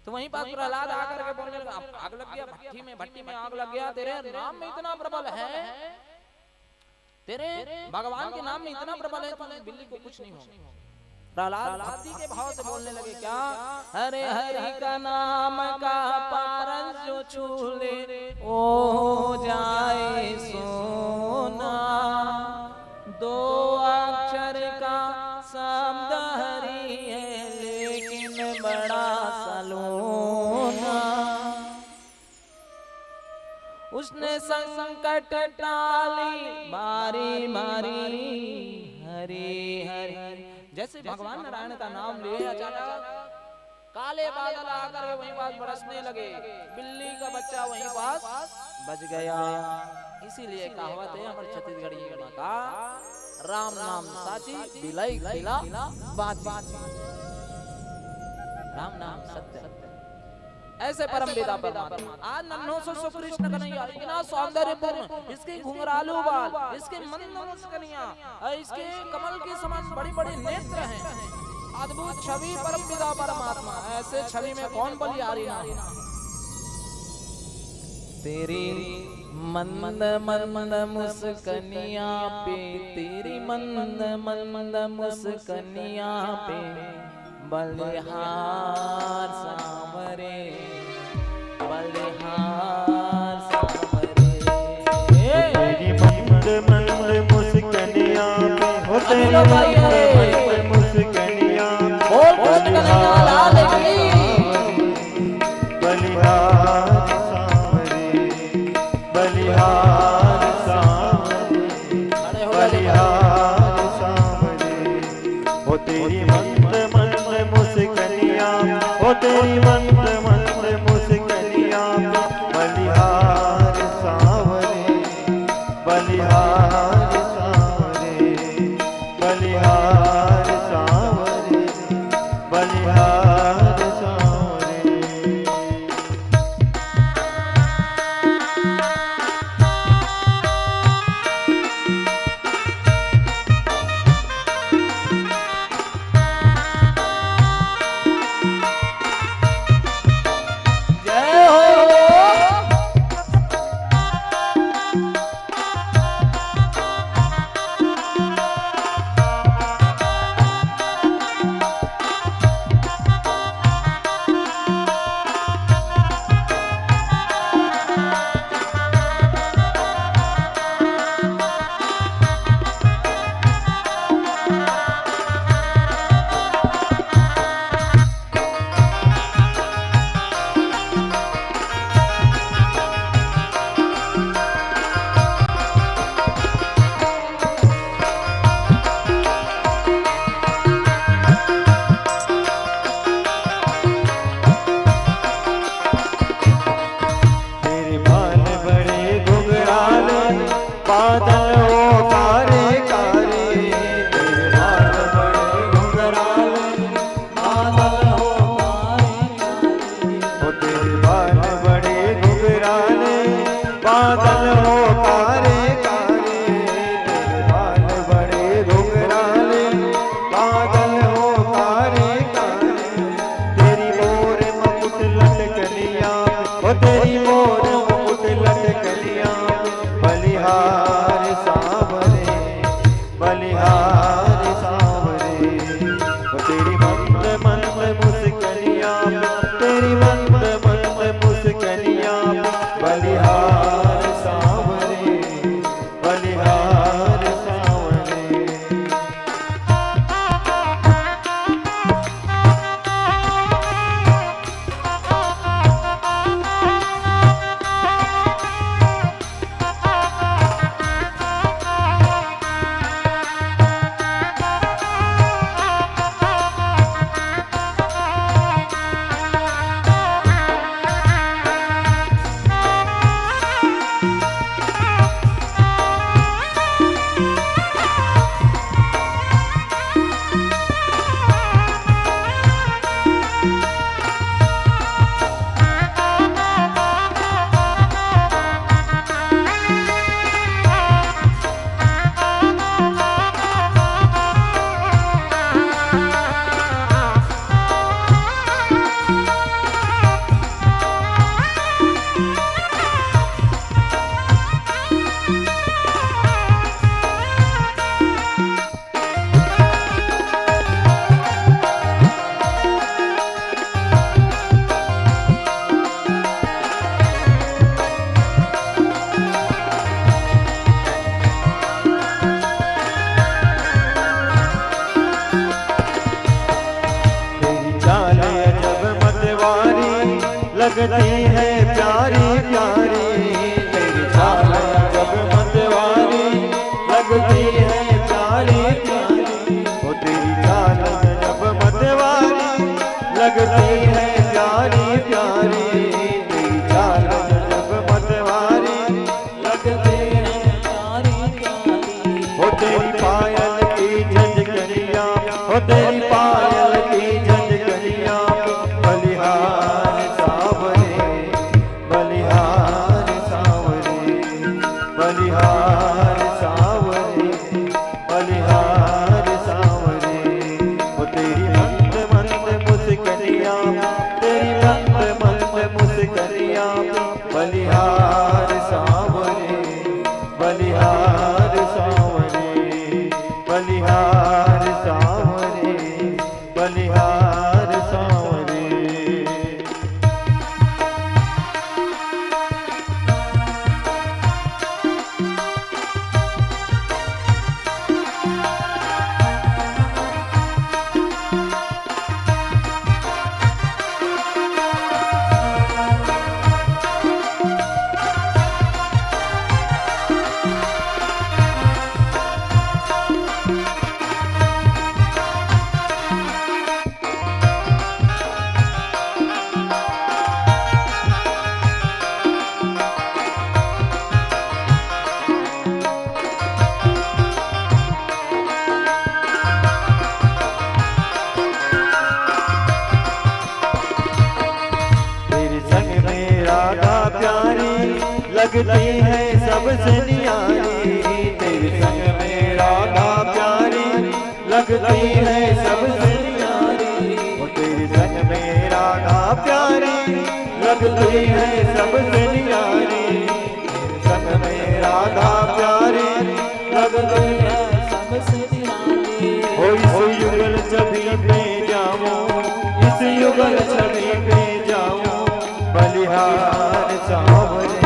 तो वहीं पास प्रहलाद आकर के बोलने लगा, आग लग गया भट्टी में आग लग गया, तेरे नाम में इतना प्रबल है, तेरे भगवान के नाम में इतना प्रबल है, तो बिल्ली को कुछ नहीं होगा। प्रहलाद भक्ति के भाव से बोलने लगे, क्या हरे हरि का नाम का पारस जो छूले ओ जाए सोना, दो अक्षर का शब्द हरि है लेकिन बड़ा सलोना। उसने संकट टाली बारी बारी हरि हरि। जैसे भगवान नारायण का नाम लिए अचानक काले बादल आकर वहीं पास बरसने लगे, बिल्ली का बच्चा वहीं पास बच गया। इसीलिए कहावत है हमारे छत्तीसगढ़ी का, राम नाम साची बिलाई खिला बात। राम नाम सत्य। ऐसे परम पिता परमात्मा आज नन्हों से कृष्ण कन्हैया इतना सौंदर्यपूर्ण, इसके घुंघरालू बाल, इसके मंद मुस्कानियां, इसके कमल के समान बड़ी बड़ी नेत्र हैं, अद्भुत छवि परम पिता परमात्मा। ऐसे छवि में कौन बलिहारी ना। तेरी मंद मंद मुस्कानियां पे, तेरी मंद मंद मुस्कानियां पे बलिहार सांवरे, बलिहार सांवरे। तेरी मंद मंद मुस्कानियां पे, हो तेरी मंद मुस्कानियां बलिहार सांवरे, बलिहार सांवरे, बलिहार सांवरे। हो तेरी मंद मंद मुस्कानियां, हो तेरी मंद मंद मुस्कानियां बलिहार सांवरे, बलिहार सांवरे, बलिहार सांवरे, बलिहार सांवरे। कलिया, ओ तेरी मोर मुकुट लटकनिया, बलिहार सांवरे, बलिहार सांवरे। ओ तेरी मंद मंद मुस्कनिया, तेरी मंद मंद मुस्कनिया, बलिहार सांवरे, बलिहार सांवरे। लगती है प्यारी प्यारी, तेरी चाल जब मतवारी लगती है प्यारी प्यारी। वो तेरी चाल जब मतवारी लगती है प्यारी प्यारी, तेरी चाल जब मतवारी लगती है प्यारी प्यारी। वो तेरी पायल की झंझकनिया, वो तेरी पायल की झंझकनिया, बलिहार सांवरे, बलिहार सांवरे, बलिहार सांवरे, बलिहार सांवरे। वो तेरी मंद मंद मुस्कनिया, तेरी मंद मंद मुस्कनिया, बलिहार सांवरे, बलिहार सांवरे, बलिहार सांवरे, बलिहार सांवरे। लगती है सबसे न्यारी, तेरे संग में राधा प्यारी लगती है सबसे न्यारी। वो तेरे संग में राधा प्यारी लगती है सबसे न्यारी, तेरे संग में राधा प्यारी लगती है सबसे न्यारी। ओ इस युगल छवि पे जाऊं, इस युगल छवि पे जाऊं, बलिहार सांवरे,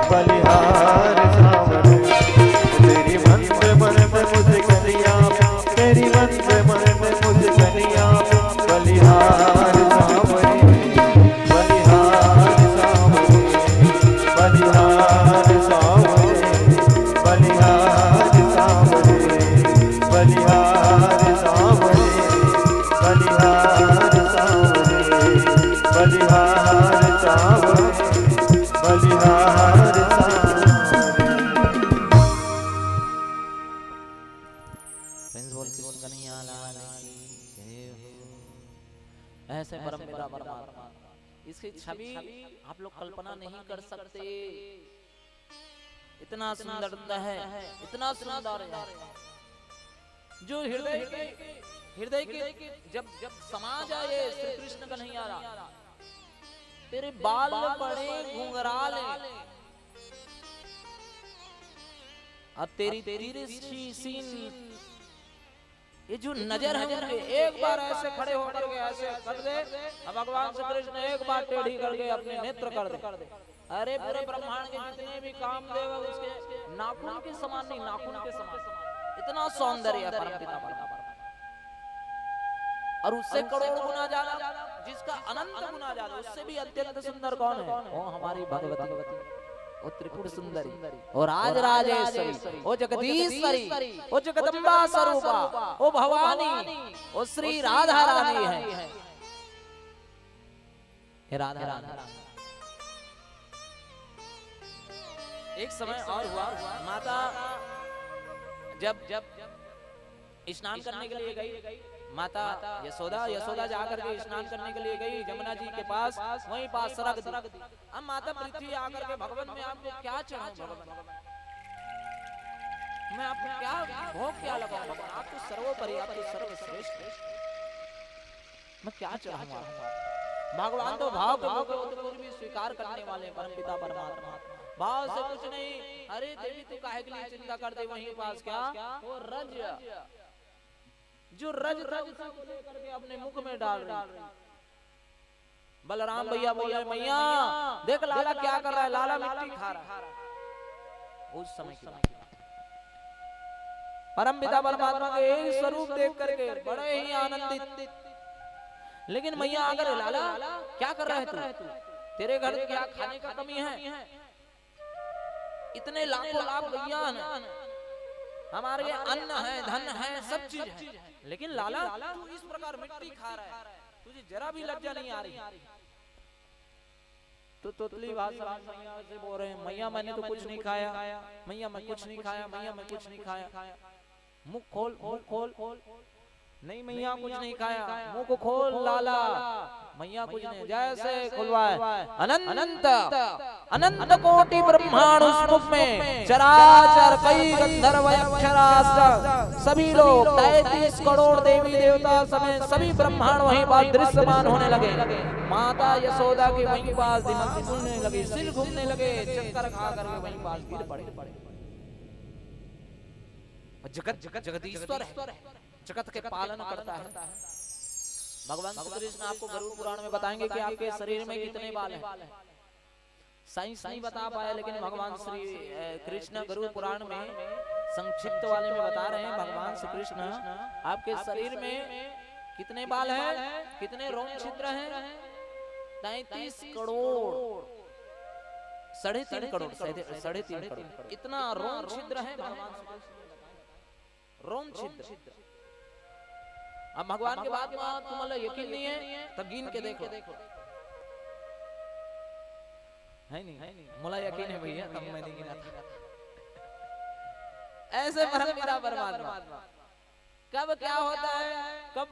बलिहार सांवरे। तेरी मंद मन में मुस्कनिया, तेरी मंद मन में मुस्कनिया, बलिहार सांवरे, बलिहार सांवरे, बलिहार सांवरे, बलिहार सांवरे, बलिहार सांवरे, बलिहार सांवरे, बलिहार सांवरे, बलिहार सांवरे। फ्रेंड्स बोल कृष्ण कन्हैया लाल की जय हो। ऐसे परमपिता परमात्मा, इसकी छवि आप लोग कल्पना नहीं कर सकते। इतना सुंदर है, इतना सुंदर है, जो हृदय के जब जब समा जाए श्री कृष्ण कन्हैया तेरे बाल बड़े घुंघराल हैं और तेरी तिरछी सीन, ये जो नजर है उनके, एक बार ऐसे खड़े होकर के ऐसे कर दे, अब भगवान श्री कृष्ण एक बार टेढ़ी करके अपने नेत्र कर दे। अरे पूरे ब्रह्मांड के जितने भी काम देगा उसके नाखून के समान नहीं, नाखून के समान इतना सौंदर्य है परमपिता परमात्मा, और उससे करोड़ गुना ज्यादा, जिसका अनंत गुना ज्यादा, उससे भी अत्यंत सुंदर कौन है? वो हमारी भगवती, वो त्रिपुर सुंदरी, और राज राजेश्वरी, वो जगदीश्वरी, वो जगदम्बा स्वरूपा, वो भवानी, वो श्री राधा रानी है। हे राधा रानी। एक समय और हुआ, माता जब स्नान करने के लिए गई, माता यशोदा जाकर के स्नान करने के लिए गई जमुना जी के पास, वहीं पास सरक दी। अब माता पृथ्वी आकर के भगवान में आपको क्या चढ़ाऊं, भगवान मैं आपको क्या भोग क्या लगाऊं, भगवान आप तो सर्वोपरि, आप तो सर्वश्रेष्ठ, मैं क्या चढ़ाऊं आपको? भगवान तो भाव को भी स्वीकार करने वाले परमपिता परमात्मा, भाव से कुछ नहीं। अरे देवी तू काहे के लिए चिंता कर दे, वहीं पास क्या वो रज, जो रज लेकर के अपने मुख में डाल रही। बलराम भैया बोले मैया देख लाला क्या कर रहा है, लाला मिट्टी खा रहा है। उस समय की परमपिता परमात्मा के एक स्वरूप देख करके बड़े ही आनंदित, लेकिन मैया अगर लाला क्या कर रहा है तू, तेरे घर क्या खाने का कमी है? इतने लाखों लाख भैया हमारे अन्न है, धन है, सब चीज है, लेकिन लाला तू इस प्रकार मिट्टी खा रहा है, तुझे जरा भी लज्जा नहीं आ रही? तो तोतली भाषा मैया से बोल रहे हैं, मैया मैंने तो कुछ नहीं खाया, मैया मैं कुछ नहीं खाया, मैया मैं कुछ नहीं खाया। मुख खोल, मुख खोल। नहीं मैया कुछ नहीं खाया, मुंह को खोल लाला, मैया कुछ नहीं। जैसे खुलवाए अनंत अनंत कोटि ब्रह्मांड उस मुख में, चराचर कई गंधर्व अप्सरा सभी लोग 33 करोड़ देवी देवता समेत सभी ब्रह्मांड वहीं पास दृश्यमान होने लगे। माता यशोदा के वहीं पास दिमाग घूमने लगे, सिर घूमने लगे, चक्कर खा करके वहीं पास गिर पड़े। जगदीश्वर है, जगत के पालन करता है। भगवान श्री कृष्ण आपको गरुड़ पुराण में बताएंगे कि आपके शरीर में कितने बाल हैं। साइंस नहीं बता पाया, लेकिन भगवान श्री कृष्ण गरुड़ पुराण में संक्षिप्त वाले में बता रहे हैं, भगवान श्री कृष्ण आपके शरीर में कितने बाल हैं, कितने रोम छिद्र हैं? 33 करोड़, 3.5 करोड़, 3.5 करोड़ इतना रोम छिद्र है भगवान श्री कृष्ण, रोम छिद्र। अब भगवान के बाद में तुम्हें यकीन नहीं है तब गिन के देखो, है नहीं? मुला यकीन है भैया, तब मैं नहीं गिना था। ऐसे परमपिता परमात्मा कब क्या होता है, कब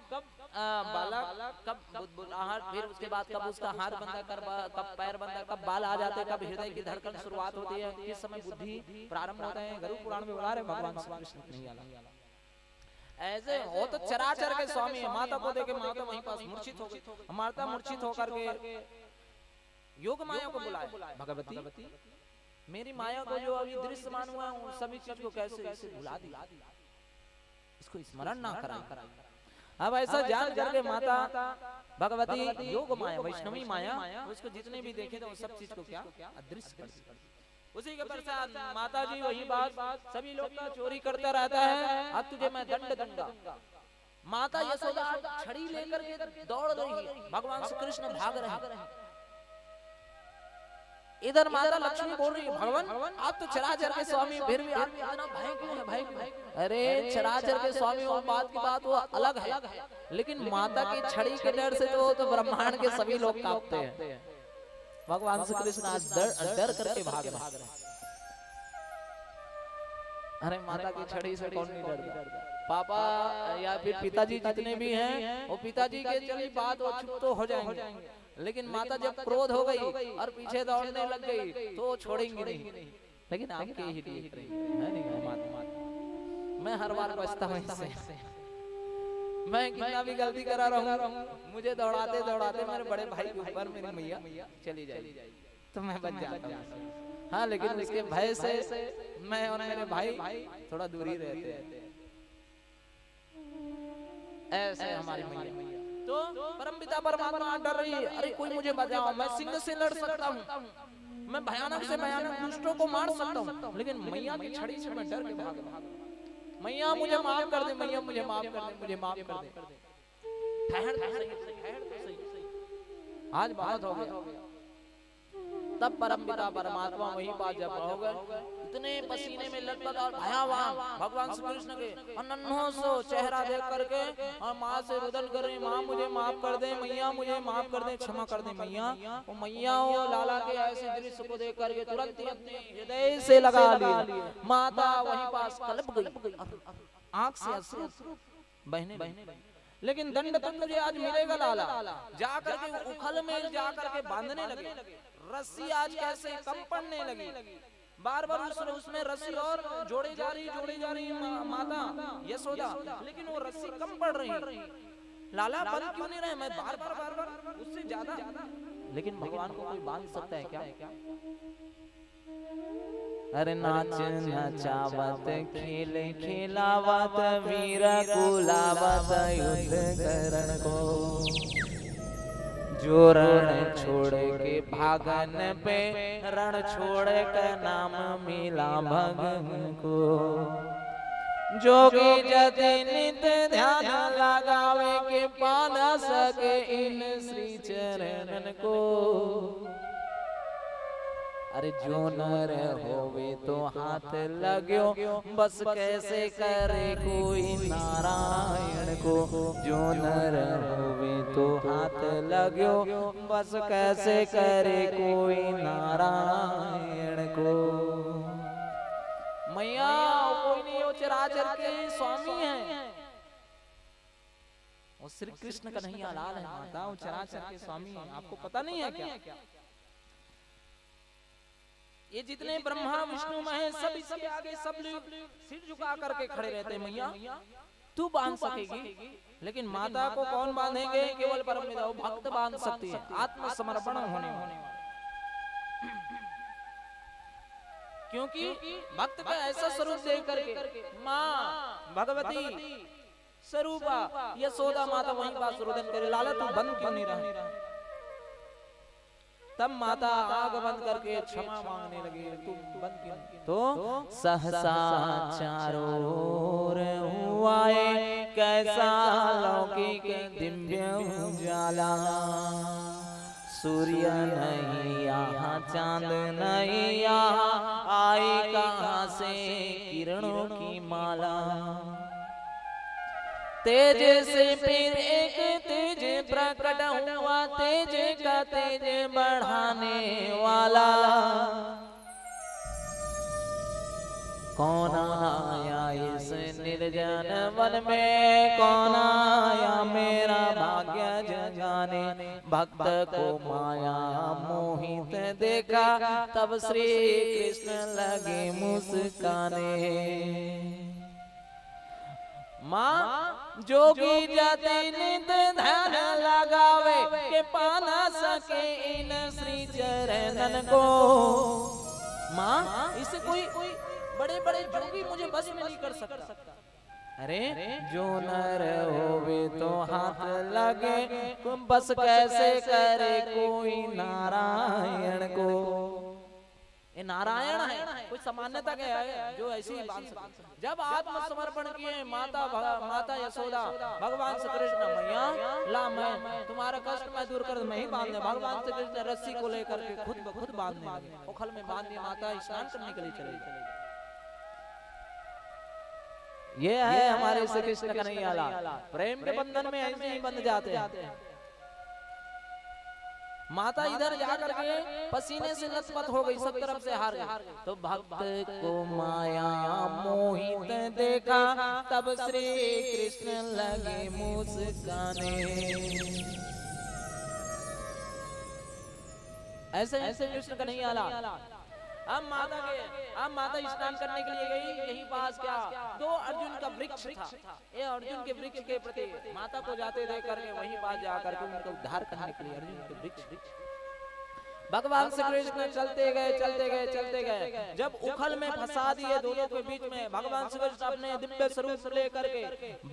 बालक, कब बुदबुदाहट, फिर उसके बाद कब उसका हाथ बंधा, कब पैर बंधा, कब बाल आ जाते, कब हृदय की धड़कन शुरुआत होती है, किस समय बुद्धि प्रारंभ होता है। गरुड़ पुराण में बता रहे भगवान कृष्ण नहीं आला। ऐसे हो तो चराचर के स्वामी है। माता को देखे माता वहीं पास मूर्छित हो गई। माता मूर्छित होकर के योग माया को बुलाया, भगवती मेरी माया को जो अभी दृश्यमान हुआ है उन सभी चीज को कैसे इसे भुला दिया, इसको स्मरण ना कराएं। अब ऐसा जान करके माता भगवती योग माया, वैष्णवी माया, उसको जितने भी देखे तो सब चीज को क्या अदृश्य कर दी। उसी के पश्चात माता जी वही बात, सभी लोग का चोरी करता रहता है, अब तुझे मैं दंड दूंगा। माता यशोदा छड़ी लेकर के दौड़ रही है, भगवान श्री कृष्ण भाग रहे हैं। इधर माता लक्ष्मी बोल रही है, भगवान आप तो चराचर के स्वामी, फिर भी आप इतना भय क्यों है, भय क्यों? अरे चराचर के स्वामी वो बात की बात वो अलग है, लेकिन माता की छड़ी के डर से तो ब्रह्मांड के सभी लोग कांपते हैं। भगवान श्री कृष्ण आज डर करके भाग रहे। अरे माता की छड़ी से कौन नहीं डरता? पापा या फिर पिताजी जितने भी हैं, वो पिताजी के चली बात वो चुप तो हो जाएंगे, लेकिन माता जब क्रोध हो गई और पीछे दौड़ने लग गई तो वो छोड़ेंगी नहीं। लेकिन आपके ही लिए है नहीं माता, मैं हर बार बचता हूँ इससे। मैं कितना भी गलती करा रहा हूँ, मुझे दौड़ाते दौड़ाते मेरे बड़े भाई के ऊपर मेरी मैया चली जाएगी तो मैं बच जाता हूँ। हाँ, लेकिन उसके भय से मैं और मेरे भाई थोड़ा दूरी रहते हैं। ऐसे हमारी मैया तो परमपिता परमात्मा डर रही है, अरे कोई मुझे बचाओ, मैं सिंह से लड़ सकता हूँ, मैं भयानक से भयानक दुष्टों को मार सकता हूँ, लेकिन मैया की छड़ी से मैं डर के भाग। मैया मुझे माफ कर दे, मैया मुझे माफ कर दे, मुझे माफ कर दे। ठहर तो सही, आज बहुत हो गया। तब परमपिता परमात्मा वहीं पास जब हो गए, इतने पसीने में लटपट और भयावह भगवान श्री कृष्ण के अनन्हों से चेहरा देख करके और माँ से रुदन कर रही, माँ मुझे माफ कर दे, मैया मुझे माफ कर दे, क्षमा कर दे मैया। वो मैया वो लाला के ऐसे दृश्य को देख करके तुरंत ही अपने हृदय से लगा ली। माता वहीं पास कलप गई, आंख से अश्रु बहने। लेकिन दंड तो मुझे आज मिलेगा लाला, जा करके उखल में जा करके बांधने लगे, रस्सी आज कैसे कम पड़ने लगी, बार बार उसमें रस्सी और जोड़े जा रही माता यशोदा, लेकिन वो रस्सी कम पड़ रही। लाला बंद क्यों नहीं रहे, मैं बार बार उससे ज्यादा, लेकिन भगवान को कोई बांध सकता है क्या? अरे नाच नचावत खेल खिलावत वीर कुलावत युद्ध करण को, जो रण छोड़ के भागन पे रण छोड़ के नाम मिला भगन को, जोगी जति नित ध्यान लगावे के पाना सके इन श्री चरणन को। अरे जो नर होवे तो हाथ लग्यो, बस कैसे करे कोई नारायण को, जो नर होवे तो हाथ लग्यो, बस कैसे करे कोई नारायण को। मैया कोई नहीं, वो चराचर के स्वामी है, वो श्री कृष्ण कन्हैया लाल है माता, वो चराचर के स्वामी है, आपको पता नहीं है क्या? ये जितने ब्रह्मा विष्णु महेश सब इसके आगे सब लोग सिर झुका करके खड़े रहते हैं, मैया तू बांध सकेगी, लेकिन माता को कौन बांधेंगे? केवल परमपिता वो भक्त बांध सकती है, आत्मसमर्पण होने वाले। क्योंकि भक्त का ऐसा स्वरूप देख करके माँ भगवती स्वरूपा यशोदा माता वहीं पास रुदन करे, लाला तू बंद क्यों नहीं रहा? तब माता आग बंद करके क्षमा मांगने लगी, तुम बंद क्यों? तो सहसा चारों ओर हुआ कैसा लौकिक दिव्य उजाला, सूर्य नहीं यहाँ चांद नहीं यहाँ, आई कहाँ से किरणों की माला, तेज से फिर एक तेज प्रकट हुआ, तेज का तेज बढ़ाने वाला, कौन आया इस निर्जन वन में, कौन आया मेरा भाग्य जगाने, भक्त को माया मोहित देखा, तब श्री कृष्ण लगे मुस्काने। माँ जोगी जाति नित ध्यान लगावे के पाना सके इन श्री चरणन को। माँ इसे कोई बड़े बड़े जोगी मुझे बस में नहीं कर सकता। अरे जो नर होवे तो हाथ लगे, बस कैसे करे कोई नारायण को। ये नारायण है, कोई सामान्यता क्या है जो ऐसी ही बात सकते। जब आत्मसमर्पण किए माता यशोदा भगवान श्री कृष्ण, मैया ला मैं तुम्हारा कष्ट मैं दूर कर, मैं ही बांध दे। भगवान श्री कृष्ण रस्सी को लेकर के खुद ब खुद बांधने लगे, उखल में बांध दिया, माता स्नान करने के लिए चली गई। ये है हमारे श्री कृष्ण कन्हैया लाल, प्रेम के बंधन में ऐसे ही बंध जाते हैं। माता इधर जाकर के पसीने से लथपथ हो गई, सब तरफ से हार गई। तो भक्त को माया मोहित देखा, तब श्री कृष्ण लगे मुस्काने। ऐसे ऐसे कृष्ण कन्हैया लाल अब माता स्नान करने के लिए गई, यहीं पास क्या दो अर्जुन का वृक्ष था, ये अर्जुन के वृक्ष के प्रति माता को जाते देख करके वहीं पास जा करके उनका उद्धार करने के लिए अर्जुन के वृक्ष भगवान श्री कृष्ण चलते गए, जब उखल में फंसा दिए दोनों के बीच में, भगवान श्री कृष्ण अपने दिव्य स्वरूप लेकर के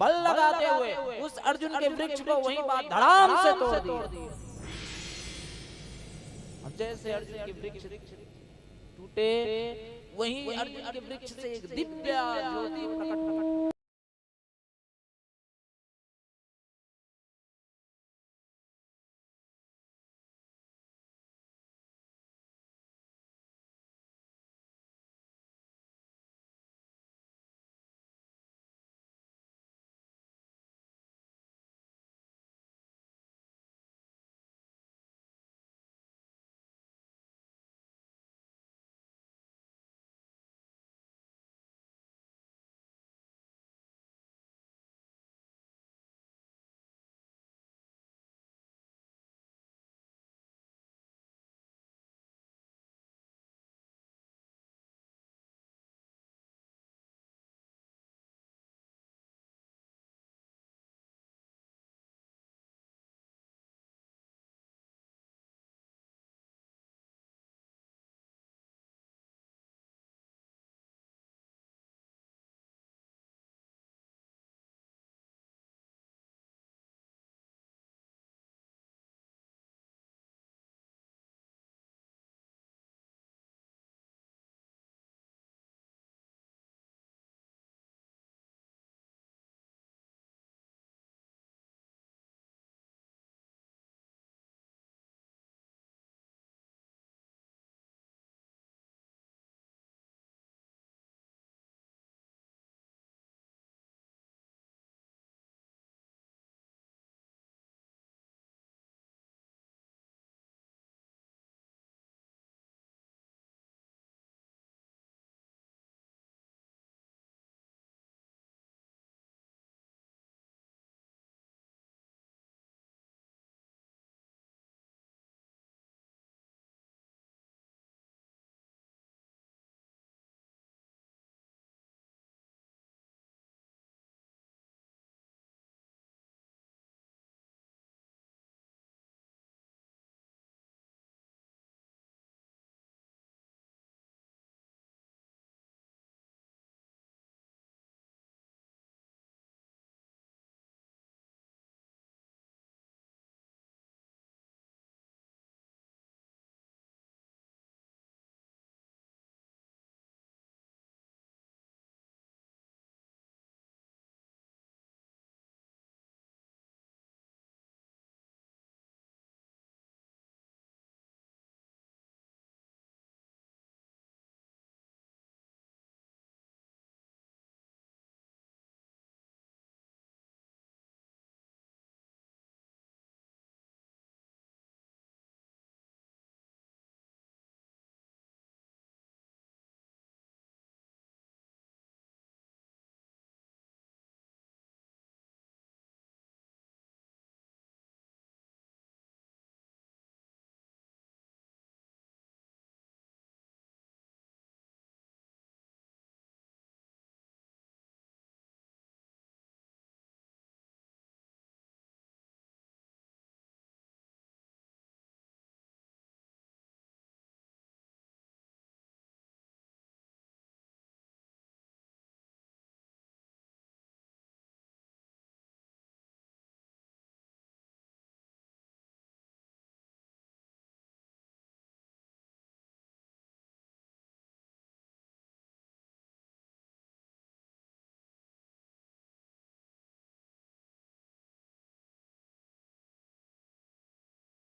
बल लगाते हुए उस अर्जुन के वृक्ष को वहीं पर धड़ाम से तोड़ दिए। जैसे अर्जुन के वृक्ष टूटे, वहीं अर्जुन के वृक्ष से एक दिव्य ज्योति प्रकट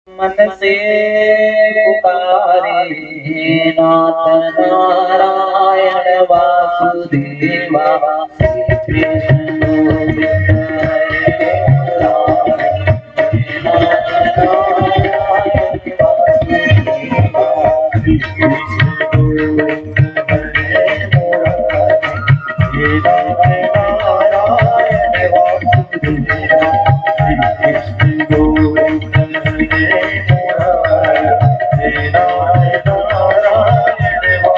मन से पुकारे नाथ नारायण वासुदेवा श्री कृष्ण गोविंद हरे मुरारी नाथ नारायण वासुदेवा श्री कृष्ण गोविंद हरे मुरारी नाथ नारायण वासुदेवा श्री कृष्ण गोविंद हरे मुरारी नारायण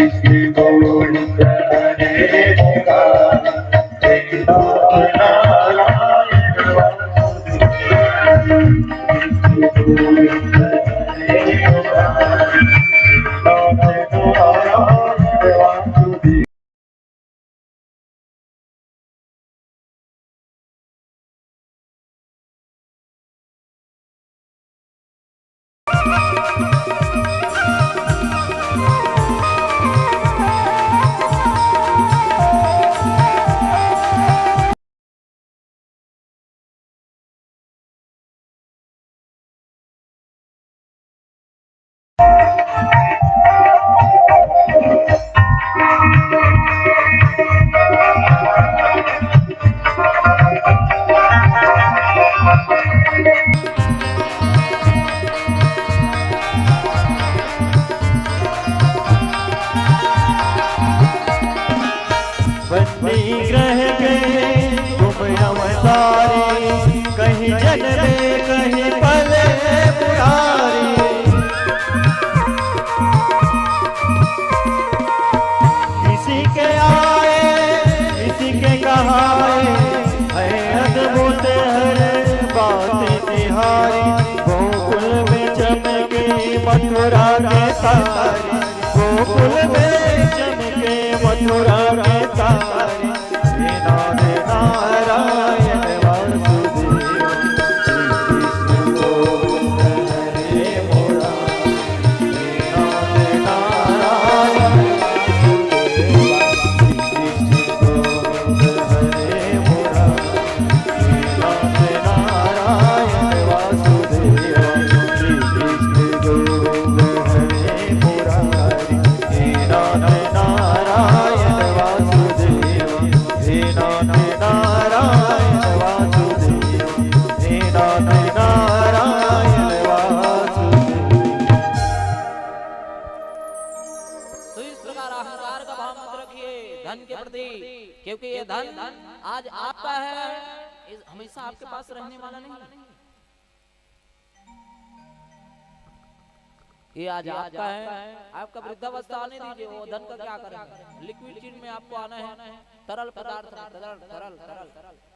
कृष्ण गोविंद हरे मुरारी हे नाथ नारायण वासुदेव कृष्ण गोविंद हरे मुरारी नाथ नारायण वासुदेव। बंदी ग्रह गए तुम अवतारे, कहीं जन्मे कहीं पले मुरारी। किसी के आए किसी के कहाए, है अद्भुत हर बात तिहारी। गोकुल में चमके मथुरा के तारे, गोकुल में चमके मथुरा के तारे। हे नाथ नारायण वासुदेव श्री कृष्ण गोविंद हरे मुरारी। हे नाथ नारायण वासुदेव श्री कृष्ण गोविंद हरे मुरारी। हे नाथ नारायण वासुदेव श्री कृष्ण गोविंद हरे मुरारी। हे नाथ नारायण वासुदेव हे नाथ नारायण वासुदेव हे नाथ नारायण वासुदेव। तो इस प्रकार अहंकार का भाव मत रखिए धन के प्रति, क्योंकि ये धन आज आपका है, हमेशा आपके पास रहने वाला नहीं। ये आज आपका है, आपका वृद्धावस्था आने दीजिए, वो धन का क्या करेंगे। लिक्विड चीज में आपको आना है, तरल पदार्थ तरल तरल तरल,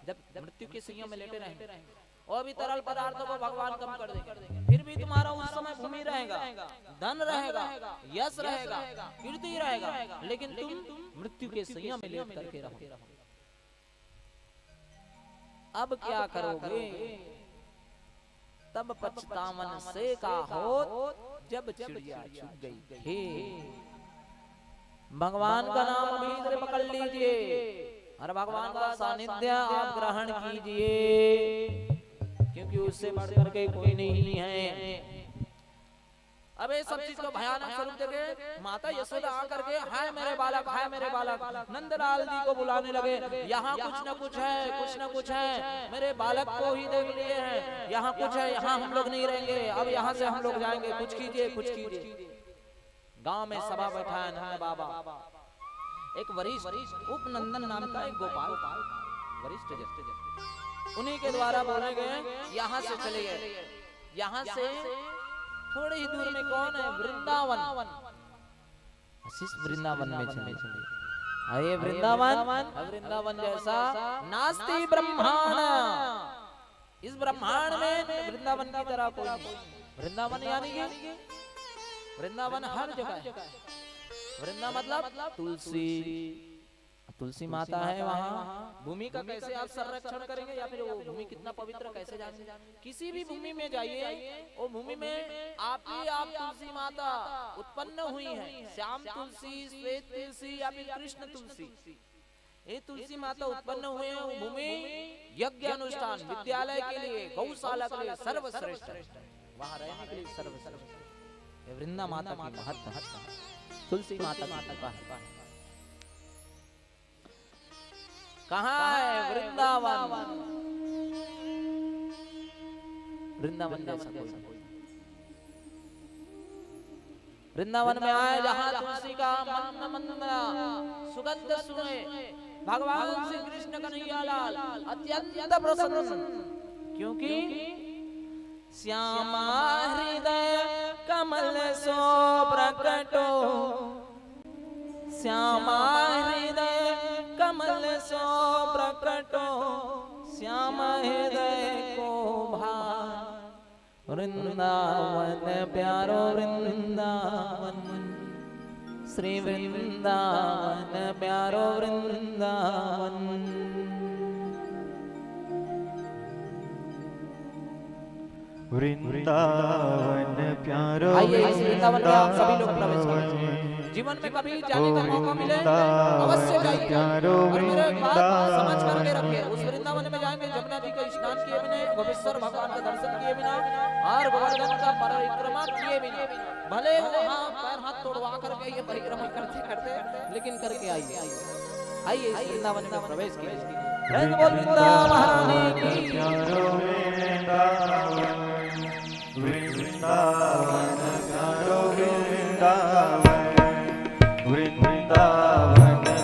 जब मृत्यु के सिंह में लेटे रहेंगे और भी तरल पदार्थों को भगवान कम कर देंगे। फिर भी तुम्हारा उस समय भूमि रहेगा, धन रहेगा, यश रहेगा, कीर्ति रहेगा, लेकिन तुम मृत्यु के सिंह में लेट करके रहोगे। अब क्या करोगे? तब पछतावन से का होत जब चिड़िया छुप गई। हे भगवान का नाम अभी इधर पकड़ लीजिए और भगवान का सानिध्य आप ग्रहण कीजिए, क्योंकि उससे बढ़कर के कोई नहीं है। अब ये सब चीज को भयानक स्वरूप देखे माता यशोदा आकर के हाय मेरे बालक, हाय मेरे बालक, नंदलाल जी को बुलाने लगे। यहाँ कुछ न कुछ है, कुछ न कुछ है, मेरे बालक को ही देख लिए हैं, यहाँ कुछ है, यहाँ हम लोग नहीं रहेंगे, अब यहाँ से हम लोग जाएंगे, कुछ कीजिए, कुछ कीजिए। गांव में सभा बैठा है नंद बाबा, एक वरिष्ठ उपनंदन नाम का एक गोपाल वरिष्ठ जन, उन्हीं के द्वारा बोले गए यहाँ से चले गए। यहाँ से थोड़े ही दूर में कौन है? वृंदावन। वृंदावन में चले आइए। वृंदावन जैसा नास्ति ब्रह्मांड, इस ब्रह्मांड में वृंदावन की तरह कोई नहीं। वृंदावन यानी कि वृंदावन हर जगह। वृंदा मतलब तुलसी माता है वहाँ। भूमि का कैसे आप संरक्षण करेंगे, या फिर वो भूमि कितना पवित्र कैसे जाने? किसी भी भूमि में जाइए, वो भूमि में आप तुलसी माता उत्पन्न हुई है। श्याम तुलसी, श्वेत तुलसी या फिर कृष्ण तुलसी, ये तुलसी माता उत्पन्न हुए हैं। वो भूमि यज्ञ अनुष्ठान, विद्यालय के लिए, गौशाला के लिए सर्वश्रेष्ठ, वहाँ रहने के लिए सर्वश्रेष्ठ। वृंदा माता की महत्व, तुलसी माता का कहाँ है? वृंदावन। वृंदावन जैसा कोई। वृंदावन में आए जहाँ तुलसी का मंद सुगंध सुने, भगवान श्री कृष्ण कन्हैया लाल अत्यंत प्रसन्न, क्योंकि श्यामा हृदय कमल सो प्रकटो श्यामा हृदय कमल सो प्रकटो श्याम हृदय को भार वृंदावन प्यारो वृंदावन श्री वृंदावन प्यारो वृंदावन। वृंदावन प्यारो आइए इस वृंदावन में आप सभी लोग प्रवेश करें। जीवन में कभी जाने का मौका मिले अवश्य जाइए और मेरे बात समझ करके रखिए। उस वृंदावन में जाएंगे जमुना जी का स्नान किए बिना, गोपेश्वर भगवान का दर्शन किए बिना और गोवर्धन का परिक्रमा किए बिना, भले वहाँ पैर हाथ तोड़वा करके ये परिक्रमा करते करते लेकिन करके आइए। आइए इस वृंदावन में प्रवेश कीजिए। वृंदावन प्यारो वृंदावन, वृंदावन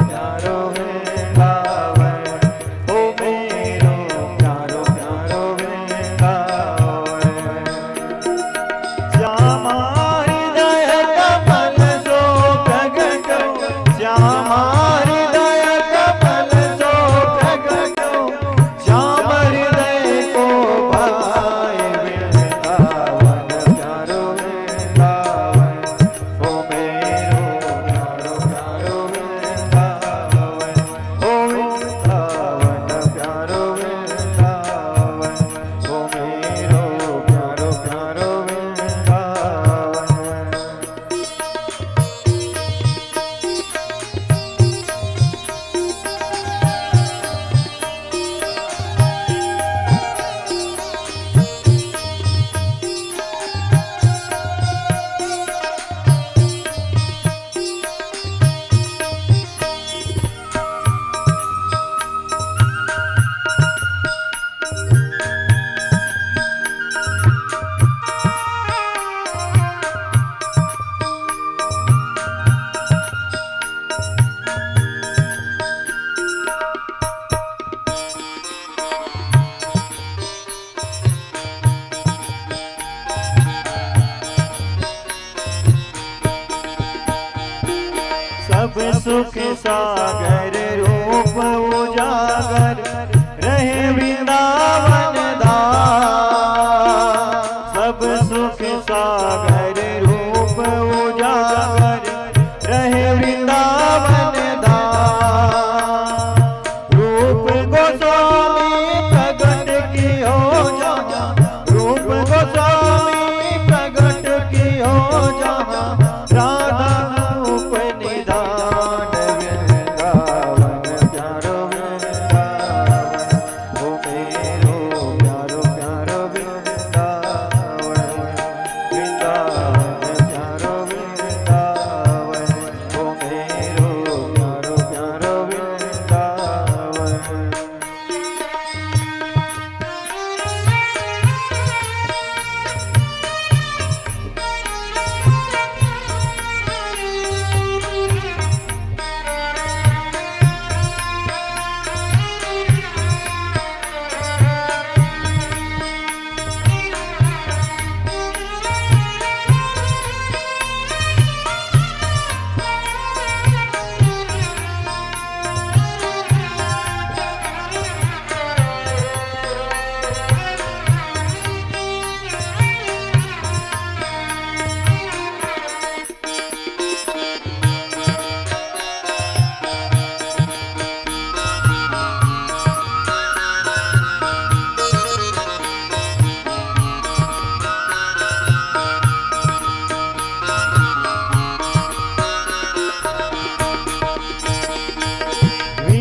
प्यारो वृंदावन, ओ मेरो प्यारो प्यारो वृंदावन। श्यामा हृदय कमल सो प्रगटो, श्यामा हृदय कमल सो प्रगटो, श्याम हृदय को भाए वृंदावन प्यारो वृंदावन, ओ मेरो प्यारो प्यारो वृंदावन, ओ वृंदावन प्यारो वृंदावन, ओ मेरो प्यारो प्यारो वृंदावन। सब सुख सागर रूप उजागर रहे वृंदावन धाम, सब सुख सागर रूप उजागर रहे वृंदावन धाम। रूप गोस्वामी प्रगट की हो जहाँ, रूप गोस्वामी प्रगट की हो जहाँ, राधा रूप निधान वृंदावन प्यारो वृंदावन, ओ मेरो प्यारो प्यारो वृंदावन, वृंदावन प्यारो वृंदावन, ओ मेरो प्यारो प्यारो वृंदावन।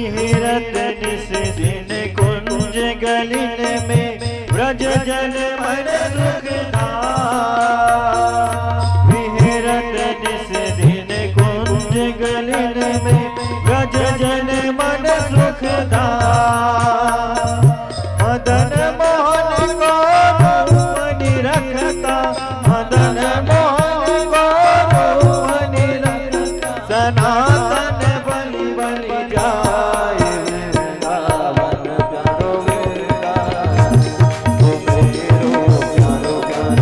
विहरत निस दिन कुंज गलिन में ब्रज जन मन सुखदाम, विहरत निस दिन कुंज गलिन में ब्रज जन मन सुखदाम। मदन मोहन को रूपनि रखता, मदन मोहन को रूपनि रखता, सनातन बलि बलि जाए वृंदावन प्यारो वृंदावन, ओ मेरो प्यारो प्यारो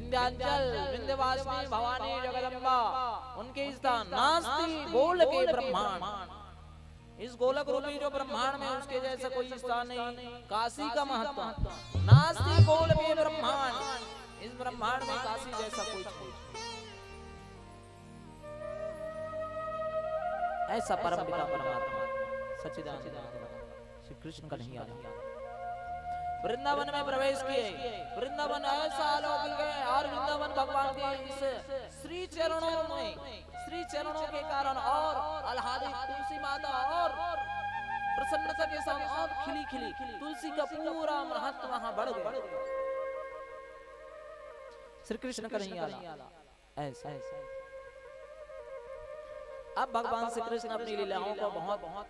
विंध्याचल विंध्यवासिनी भवानी जगदम्बा उनके स्थान नास्ति गोल के ब्रह्मांड, इस गोलक रूपी जो ब्रह्मांड में उसके जैसा कोई स्थान नहीं। काशी का महत्व नास्ति गोल के ब्रह्मांड, इस ब्रह्मांड में काशी जैसा कोई नहीं। ऐसा परम पिता परमात्मा सच्चिदानंद श्री कृष्ण का नहीं आया। वृंदावन में प्रवेश किए, वृंदावन ऐसा अलौकिक है और वृंदावन भगवान के इस श्री चरणों में, श्री चरणों के कारण और आह्लादित तुलसी माता और प्रसन्नता के साथ और खिली खिली तुलसी का पूरा महत्व वहां बढ़ गया। श्री कृष्ण का नहीं आया ऐसा। अब भगवान श्री कृष्ण अपनी लीलाओं को बहुत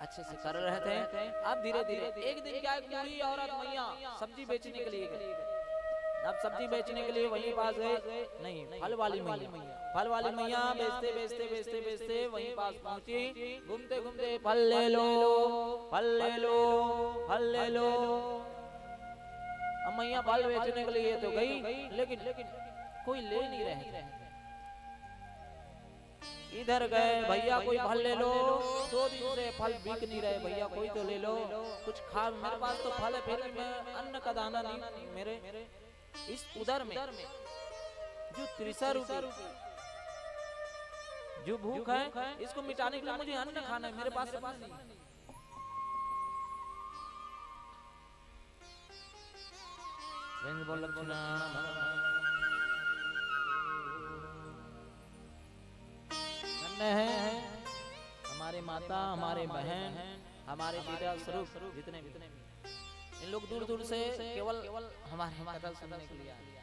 अच्छे से कर रहे थे। अब धीरे धीरे एक दिन क्या, एक बूढ़ी औरत मैया सब्जी बेचने के लिए गई। अब सब्जी बेचने के लिए वहीं पास गए, नहीं फल वाली मैया, फल वाली मैया बेचते बेचते बेचते बेचते वहीं पास पहुंची। घूमते घूमते फल ले लो, फल ले लो, फल ले लो। अब मैया फल बेचने के लिए तो गई, लेकिन कोई ले नहीं रहे। इधर गए, भैया कोई फल ले लो, 2 दिन से फल बिक नहीं रहे, भैया कोई तो ले लो, कुछ खा। मेरे पास तो फल है, फिर भी मैं अन्न का दाना नहीं मेरे इस उदर में जो 30 रुपए जो भूख है इसको मिटाने के लिए मुझे अन्न खाना है, मेरे पास अन्न नहीं। है हमारे माता, हमारे बहन, हमारे पिता स्वरूप जितने भी इन लोग दूर दूर से केवल हमारे कथा सुनने के लिए आए।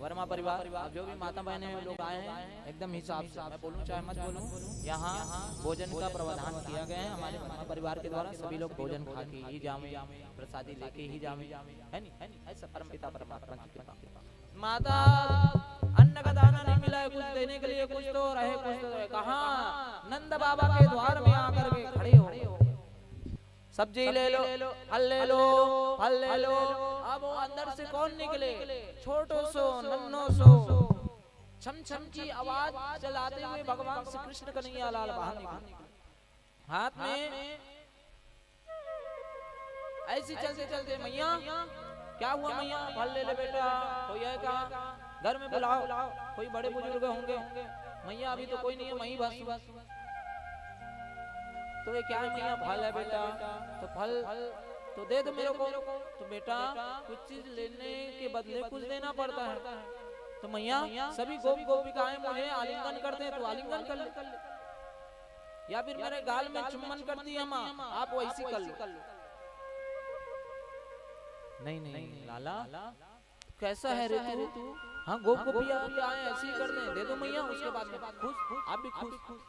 वर्मा परिवार जो भी माता बहने लोग आए हैं एकदम हिसाब से, मैं बोलूं चाहे मत बोलूं, यहाँ भोजन का प्रावधान किया गया है हमारे वर्मा परिवार के द्वारा। सभी लोग भोजन खा के ही जावे, प्रसादी लेके ही जावे, है नहीं? ऐसा परमपिता परमात्मा की कृपा। माता अन्न का दाना नहीं मिला है, कुछ देने के लिए कुछ तो रहे, कुछ तो रहे। कहाँ नंद बाबा के द्वार में आकर के खड़े हो, सब्जी ले लो, फल ले लो, फल ले लो। अब वो अंदर से कौन निकले? छोटो सो नन्नो सो छम छम की आवाज चलाते हुए भगवान श्री कृष्ण कन्हैया लाल बाहर निकले। हाथ में ऐसे चलते चलते, मैया क्या हुआ मैया? फल ले ले बेटा। कोई है कहा? घर में बुलाओ, कोई बड़े बुजुर्ग होंगे। मैया अभी तो कोई नहीं है, वहीं बस। तो ये क्या है मैया? फल है बेटा। तो फल तो दे दो मेरे को। तो बेटा कुछ चीज लेने के बदले कुछ देना पड़ता है। तो मैया सभी गोपिकाएं मुझे आलिंगन करते हैं, तो आलिंगन कर ले, या फिर मेरे गाल में चुम्बन करती है माँ, आप वैसी कर लो। नहीं लाला कैसा है रे तू? हाँ गोपिया आए ऐसे ही करते हैं, दे दो मैया। उसके बाद में खुश, आप भी खुश।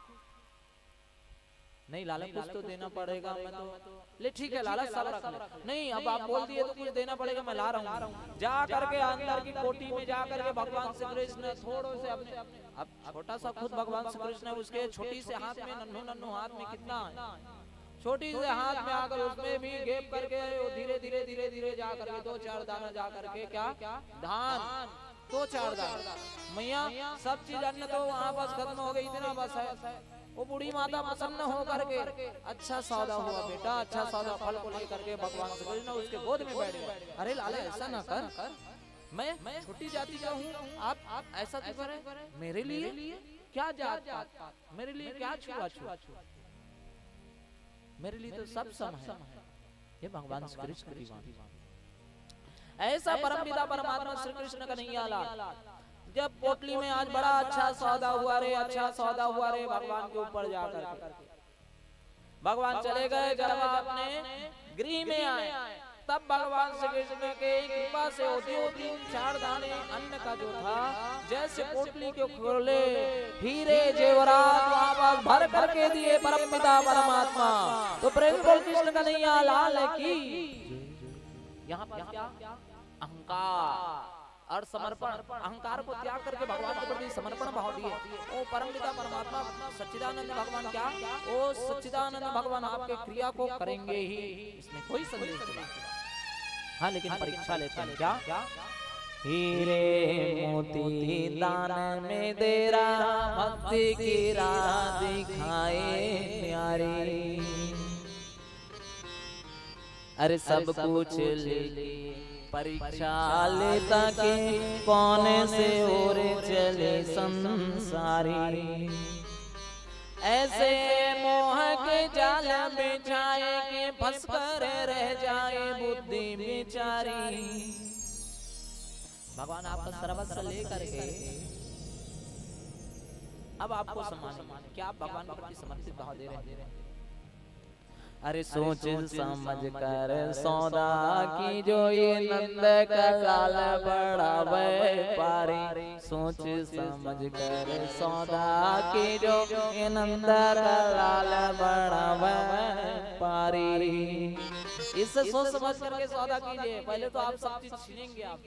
नहीं लाला कुछ तो देना पड़ेगा, मैं तो ले ठीक है लाला सब रख ले। नहीं अब आप बोल दिए तो कुछ देना पड़ेगा, मैं ला रहा हूँ। जा करके अंदर की कोठी में जा करके भगवान श्री कृष्ण थोड़ो से अपने, अब छोटा सा खुद भगवान श्री कृष्ण उसके छोटी से हाथ में, नन्हू हाथ में कितना है, छोटी से हाथ में आकर उसमें भी गेप करके धीरे धीरे जा करके 2-4 दाना जा करके क्या धान 2-4 दाना। मैया सब चीज अन्न तो वहाँ बस खत्म हो गई, इतना बस है। वो बूढ़ी माता प्रसन्न हो करके अच्छा सौदा हुआ बेटा, अच्छा सौदा। फल को लेकर के भगवान श्री कृष्ण उसके गोद में बैठ गए। अरे लाला ऐसा ना कर, मैं छोटी जाति का हूँ, आप ऐसा तो करें मेरे लिए क्या जात पात, मेरे लिए क्या छुआछूत, मेरे लिए तो सब सम है। ये भगवान श्री कृष्ण की वाणी। ऐसा परमपिता परमात्मा श्री कृष्ण कन्हैया लाल जब पोटली में आज बड़ा अच्छा सौदा हुआ रे, अच्छा सौदा हुआ रे, भगवान के ऊपर जाकर के भगवान चले गए, जब अपने गृह में आए तब भगवान श्री कृष्ण के कृपा से होती 4 दाने अन्न का जो था, जैसे पोटली के खोले हीरे जेवरात वहां पर भर करके दिए परमपिता परमात्मा। तो प्रेम बोल कृष्ण कन्हैया लाल की। यहाँ पर क्या अहंकार और समर्पण, अहंकार को त्याग करके भगवान के प्रति समर्पण भाव दिए। ओ परमपिता परमात्मा सच्चिदानंद भगवान क्या, ओ सच्चिदानंद भगवान आपके क्रिया को करेंगे ही, इसमें कोई संदेह नहीं। हाँ, लेकिन परीक्षा लेते हैं क्या, हीरे मोती दान में तेरा भक्ति की राह दिखाए प्यारे। अरे सब कुछ ले परीक्षा लेता के कौन से ओर चले संसारी। ऐसे मोह के जाल बिछाए के फंस कर रह जाए बुद्धि बेचारी। भगवान आपका सर्वस्व लेकर के अब आपको सम्मान, क्या आप भगवान के प्रति समर्पित भाव दे रहे हैं? अरे सोच समझ कर सौदा की जो ये नंद का लाल बड़ा व्यापारी। सोच समझ कर सौदा की जो ये नंद का लाल बड़ा व्यापारी। इससे सोच समझ करके सौदा कीजिए। पहले तो आप सब चीज छीनेंगे आप,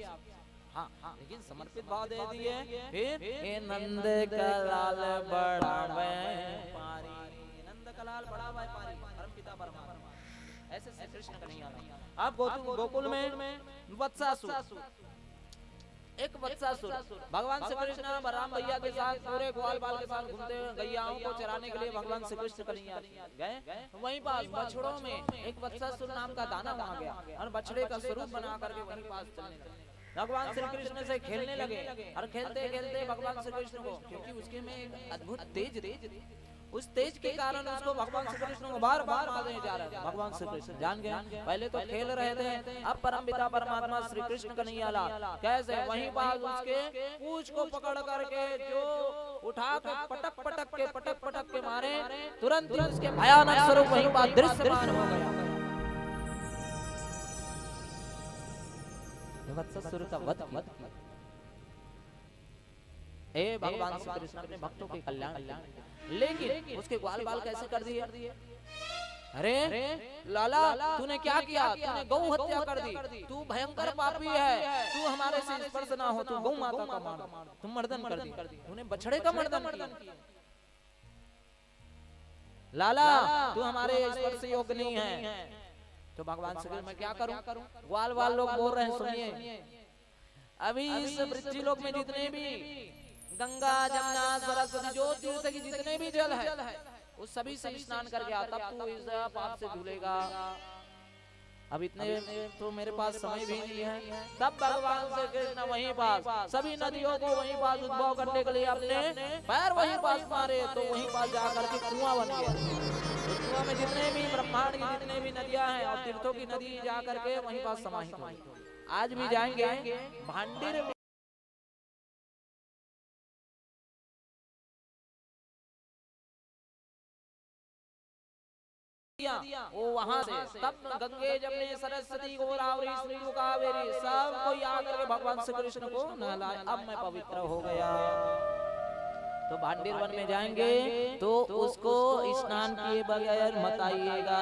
हाँ, लेकिन समर्पित भाव दे दिए, फिर ये नंद का लाल बड़ा व्यापारी, नंद का लाल बड़ा व्यापारी परमपिता परमात्मा। ऐसे श्री कृष्ण कन्हैया अब गोकुल में वत्सासुर, एक वत्सासुर भगवान श्री कृष्ण बलराम भैया के साथ पूरे ग्वाल बाल के साथ घूमते हुए गैयाओं को चराने के लिए भगवान श्री कृष्ण कन्हैया गए। वहीं पास बछड़ों में एक वत्सासुर नाम का दाना वहां गया और बछड़े का स्वरूप बना करके वहीं पास चलने लगे। भगवान श्री कृष्ण से खेलने लगे और खेलते खेलते भगवान श्री कृष्ण को, क्योंकि उसके में एक अद्भुत तेज, उस तेज के कारण उसको भगवान श्री कृष्ण को बार बार मारने जा रहे थे। भगवान श्री कृष्ण जान गए, पहले तो खेल रहे थे, अब परमपिता परमात्मा श्री कृष्ण कन्हैया लाल कैसे वहीं पास उसके पूंछ को पकड़ करके जो उठा के पटक पटक के मारे, तुरंत ही उसके भयानक स्वरूप वहीं पास दृश्यमान हो गया। वत्सासुर का वध किया। ए भगवान श्री कृष्ण अपने भक्तों के कल्याण, लेकिन उसके ग्वाल बाल कैसे कर दिए? अरे लाला तूने क्या किया? तूने गौ हत्या कर दी, तू भयंकर पापी है, तू हमारे से स्पर्श ना हो, तू गौ माता का मार, तू मर्दन कर दी, तूने बछड़े का मर्दन किया। लाला तू हमारे स्पर्श योग्य नहीं है। तो भगवान श्री कृष्ण मैं क्या करूं? ग्वाल वाल लोग बोल रहे हैं, सुनिए। अभी इस पृथ्वी लोक में जितने भी गंगा जमुना सरस्वती जो तीर्थ की जितने भी जल है उस सभी से स्नान करके आ, तब तू इस पाप से धुलेगा। अब इतने तो मेरे पास समय भी नहीं है। तब भगवान श्री कृष्ण वहीं पास सभी नदियों को वहीं पास उद्भव करने के लिए अपने पैर वहीं पास मारे, तो वहीं पास जाकर के कुआं बन गया। कुआं में जितने भी ब्रह्मांड की जितने भी नदियां हैं और तीर्थों की नदी जाकर के वहीं पास समाहित हुई। आज भी जाएंगे भांडीर वो वहां से, तब गंगे जमुने सरस्वती गोदावरी सिंधु कावेरी सब कोई आकर के भगवान श्री कृष्ण को नहलाए। अब मैं पवित्र हो गया। तो भांडीर वन में जाएंगे तो उसको स्नान किए बगैर मत आइएगा।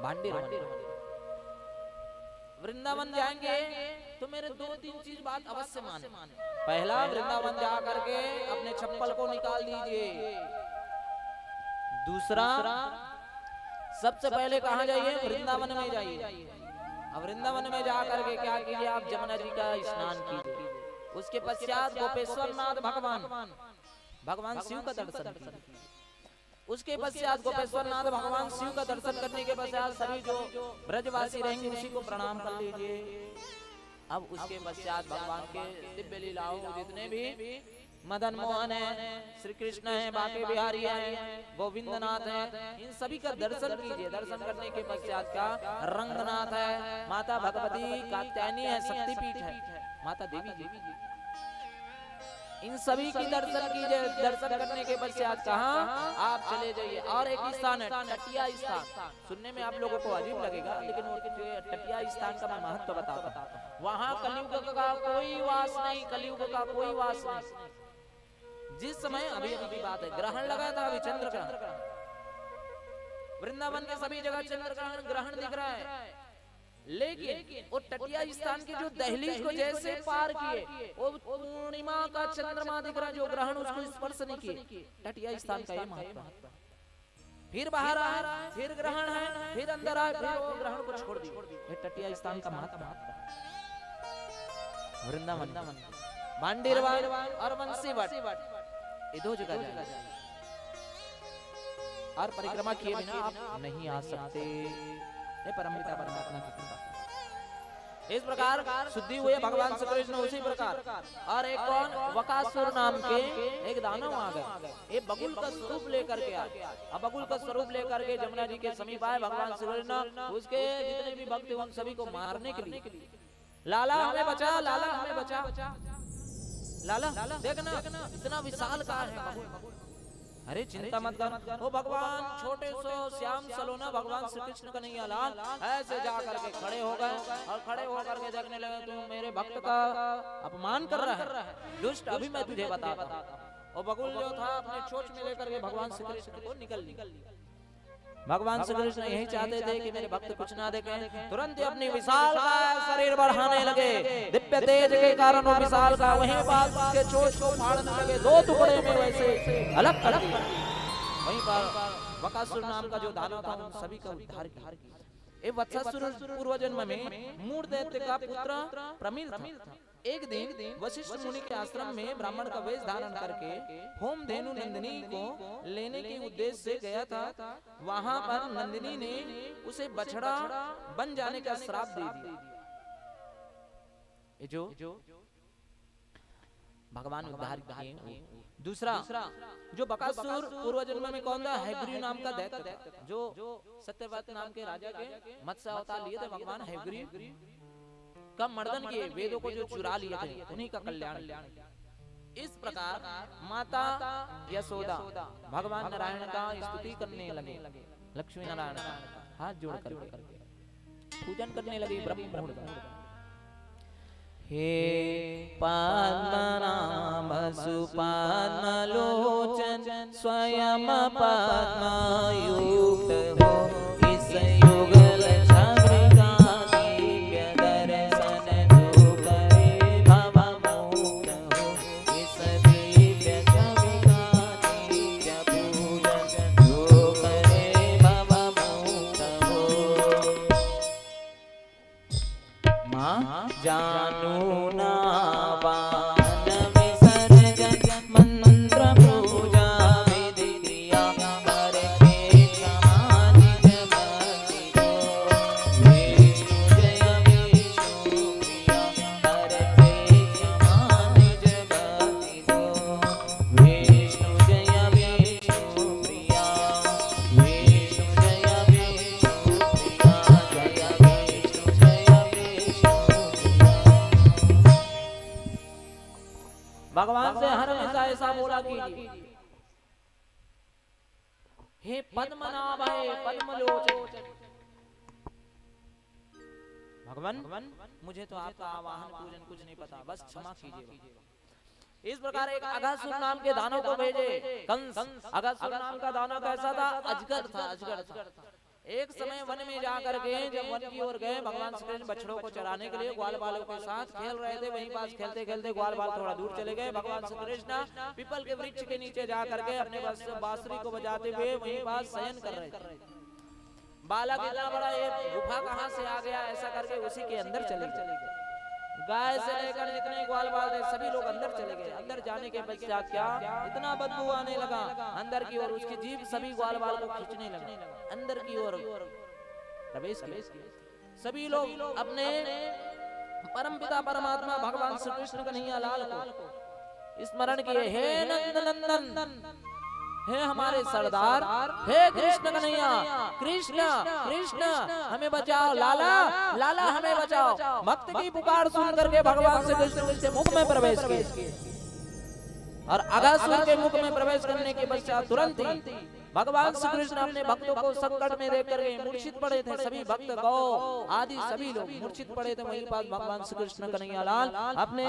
भांडीर वृंदावन जाएंगे तो मेरे 2-3 चीज बात अवश्य माने। पहला, वृंदावन जा करके अपने चप्पल को निकाल दीजिए। दूसरा, सबसे पहले कहाँ जाइए? वृंदावन में जाइए। अब वृंदावन में जाकर के क्या कीजिए? आप जमुना जी का स्नान कीजिए। उसके पश्चात गोपेश्वर नाथ भगवान शिव का दर्शन कीजिए। उसके पश्चात गोपेश्वर नाथ भगवान शिव का दर्शन करने के पश्चात सभी जो ब्रजवासी रहेंगे उसी को प्रणाम कर लीजिए। अब उसके पश्चात भगवान के दिव्य लीलाओं जितने भी मदन मोहन है, श्री कृष्ण है, बाके बिहारी है, गोविंद नाथ है, इन सभी का दर्शन कीजिए। दर्शन करने के पश्चात का रंगनाथ है, माता भगवती कात्यायनी है, शक्तिपीठ है, माता देवी जी, इन सभी की दर्शन कीजिए। दर्शन करने के पश्चात कहाँ आप चले जाइए। और एक स्थान है टटिया स्थान, सुनने में आप लोगों को अजीब लगेगा, लेकिन वो टटिया स्थान का मैं महत्व बताता हूँ। वहाँ कलयुग का कोई वास नहीं, कलयुग का कोई वास नहीं। जिस समय अभी अभी बात है, ग्रहण लगा था अभी, चंद्र ग्रहण, वृंदावन के सभी जगह चंद्र ग्रहण दिख रहा है, लेकिन वो टटिया स्थान की जो दहलीज को जैसे पार किए, वो पूर्णिमा का चंद्रमा दिख रहा है, जो ग्रहण उसको स्पर्श नहीं किए। टटिया स्थान का ये महत्व है। फिर बाहर आए, फिर ग्रहण है, फिर अंदर आए, फिर वो ग्रहण को छोड़ दिए। ये टटिया स्थान का महत्व है। वृंदावन, भांडीरवाल और बंसीवट, ये दो जगह जाए और परिक्रमा किए बिना आप नहीं आ सकते। ये परमपिता परमात्मा की कृपा। इस प्रकार शुद्धि हुए भगवान श्री कृष्ण। उसी प्रकार और एक कौन, वकासुर नाम के एक दानव आ गए, ये बगुल का स्वरूप लेकर के आए। अब बगुल का स्वरूप लेकर के जमुना जी के समीप आए भगवान श्री कृष्ण। उसके जितने भी भक्त उन सभी को मारने के लिए, लाला हमें बचा, लाला हमें बचा, लाला देखना इतना विशाल का है। अरे चिंता मत कर, वो भगवान छोटे सो श्याम सलोना भगवान श्री कृष्ण का नहीं लाल ऐसे जा करके खड़े हो गए और खड़े होकर के देखने लगे, तू मेरे भक्त का अपमान कर रहा है, दुष्ट, अभी मैं तुझे बताता हूं। वो बगुल जो था अपने चोंच में लेकर के भगवान श्री कृष्ण को निकल लिया। भगवान श्री कृष्ण यही चाहते थे कि मेरे भक्त कुछ ना देखें, तुरंत ही अपनी विशाल का शरीर बढ़ाने लगे। दिव्य तेज के कारण वो विशाल का वहीं पास उसके चोंच को फाड़ने लगे, दो टुकड़े में वैसे अलग कर दिया। वहीं पर वकासुर नाम का जो दानव था उन सभी का उद्धार किया। ये वत्सासुर पूर्व जन्म में मूढ़ दैत्य का पुत्र प्रमिल था। एक दिन वशिष्ठ मुनि के आश्रम में ब्राह्मण का वेश धारण करके होम धेनु नंदिनी को लेने के उद्देश्य से गया था। वहां पर नंदिनी ने उसे बछड़ा बन जाने का श्राप दे दिया। ये जो भगवान उद्धार किए। दूसरा जो बकासुर पूर्व जन्म में कौन था, हैग्रीव नाम का दैत्य था, जो सत्यव्रत नाम के राजा के मत्स्य अवतार लिए थे भगवान हैग्रीव का मर्दन किए, वेदों को जो चुरा लिए थे उन्हीं का कल्याण। इस प्रकार माता यशोदा भगवान नारायण का स्तुति करने लगे, लक्ष्मी नारायण का हाथ जोड़ करके पूजन करने लगे ब्रह्म मुहूर्त। हे पद्मनाभ सुपद्मलोचन स्वयं पद्मयुक्त हो, इस युगल छवि जानू ना वान विसर्जन मंत्र पूजा विधि क्रिया करके क्षमा निज भक्ति को, विष्णु जय विष्णु प्रिया करके क्षमा निज भक्ति को, विष्णु जय विष्णु प्रिया, विष्णु जय विष्णु प्रिया, जय विष्णु जय विष्णु। भगवान से हर हमेशा ऐसा बोला कीजिए, हे पद्मनाभ है पद्मलोचन, भगवान मुझे तो आपका आवाहन पूजन कुछ नहीं पता, बस क्षमा कीजिए। इस प्रकार एक अघासुर नाम के दानव को भेजे कंस। अघासुर नाम का दानव कैसा था, अजगर था। एक समय वन में जाकर के जब वन की ओर गए, भगवान श्री कृष्ण बछड़ों को चराने के लिए ग्वाल बालों के साथ खेल रहे थे। वहीं पास खेलते खेलते ग्वाल बाल थोड़ा दूर चले गए। भगवान श्री कृष्ण पीपल के वृक्ष के नीचे जाकर के अपने बांसुरी को बजाते हुए वहीं पास शयन कर रहे थे। बालक इतना बड़ा ये गुफा कहाँ से आ गया, ऐसा करके उसी के अंदर चले गए। गाय से लेकर जितने ग्वाल बाल थे सभी लोग अंदर चले गए। अंदर जाने के पश्चात क्या इतना बदबू आने लगा अंदर की ओर, उसकी जीभ सभी ग्वाल बाल को खींचने लगा। अंदर की ओर प्रवेश किया। सभी लोग अपने परमपिता परमात्मा भगवान श्री कृष्ण कन्हैया लाल को स्मरण किए, हे नंद नंदन, हे हमारे सरदार, हे कृष्ण कन्हैया, कृष्ण कृष्ण हमें बचाओ, लाला लाला हमें बचाओ। भक्त की पुकार सुन करके भगवान श्री कृष्ण के मुख में प्रवेश किए और अगासुर के मुख में प्रवेश करने के पश्चात तुरंत ही भगवान श्री कृष्ण अपने भक्तों को संकट में देख करके मूर्छित पड़े थे। सभी भक्त गौ आदि सभी लोग मूर्छित पड़े थे। वहीं पास भगवान श्री कृष्ण कन्हैया लाल अपने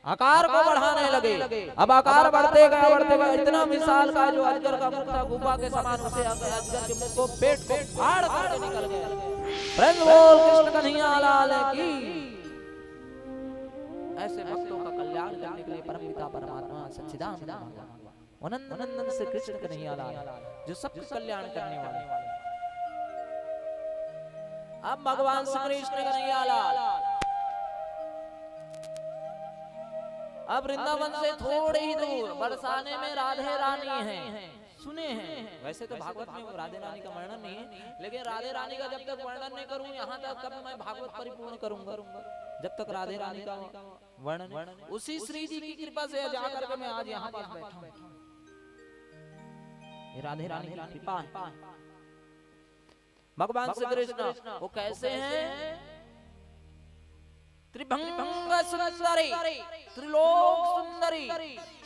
आकार को बढ़ाने लगे। अब आकार बढ़ते गया इतना विशाल का जो अजगर का मुख था गुफा के समान, उसे अजगर के मुख को पेट को फाड़ करके निकल गया। प्रेम बोल कृष्ण कन्हैया लाल की। ऐसे भक्तों का कल्याण करने के लिए परमपिता परमात्मा सच्चिदानंद अनंत नंदन से कृष्ण कन्हैया लाल जो सबका कल्याण करने वाले। अब भगवान श्री कृष्ण कन्हैया लाल अब वृंदावन से थोड़े ही दूर बरसाने में राधे रानी हैं, सुने हैं। वैसे तो भागवत में राधे रानी का वर्णन नहीं है, लेकिन राधे रानी का जब तक वर्णन नहीं करूं यहाँ तक कब मैं भागवत परिपूर्ण करूंगा। जब तक राधे रानी का वर्णन उसी श्री जी की कृपा से जाकर के मैं आज यहाँ पास बैठा हूँ। ये राधे रानी की कृपा है। भगवान श्री कृष्ण वो कैसे हैं? त्रिभंग सुंदरी, त्रिलोक सुंदरी,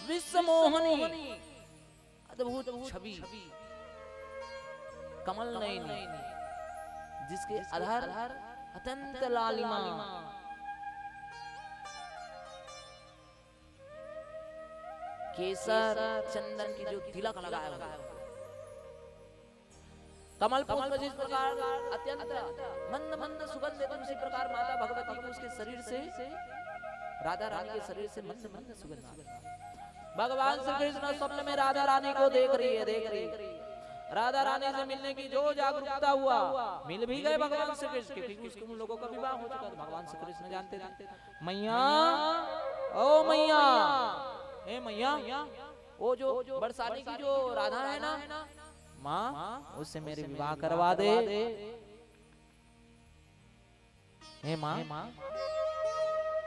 विश्व मोहनी, अद्भुत छवि, कमल नयनी, जिसके आधार अत्यंत लालिमा, केसर चंदन की जो तिलक लगाया हुआ है, कमल पुष्प जिस प्रकार अत्यंत मंद मंद सुगंध देते, उसी प्रकार माता भगवती को उसके शरीर से, राधा रानी के शरीर से मंद मंद सुगंध। भगवान श्री कृष्ण स्वप्न में राधा रानी को देख रही है। राधा रानी से मिलने की जो जागरूकता हुआ, मिल भी गए भगवान श्री कृष्ण, क्योंकि उसके उन लोगों का विवाह हो चुका था। भगवान श्री कृष्ण जानते थे, मैया ओ मैया, हे मैया, वो जो बरसाने की जो राधा है ना माँ, उससे मेरे विवाह करवा दे। हे माँ,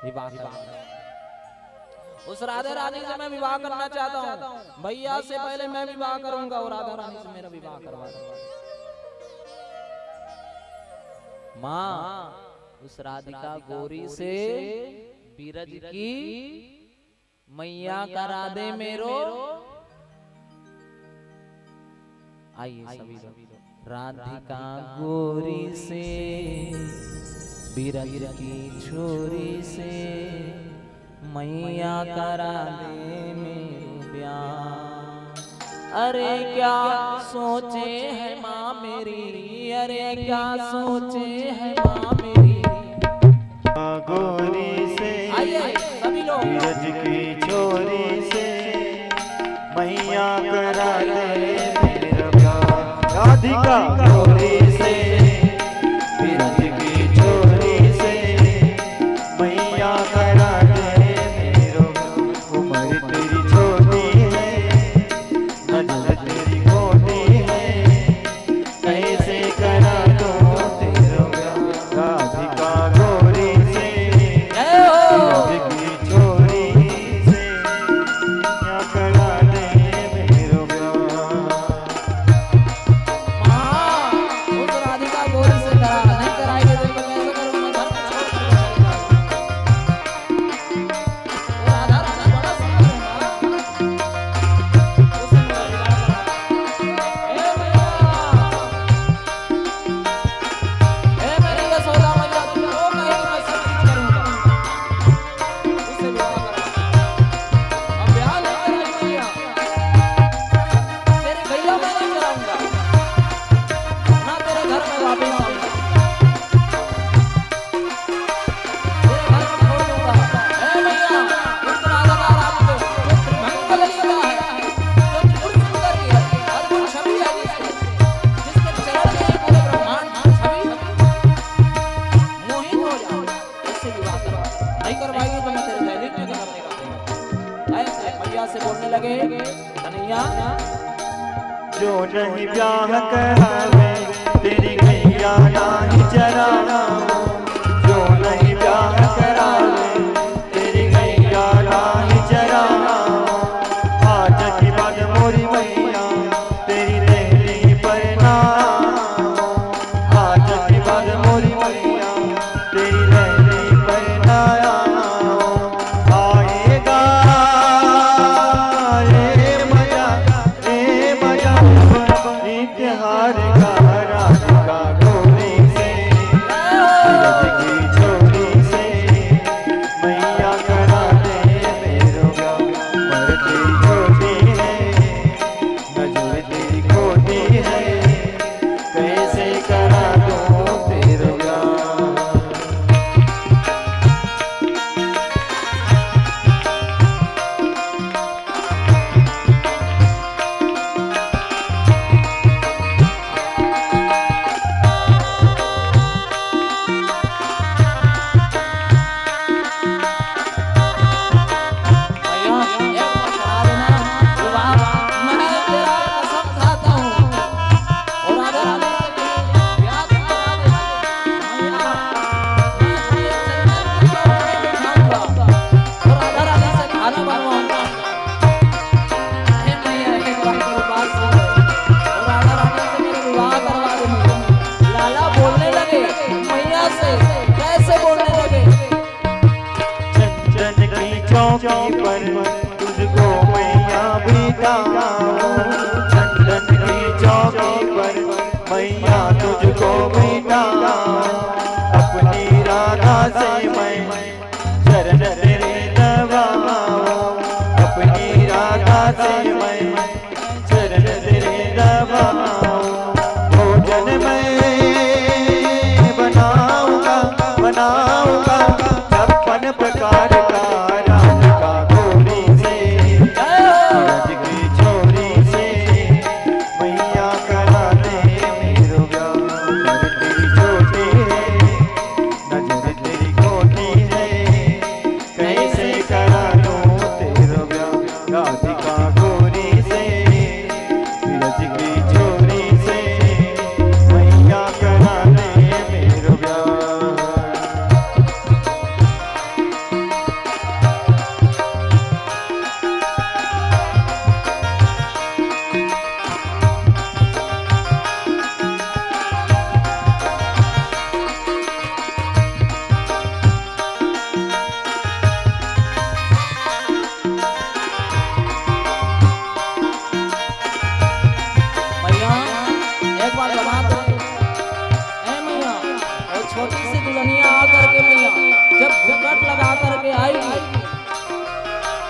विवाह करवा दे। उस राधा रानी से मैं विवाह करना चाहता हूँ। भैया से पहले मैं विवाह करूंगा और राधा रानी से मेरा विवाह करवा दूंगा। माँ, उस राधिका गौरी से बीरज की मैया करा दे मेरो। आइए सभी लोग। राधिका गौरी से बीरज की छोरी से मैया करा दे मेरो ब्याह। अरे क्या सोचे है माँ मेरी, अरे क्या सोचे है माँ मेरी। गौरी से सभी लोग बीरज की छोरी से मैया करा दे मेरा ब्याह। राधिका गौरी से बीरज की छोरी से मैया करा दे मेरो। उम्र तेरी छोटी है, नजर तेरी मोटी है, कैसे करा दो तेरा ब्याह। राधिका गौरी से बीरज की छोरी से मैया करा दे मेरो ब्याह। उस राधिका गौरी से करा नहीं कराएंगे तो मैं कैसे करूंगा? राधा रानी बड़ा सुंदर है। हे मेरी यशोदा मैया, तुम रो नहीं, मैं सब चीज करूंगा। उससे विवाह करा। अब ब्याह नहीं कराएंगे मैया, तेरे भैया मैं नहीं कराऊंगा ना, तेरे घर में वापस आऊंगा, तेरे घर में छोड़ दूंगा। हे भैया, उस राधा रानी को जो त्रिभंग ललिता है, जो त्रिपुर सुंदरी है, अद्भुत छवि है, जिसके चरण में पूरे ब्रह्मांड की छवि मोहित हो जाए, उससे विवाह करवा। नहीं करवाएगी तो मैं तेरे दैनिक का करने का। ऐसे भैया से बोलने लगे, कन्हैया जो नहीं ब्याह करावे तेरी गैया नाही चराना। जो नहीं ब्याह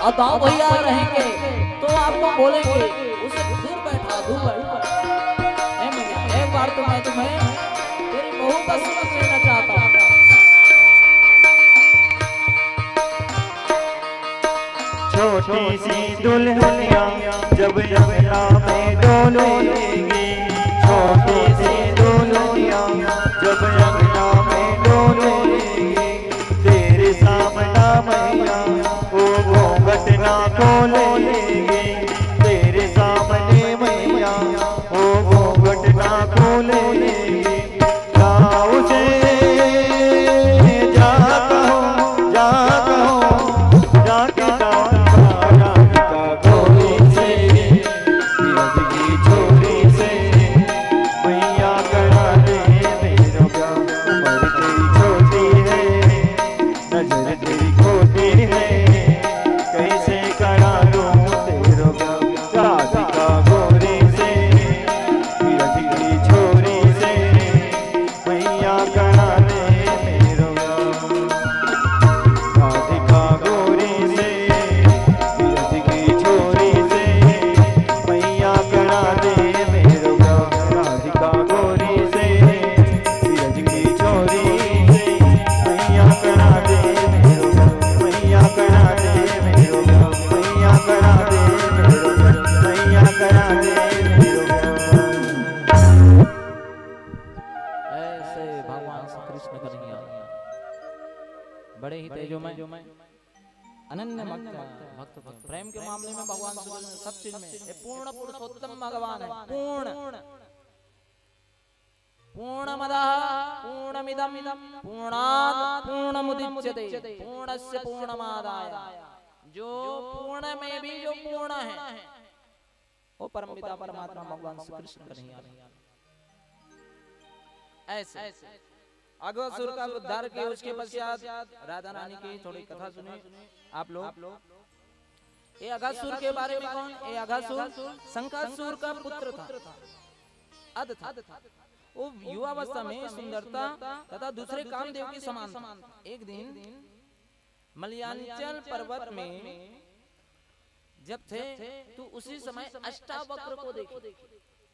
और दाऊ भैया रहेंगे तो आपको बोलेंगे उसे दूर बैठा एक बार तो मैं तुम्हें तेरी बहू का सुख लेना चाहता हूँ। छोटी सी दुल्हनिया जब यमुना में डोलेगी, छोटी सी दुल्हनिया जब यमुना में डोलेगी, तेरे सामना मैया वो घूंघट ना खोलेगी, तेरे सामने मैया वो घूंघट ना खोलेगी। जाओ से जा कहो, जा कहो, जाके बड़े ही तेजो में अनन्य भक्त प्रेम के मामले में भगवान श्री कृष्ण सब चीज में ये पूर्ण पुरुषोत्तम भगवान है। पूर्णमदः पूर्णमिदं पूर्णात् पूर्णमुदच्यते पूर्णस्य पूर्णमादाय। जो पूर्ण में भी जो पूर्ण है वो परमपिता परमात्मा भगवान श्री कृष्ण का नहीं है। ऐसे अघासुर का उद्धार किया, उसके पश्चात राधा रानी की थोड़ी कथा सुनी आप लोग। ये अघासुर के बारे में कौन? ये अघासुर शंकासुर का पुत्र था, अध था। वो युवावस्था में सुंदरता तथा दूसरे कामदेव के समान था। एक दिन मलयाचल पर्वत में जब थे तो उसी समय अष्टावक्र को देखे।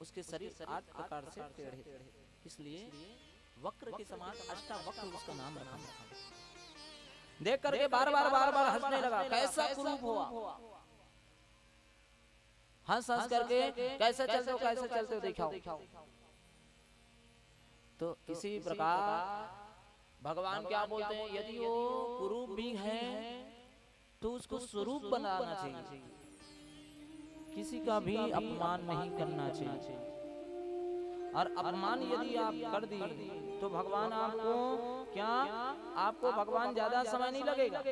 उसके शरीर 8 प्रकार से टेढ़े थे, इसलिए वक्र के समान अष्टावक्र उसका नाम रखा। देख करके बार बार हंसने लगा। कैसा कुरूप हुआ, हंस करके कैसे चलते हो दिखाओ। तो इसी प्रकार भगवान क्या बोलते हैं, यदि वो कुरूप भी है तो उसको स्वरूप बनाना चाहिए, किसी का भी अपमान नहीं करना चाहिए। और अपमान यदि आप कर दिए तो भगवान आपको भगवान ज्यादा समय नहीं लगेगा।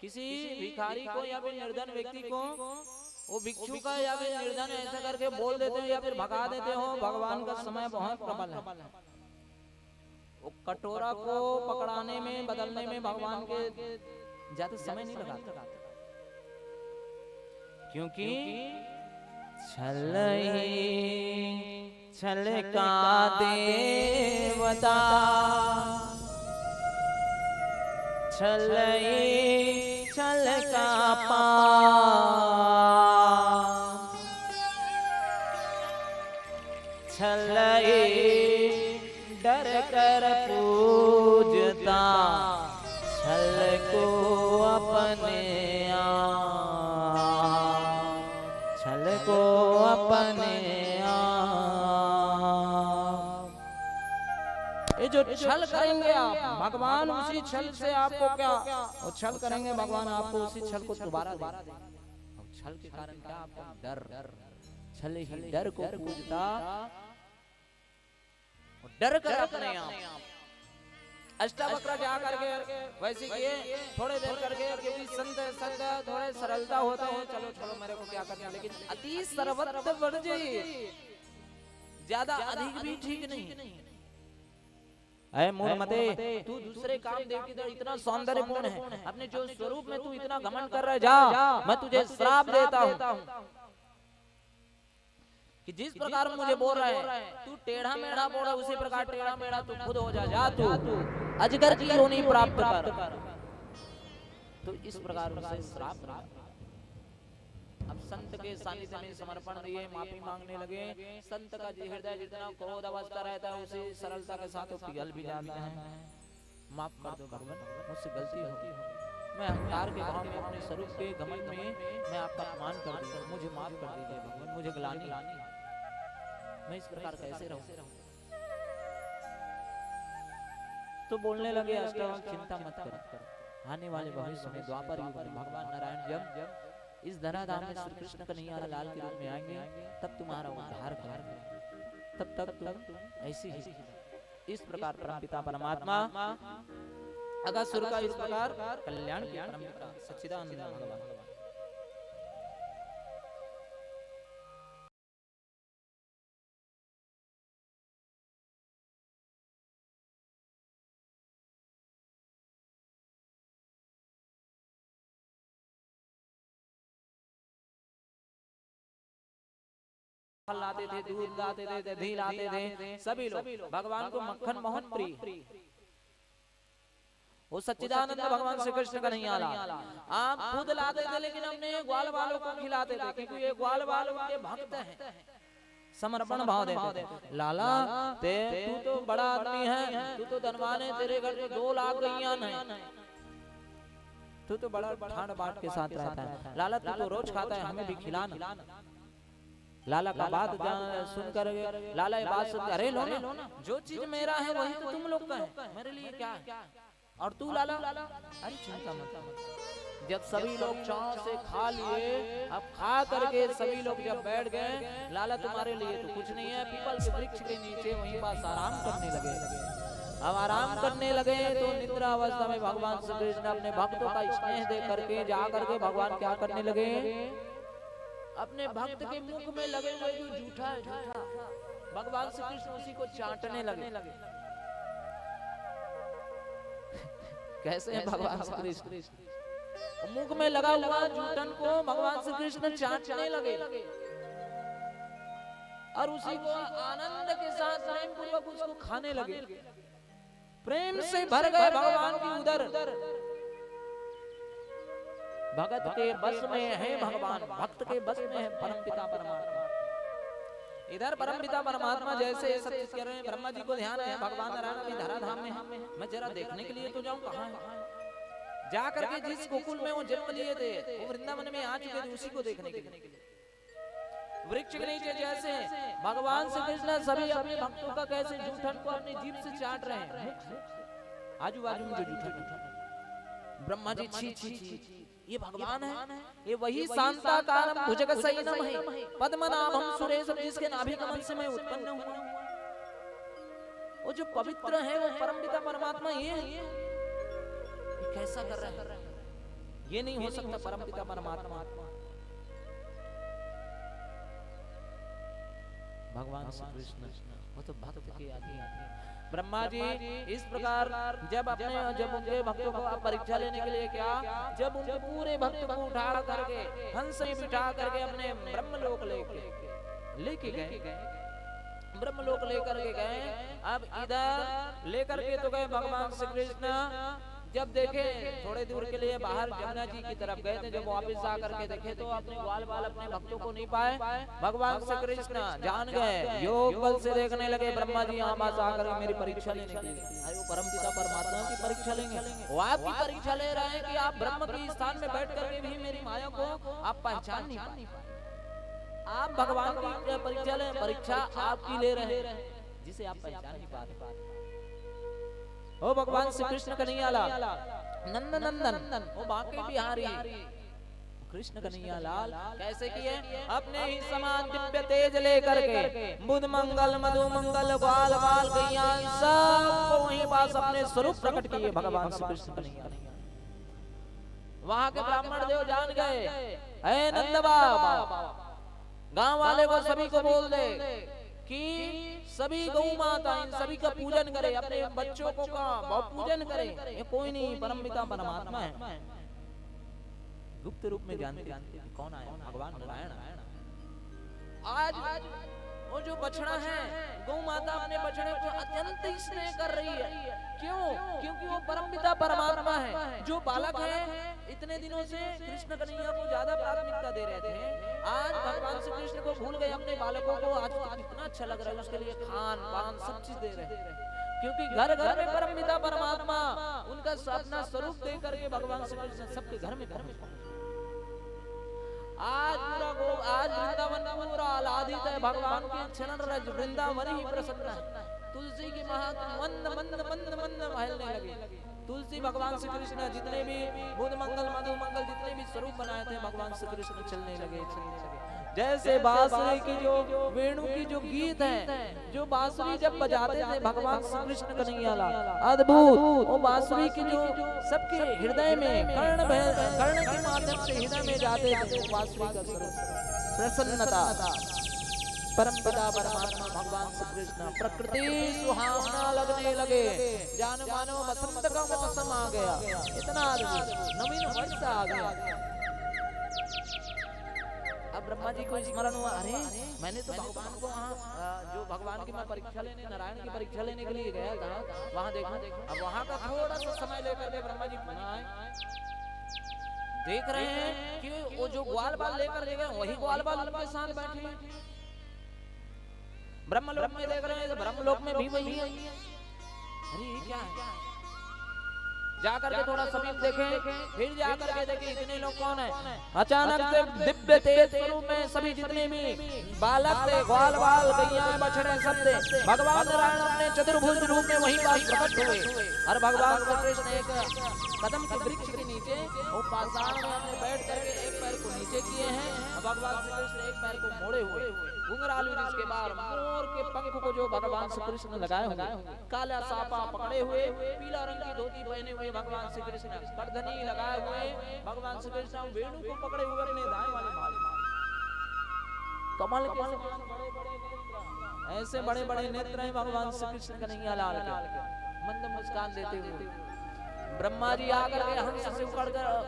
किसी भिखारी को या फिर निर्धन व्यक्ति को वो भिक्षु का या फिर निर्धन ऐसा करके बोल देते हो या फिर भगा देते हो, भगवान का समय बहुत प्रबल है। वो कटोरा को पकड़ाने में बदलने में भगवान के ज्यादा समय नहीं लगाता, क्योंकि छल का देवता छल का पाप छल डर कर पूजता छल को अपने छल को अपने ये जो छल करेंगे आप, भगवान उसी छल से आपको क्या वो छल करेंगे, भगवान आपको उसी छल को दोबारा देंगे। छल के कारण क्या आपको डर, छल ही डर को पूजता, डर कर अपने आप। अष्टावक्र क्या करके वैसे किए, थोड़े देर करके, क्योंकि संत थोड़े सरलता होता है, चलो मेरे को क्या करना, लेकिन अति सर्वत्र बढ़ जाइए, ज्यादा अधिक भी ठीक नहीं। मूढ़मते, तू दूसरे कामदेव की तरह इतना सौंदर्यपूर्ण है, अपने जो स्वरूप में तू इतना घमंड कर रहा है, जा मैं तुझे श्राप देता हूँ कि जिस प्रकार मुझे बोल रहा है तू टेढ़ा मेढ़ा बोल रहा है, उसी प्रकार टेढ़ा मेढ़ा तू खुद हो जा तू अजगर की योनि प्राप्त कर। तो इस प्रकार उसे श्राप अब संत के सानिध्य में समर्पण दिए, माफी मांगने लगे। संत का हृदय जितना क्रोध अवस्था रहता है उसी सरलता के साथ पिघल भी जाता है। माफ कर दो भगवान, मुझसे गलती होगी, मैं अहंकार के भाव में अपने स्वरूप के घमंड में मैं आपका अपमान कर दिया, मुझे माफ कर दीजिए भगवान, मुझे ग्लानि, मैं इस प्रकार कैसे रहूं। तो बोलने लगे अष्टावक्र, चिंता मत करो, आने वाले भविष्य में द्वापर युग में भगवान नारायण जब इस धराधाम में श्री कृष्ण कन्हैया लाल के रूप में आएंगे तब तुम्हारा उद्धार करेंगे, तब तक तुम ऐसी ही। इस प्रकार परमपिता परमात्मा अगासुर का इस प्रकार कल्याण किया परमपिता सच्चिदानंद भगवान। लाते थे, दूध लाते थे, दही लाते थे, सभी लोग भगवान को मक्खन मोहन प्रिय, वो सच्चिदानंद भगवान श्री कृष्ण का नहीं आला। आप खुद लाते थे लेकिन हमने ग्वाल वालों को खिलाते थे, क्योंकि ये ग्वाल वालों के भक्त हैं, समर्पण भाव देते थे। लाला तू तो बड़ा आदमी है, तू तो धनवान है, तेरे घर में 2 लाख गैया है, तू तो बड़ा ठाट बाट के साथ रहता है, लाला तू तो रोज खाता है, हमें भी खिलाना। लाला का बात सुनकर लाला ये बात सुनकर, अरे लो ना, जो चीज मेरा है वही तो तुम लोग का है, मेरे लिए क्या है, और तू लाला, अरे चिंता मत। जब सभी लोग चाव से खा लिए, अब खा करके सभी लोग जब बैठ गए, लाला तुम्हारे लिए तो कुछ नहीं है, पीपल के वृक्ष के नीचे वहीं पास आराम करने लगे। अब आराम करने लगे तो निद्रा अवस्था में भगवान श्री कृष्ण अपने भक्तों का स्नेह दे करके जा करके भगवान क्या करने लगे, अपने भक्त के मुख में लगे हुए जो जूठा है, भगवान श्री कृष्ण उसी को चाटने लगे। कैसे है भगवान श्री कृष्ण, मुख में लगा हुआ जूठन को भगवान श्री कृष्ण चाटने लगे और उसी को आनंद के साथ प्रेम पूर्वक उसको खाने लगे। प्रेम से भर गए भगवान की उदर, भगत के बस में है भगवान, भक्त के बस में है परमपिता परमात्मा। इधर परमपिता परमात्मा जैसे सब चीज कर रहे हैं, ब्रह्मा जी को ध्यान है भगवान नारायण अपनी धराधाम में है, मैं जरा देखने के लिए तो जाऊं, कहां है, जा करके जिस गोकुल में वो जन्म लिए थे वो वृंदावन में आ चुके थे, उसी को देखने के लिए वृक्ष के नीचे जैसे भगवान श्री कृष्ण सभी अपने भक्तों का कैसे जूठन को अपनी जीभ से चाट रहे हैं, आजू बाजू में जो जूठन, ब्रह्मा जी छी छी छी, ये भगवान है, ये वही शांताकारम भुजगशयनम है, पद्मनाभम सुरेशम, जिसके नाभि कमल से मैं उत्पन्न हुआ। वो जो पवित्र है वो परमपिता परमात्मा, ये कैसा कर रहा है, ये नहीं हो सकता परमपिता परमात्मा। भगवान श्री कृष्ण वो तो भक्त के आदि। ब्रह्मा जी इस प्रकार जब उनके भक्तों को परीक्षा लेने के लिए क्या, जब उनके पूरे भक्त को उठा करके हंस में बिठा करके अपने ब्रह्मलोक लेके गए, ब्रह्मलोक लेकर के गए। अब इधर लेकर के तो गए भगवान श्री कृष्ण, जब देखे थोड़े दूर के लिए बाहर जमुना जी की तरफ गए थे, जब वापस आकर के देखे तो अपने ग्वाल बाल अपने भक्तों को नहीं पाए। भगवान श्री कृष्ण जान गए, योग बल से देखने लगे ब्रह्मा जी यहाँ पास आकर मेरी परीक्षा लेने के लिए। अरे वो परमपिता परमात्मा की परीक्षा लेंगे, वो आपकी परीक्षा ले रहे हैं कि आप ब्रह्म के स्थान में बैठ करके भी मेरी माया को आप पहचान नहीं पाए। आप भगवान की परीक्षा ले, परीक्षा आपकी ले रहे हैं जिसे आप पहचान नहीं पाते। ओ भगवान श्री कृष्ण कन्हैया लाल नंद नंदन, ओ बांके बिहारी कृष्ण कन्हैया लाल कैसे किए, अपने ही समान दिव्य तेज लेकर के बुध मंगल मधु मंगल ग्वाल बाल गैया सबको वहीं पास अपने स्वरूप प्रकट किए भगवान श्री कृष्ण कन्हैया। वहां के ब्राह्मण देव जान गए, ऐ नंद बाबा गांव वाले को सभी को बोल दे कि सभी गौ माता इन सभी का पूजन करे, अपने बच्चों को का बहुत पूजन करे। ये कोई नहीं परमपिता परमात्मा है, गुप्त रूप में जानते कौन आया, भगवान नारायण। आज वो जो बछड़ा है, गौ माता अपने बछड़े को अत्यंत स्नेह कर रही है। क्यों? क्योंकि वो परमपिता परमात्मा है। जो बालक है इतने दिनों से कृष्ण कन्हैया को ज्यादा प्राथमिकता दे रहे थे, आज भगवान श्री कृष्ण को भूल गए अपने बालकों को। आज तो कितना अच्छा लग रहा है, उसके लिए खान पान सब चीज दे रहे हैं। क्योंकि घर घर में परमपिता परमात्मा उनका अपना स्वरूप दे करके भगवान श्री कृष्ण सबके घर में पहुंचे। आज वृंदावन पूरा आह्लादित है, भगवान के चरण रज वृंदावन ही प्रसन्न है। तुलसी की महात्मा मंद मंद मंद मंद महलने लगे। तुलसी भगवान श्री कृष्ण जितने भी बुध मंगल मधु मंगल जितने भी स्वरूप बनाए थे, भगवान श्री कृष्ण चलने लगे। जैसे बांसुरी की जो वेणु की जो गीत है, जो बांसुरी जब बजाते थे भगवान श्री कृष्ण कन्हैया लाल, अद्भुत। वो बांसुरी की जो सबके हृदय में कर्ण के माध्यम से हृदय में जाते थे, वो बांसुरी का स्वरूप प्रसन्नता। परमपिता परमात्मा भगवान श्री कृष्ण प्रकृति सुहावना लगने लगे, जान मानो बसंत का मौसम आ गया। इतना नवीन वर्ष आ गया। अब ब्रह्मा जी को स्मरण हुआ, अरे मैंने तो भगवान को वहाँ जो भगवान की मैं परीक्षा लेने नारायण की परीक्षा लेने के लिए गया था, वहाँ देखा। अब वहाँ का थोड़ा सा समय लेकर के ब्रह्मा जी पुनः आए, देख रहे हैं कि वो जो ग्वाल बाल लेकर गए वही ग्वाल बाल उनके साथ बैठे हैं। ब्रह्मलोक में देख रहे हैं तो ब्रह्मलोक में भी वही है। अरे ये क्या है? जाकर के थोड़ा समीप देखें, फिर जाकर के देखें इतने लोग कौन है। अचानक से दिव्य तेज स्वरूप में सभी जितने भी बालक थे, ग्वाल बाल गैया बछड़े सब थे, भगवान नारायण अपने चतुर्भुज रूप में वहीं पास प्रकट हुए। और भगवान श्री कृष्ण एक कदम के वृक्ष के नीचे वो पाषाण में अपने बैठ करके एक पैर को नीचे किए हैं, भगवान श्री कृष्ण एक पैर को मोड़े हुए, घुंघरालू जिसके बाल, मोर के पंख को जो भगवान श्री कृष्ण लगाए हुए, काला सापा पकड़े हुए, पीला रंग की धोती पहने हुए भगवान श्री कृष्ण, करधनी लगाए हुए भगवान श्री कृष्ण, वेणु को पकड़े हुए अपने दाएं वाले बाल, कमल के बड़े बड़े ऐसे बड़े बड़े नेत्र हैं भगवान श्री कृष्ण कन्हैया लाल के, मंद मुस्कान देते हुए। ब्रह्मा जी आकर के हंस से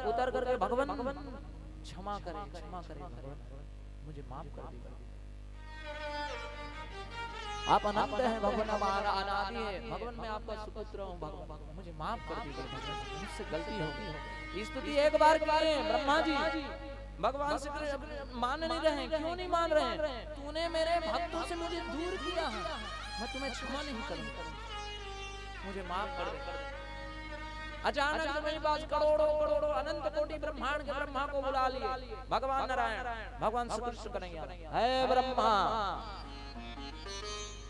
उतर करके भगवान क्षमा करें भगवान, मुझे माफ कर दीजिए। आप अनंत हैं भगवान, हमारा अनादि है भगवान, मैं आपका सुपुत्र हूँ भगवान, मुझे माफ कर दीजिए भगवान, मुझसे गलती हो गई। स्तुति एक बार करें ब्रह्मा जी, भगवान से मान नहीं रहे। क्यों नहीं मान रहे? तूने मेरे भक्तों से मुझे दूर किया है, मैं तुम्हें क्षमा नहीं करूंगा, मुझे माफ कर दे। अचानक से मेरे पास करोड़ों करोड़ों अनंत कोटि ब्रह्मांड के ब्रह्मा को बुला लिए भगवान नारायण, भगवान श्री कृष्ण कन्हैया, हे ब्रह्मा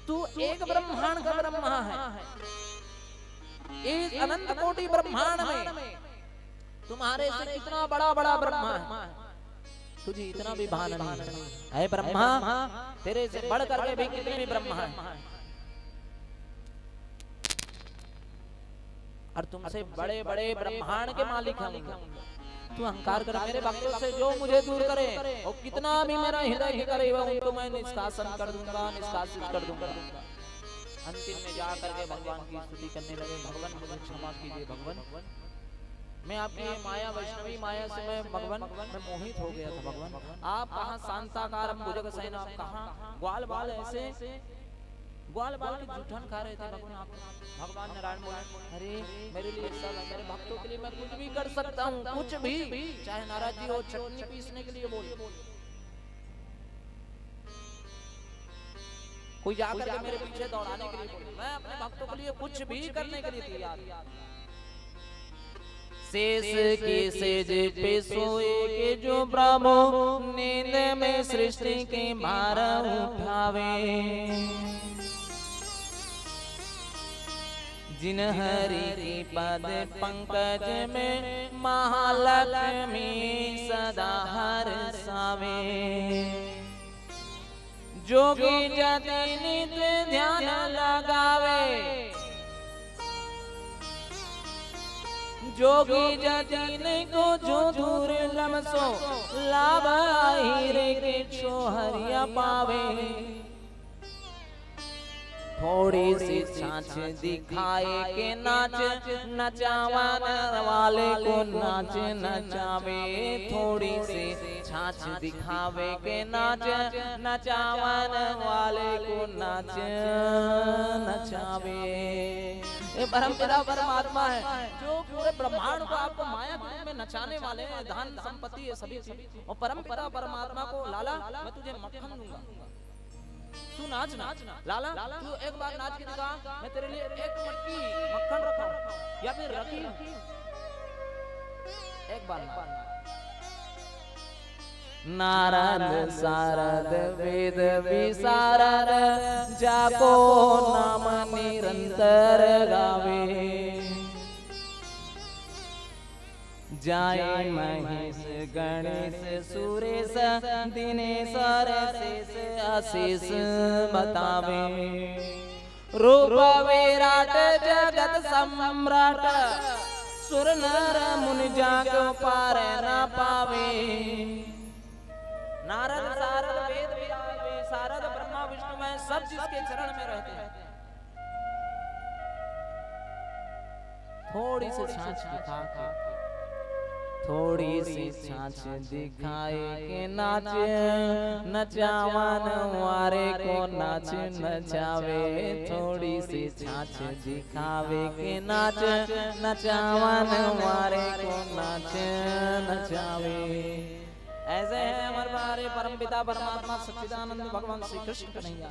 तू एक ब्रह्मांड का ब्रह्मा है, इस अनंत कोटि ब्रह्मांड में तुम्हारे से कितना बड़ा बड़ा ब्रह्मा है, तुझे इतना भी भान नहीं है ब्रह्मा, तेरे से बढ़ करके भी कितने भी ब्रह्मा है, और तुमसे बड़े बड़े ब्रह्मांड के मालिक हम। तू अहंकार कर मेरे भक्तों से जो मुझे दूर करे और कितना भी मेरा हृदय करे तो मैं निष्कासन कर दूंगा, निष्कासित कर दूंगा। अंतिम में जा करके भगवान की स्तुति करने लगे, भगवान मुझे क्षमा कीजिए भगवान, मैं आपकी माया वैष्णवी माया से मैं भगवान मैं मोहित हो गया था भगवान। आप कहाँ शांताकारम भुजग शयन, आप कहाँ ग्वाल बाल ऐसे ग्वाल बाल की जूठन खा रहे थे भगवान। आप भगवान नारायण बोले, अरे मेरे लिए सब मेरे भक्तों के लिए मैं कुछ भी कर सकता हूँ, कुछ भी, चाहे नाराज जी हो चटनी पीसने के लिए बोले, कोई जाकर के मेरे पीछे दौड़ाने के लिए बोले, मैं अपने भक्तों के लिए कुछ भी करने के लिए तैयार। शेष के सेज पे सोए के जो प्रभु नींद में सृष्टि के भार उठावे, जिन हरि के पद पंकज में महालक्ष्मी सदा हर्षावे, जोगी जति नित्य ध्यान लगावे, जोगी जति को जो दूर लमसो लाभ हीरे के छोहरिया पावे, थोड़ी सी छाछ दिखाए के नाच नचावन वाले को नाच नचावे, थोड़ी सी छाछ दिखावे के नाच नचावन वाले नाच नचावे। ये परमपिता परमात्मा है जो पूरे ब्रह्मांड को आपको माया के रूप में नचाने वाले हैं। धन संपत्ति ये सभी और परमपिता परमात्मा को लाला मैं तुझे मक्खन दूंगा, तू नाच नाच लाला, तू एक बार नाच के दिखा, मैं तेरे लिए एक मटकी मक्खन रखा या फिर रखी एक बार। नारद सारद वेद विशारद जाको नाम निरंतर गावे। जाए महेश गणेश सुरेश दिनेश्वर शेष आशीष बतावे। रूप विराट जगत सम्राट सुर नर मुनि जाको पार न पावे। नारद सारद वेद विशारद ब्रह्मा विष्णु में सब जिसके चरण में रहते हैं। थोड़ी सी छाछ दिखा के, थोड़ी सी छाछ दिखाए के नाच नचावन वारे को नाच नचावे। थोड़ी सी छाछ दिखावे के नाच नचावन वारे को नाच नचावे। ऐसे है हमारे परमपिता परमात्मा सच्चिदानंद भगवान श्री कृष्ण कन्हैया।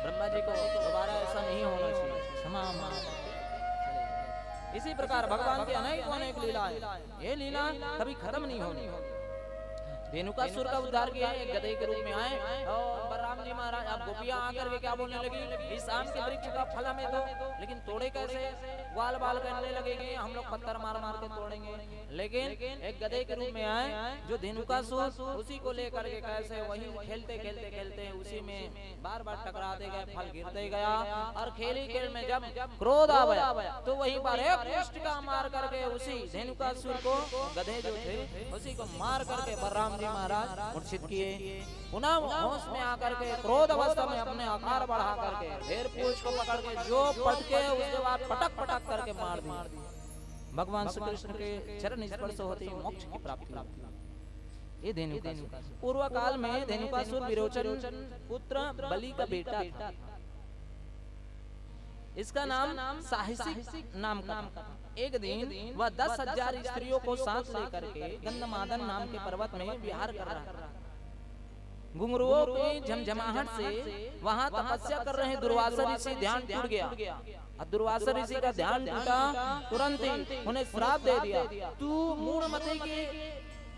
ब्रह्मा जी को दोबारा ऐसा नहीं होना चाहिए, क्षमा मांगो। इसी प्रकार भगवान की अनेक लीला है। ये लीला कभी खत्म नहीं होनी। धेनुकासुर का उद्धार किया, एक गधे के रूप में आए और बलराम जी महाराज अब गोपियां आकर के क्या बोलने लगी, इस आम के वृक्ष का फल हमें दो, लेकिन तोड़े कैसे? ग्वाल बाल करने लगेंगे, हम लोग पत्थर मार मार के तोड़ेंगे। लेकिन एक गधे के रूप में आए जो धेनुकासुर, उसी को लेकर के कैसे वही खेलते खेलते खेलते उसी में बार बार टकराते गए, फल गिरते गया। और खेली खेल में जब क्रोध आ गया तो वहीं पर एक मुष्ट का मार करके उसी धेनुकासुर को, गधे जो थे उसी को मार करके बलराम जी महाराज मूर्छित किए। पुनः होश में आकर के क्रोध अवस्था में अपने आकार बढ़ा करके ढेर पूछ को पकड़ के जो पटके उसके बाद पटक पटक करके मार दिए। भगवान श्री कृष्ण के चरण स्पर्श होते ही मोक्ष की प्राप्ति। ये धेनुकासुर पूर्व काल में धेनुकासुर विरोचन पुत्र बलि का बेटा था। इसका नाम साहसिक नाम का। एक दिन वह 10,000 स्त्रियों को साथ लेकर के गंधमादन नाम के पर्वत में विहार कर रहा था। घुंघरुओं की झमझमाहट से वहां तपस्या कर रहे दुर्वासा ऋषि ध्यान टूट गया। अब दुर्वासा ऋषि का ध्यान टूटा, तुरंत ही उन्हें श्राप दे दिया, तू मूढ़मति की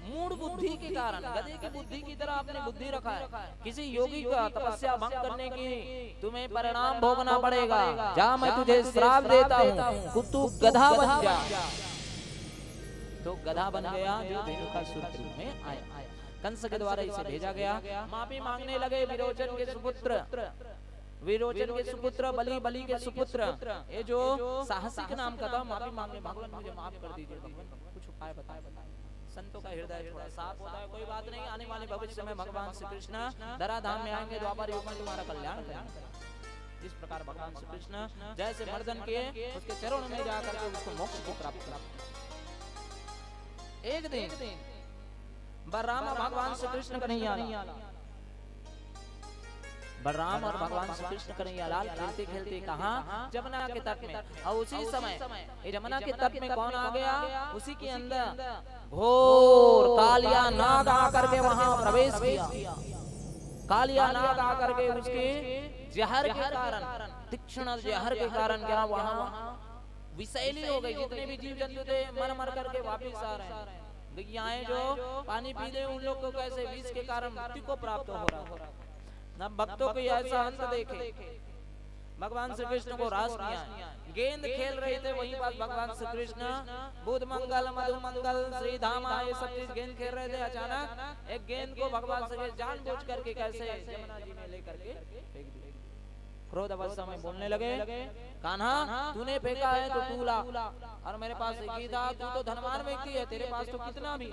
मूढ़ बुद्धि के कारण गधे की बुद्धि की तरह अपनी बुद्धि रखा है, किसी योगी का तपस्या भंग करने की तुम्हें परिणाम भोगना पड़ेगा। जा मैं तुझे श्राप देता हूँ, तू गधा बन जा। तो गधा बन गया जो धेनुकासुर के रूप में आया। कंस के द्वारा इसे भेजा गया। माफी मांगने लगे विरोचन के सुपुत्र, विरोचन के सुपुत्र बलि के सुपुत्र, ये जो साहसिक नाम का था। माफी मांगने, भगवान मुझे माफ कर दीजिए, भगवान कुछ उपाय बताए। संतों का हृदय थोड़ा साफ होता है, कोई बात नहीं, आने वाले भविष्य में भगवान श्री कृष्ण धराधाम में आएंगे, द्वापर युग में तुम्हारा कल्याण करेंगे। इस प्रकार भगवान श्री कृष्ण जैसे मर्दन किए, उसके चरणों में जाकर के उसको मोक्ष को प्राप्त किया। एक दिन बलराम और भगवान श्री कृष्ण कन्हैया, बलराम और भगवान श्री कृष्ण कन्हैया लाल खेलते खेलते कहाँ जमुना के तट में। और उसी समय ये जमुना के तट में कौन आ गया? उसी के अंदर घोर कालिया नाग आकर के वहां प्रवेश किया। कालिया नाग आकर के उसके जहर के कारण, तीक्ष्ण जहर के कारण क्या वहां विषैली हो गई। जितने भी जीव जंतु थे मर मर करके वापिस आ रहे हैं। गैयाएं जो पानी पी रहे उन लोग को कैसे विष के कारण मृत्यु को प्राप्त हो रहा। न भक्तों को ऐसा अंत देखे। भगवान श्री कृष्ण को रास किया, गेंद खेल रहे थे वहीं पास भगवान श्री कृष्ण बुध मंगल मधु मंगल श्री धामा ये सब चीज गेंद खेल रहे थे। अचानक एक गेंद को भगवान श्री कृष्ण जानबूझ करके कैसे यमुना जी में लेकर के फेंक दिया। क्रोध अवस्था में बोलने लगे, कान्हा तूने फेंका है तो तू ला, और मेरे पास एक ही था, तू तो धनवान व्यक्ति है, तेरे पास तो कितना भी,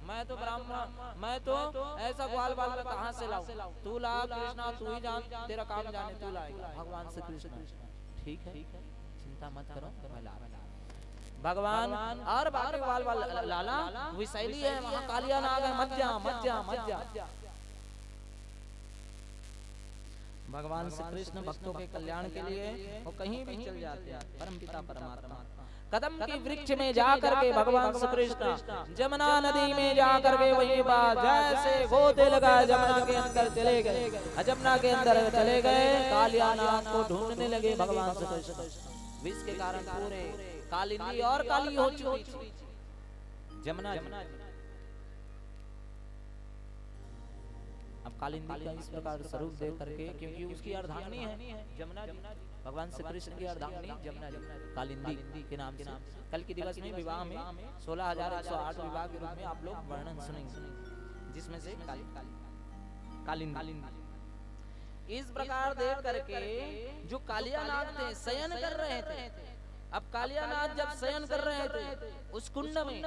मैं तो ब्राह्मण, मैं तो ऐसा ग्वाल बाल कहाँ से लाऊं? तू ला कृष्णा, तू ही जान, तेरा काम जाने, तू लाएगा। भगवान से कृष्ण, ठीक है चिंता मत करो, मैं ला। भगवान और बाकी ग्वाल बाल लाला विषैली है, वहाँ कालिया नाग है, मत जा मत जा मत जा। भगवान श्री कृष्ण भक्तों के कल्याण के लिए वो कहीं भी चल जाते हैं। परमपिता परमात्मा कदम की वृक्ष में जा करके भगवान श्री कृष्ण जमुना नदी में जा करके वही बात जैसे गोते लगा जमुना के अंदर चले गए। जमुना के अंदर चले गए, कालियानाथ को ढूंढने लगे भगवान श्री कृष्ण। विष के कारण पूरे कालिंदी और काली हो चुकी थी जमुना जी। अब कालिंदी का इस प्रकार स्वरूप देख करके, क्योंकि उसकी अर्धांगिनी है जमुना जी, भगवान श्री कृष्ण की अर्धांगिनी जमुना जी कालिंदी के नाम से कल के दिवस में विवाह में 16,108 विवाह के रूप में आप लोग वर्णन सुनेंगे, जिसमें से कालिंदी। इस प्रकार देख करके जो कालियानाथ थे शयन कर रहे थे। अब कालियानाथ जब शयन कर रहे थे उस कुंड में,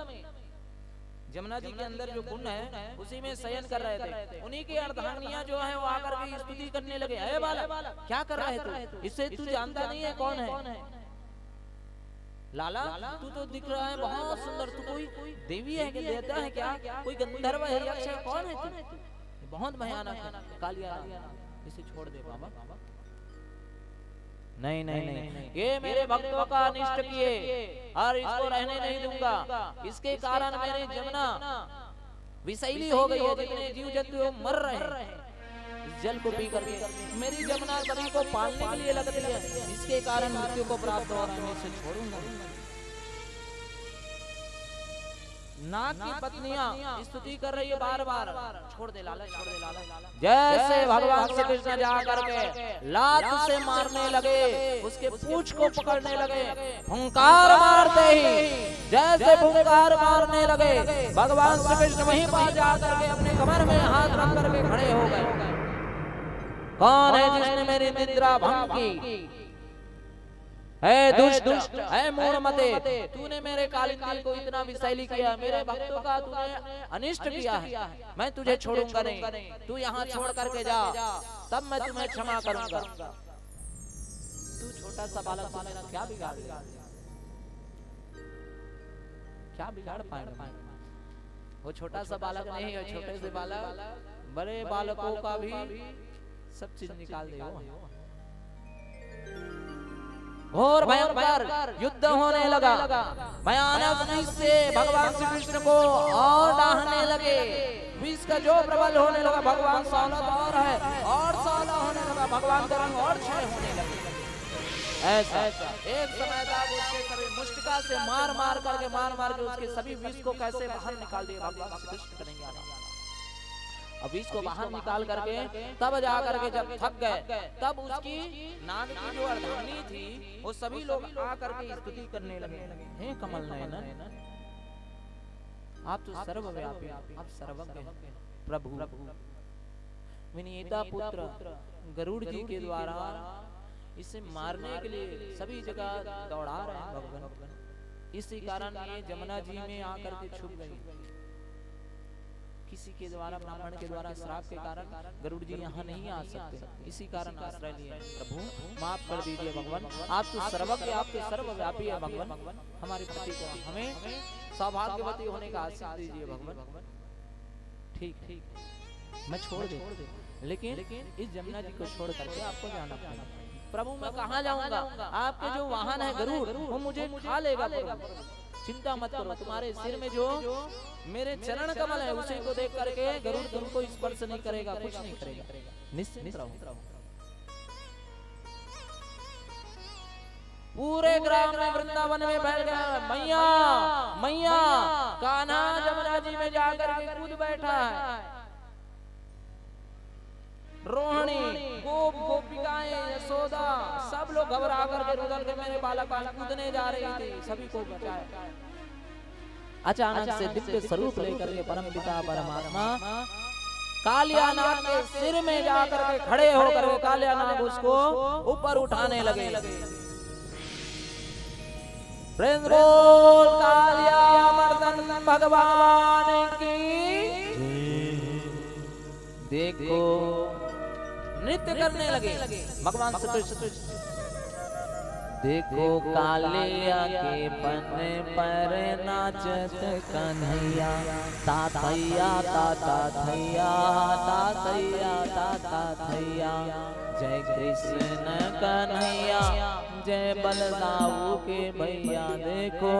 जमुना जी के अंदर जो कुंड है उसी में शयन कर रहे थे, उन्हीं की अर्धांगिनियां जो है वो आकर के स्तुति करने लगे। अरे बाला क्या कर रहे तू, इससे तू जानता नहीं है कौन है? लाला तू तो दिख रहा है बहुत सुंदर, तू कोई देवी है कि देवता है क्या, कोई गंधर्व है, यक्ष है, कौन है तू? बहुत भयानक है कालियानाथ, इसे छोड़ दे बाबा। नहीं नहीं नहीं, ये मेरे भक्तों का अनिष्ट किए और इसको रहने नहीं दूंगा। इसके कारण मेरी जमुना विषैली हो गई है, जितने जीव जंतु मर रहे हैं इस जल को पी करके। मेरी जमुना सभी को पालने के लिए लगती है, इसके कारण मृत्यु को प्राप्त हो रहा है, मैं इसे छोड़ूंगा। नाग की पत्नियां स्तुति कर रही है बार बार, छोड़ दे लाला, छोड़ दे लाला। जैसे भगवान श्री कृष्ण जा करके लात से मारने लगे, उसके पूंछ को पकड़ने लगे, फुंकार मारते ही जैसे फुंकार मारने लगे भगवान श्री कृष्ण वहीं पास जा करके अपने कमर में हाथ रख करके खड़े हो गए। कौन है जिसने मेरी निद्रा भंग की? है दुष्ट, है मूढ़मते, तूने मेरे कालिंदी को इतना विषैली किया, मेरे भक्तों का तूने अनिष्ट किया है, मैं तुझे छोड़ूंगा नहीं। तू यहाँ छोड़ करके जा, तब मैं तुम्हें क्षमा करूंगा। तू छोटा सा बालक, तू मेरा क्या बिगाड़ दिया? क्या बिगाड़ पाएगा? वो छोटा सा बालक नहीं है, छोटे से बालक बड़े बालकों का भी सब चीज निकाल दे। और भयंकर युद्ध होने लगा, भयानक विष से भगवान श्री कृष्ण को और डाहने लगे। विष का जो प्रबल होने लगा, भगवान साला और है और साला होने लगा, भगवान का रंग और क्षय होने लगे। ऐसा एक समय था उसके सभी मुष्टिका से मार मार करके उसके सभी विष को कैसे बाहर निकाल दिया भगवान श्री कृष्ण करेंगे। अब इसको बाहर निकाल करके तब जा करके जब थक गए, तब उसकी नाग की जो अर्धांगिनी थी वो सभी लोग आ करके स्तुति करने लगे। हे कमल नयन, आप तो सर्वव्यापी, आप सर्वज्ञ प्रभु। विनीता पुत्र गरुड़ जी के द्वारा इसे मारने के लिए सभी जगह दौड़ा रहे हैं भगवान। इसी कारण ये जमुना जी में आकर के छुप गई। किसी के द्वारा, ब्राह्मण के द्वारा श्राप के कारण गरुड़ जी यहाँ नहीं आ सकते, इसी कारण आश्रय लिए। प्रभु माफ कर दीजिए भगवान, आप तो सर्वज्ञ, आप तो सर्वव्यापी है भगवान। हमारे पति को हमें सौभाग्यवती होने का आशीष दीजिए भगवान। ठीक मैं छोड़ दे, लेकिन इस जमुना जी को छोड़ करके आपको जाना पड़ेगा। प्रभु मैं कहाँ जाऊंगा? आपके जो वाहन है गरुड़ वो मुझे खा लेगा। चिंता मत करो, तुम्हारे सिर में जो मेरे चरण कमल है उसी को देख करके गरुड़ तुमको स्पर्श नहीं करेगा, कुछ नहीं करेगा, निश्चिंत रहो। पूरे ग्राम में वृंदावन में बैठ गया मैया मैया, कान्हा जमुना जी में जाकर के कूद बैठा है। रोहिणी, गोपिकाएं, यशोदा सब लोग घबरा करके रुदल के मेरे बालक कूदने जा रही थी, सभी को बचाया। अचानक से दिव्य स्वरूप लेकर के परमपिता परमात्मा कालियानाग के सिर में जाकर के खड़े होकर के कालियानाग उसको ऊपर उठाने लगे। प्रेम बोल कालिया मर्दन भगवान की। देखो नृत्य करने लगे भगवान श्री कृष्ण। देखो कालिया के पन पर नाचत कन्हैया, तातैया ताता थैया, तातैया ताता थैया। जय कृष्ण कन्हैया, जय बलदाऊ के भैया। देखो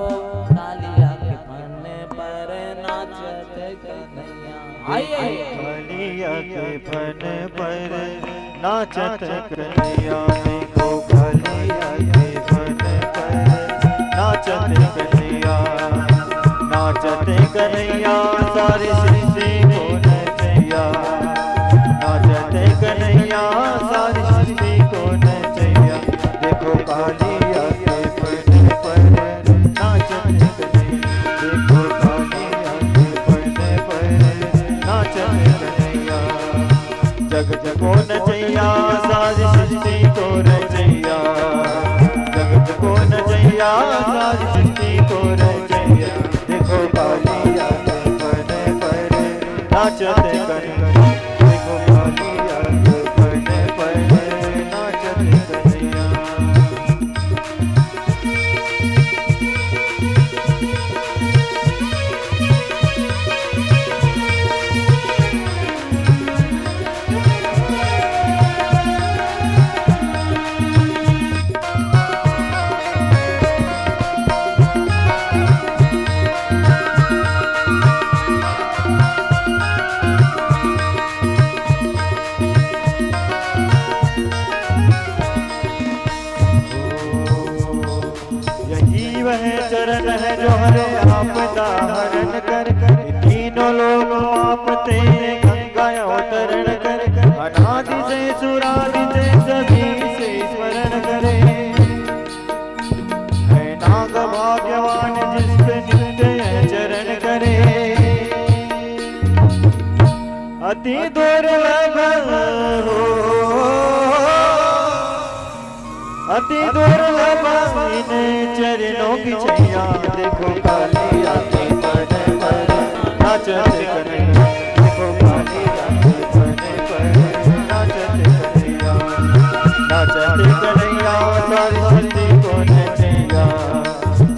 कालिया के पन पर नाचत कन्हैया। आइए कालिया के फन पर नाचत कन्हैया। देखो कालिया के फन पर नाचत कन्हैया, नाचत कन्हैया सारी सृष्टि को नचैया, नाचत कन्हैया सारी सृष्टि को नचैया। देखो कालिया के फन पर नाचत कन्हैया, देखो कालिया के फन पर नाचत कन्हैया। जग जगो नचैया सारी सृष्टि को रचैया, जग जगो नचैया सारी सृष्टि को रचैया। देखो कालिया के फन पर नाचत कन्हैया, देखो कालिया के फन पर नाचत कन्हैया। यही वह चरण है जो हरे आपदा हरण कर, तीनों लोग आप तेरे गंगा अवतरण कर। अनादि से सुरादि से सभी से स्मरण करे, है नाग भाग्यवान जिसके नित्य चरण करे। अति दुर्लभ हो, अति दुर्लभ इन चरणों की छैया। देखो कालिया के फन पर नाचत कन्हैया, देखो कालिया के फन पर नाचत कन्हैया, नाचत कन्हैया सारी सृष्टि को नचैया,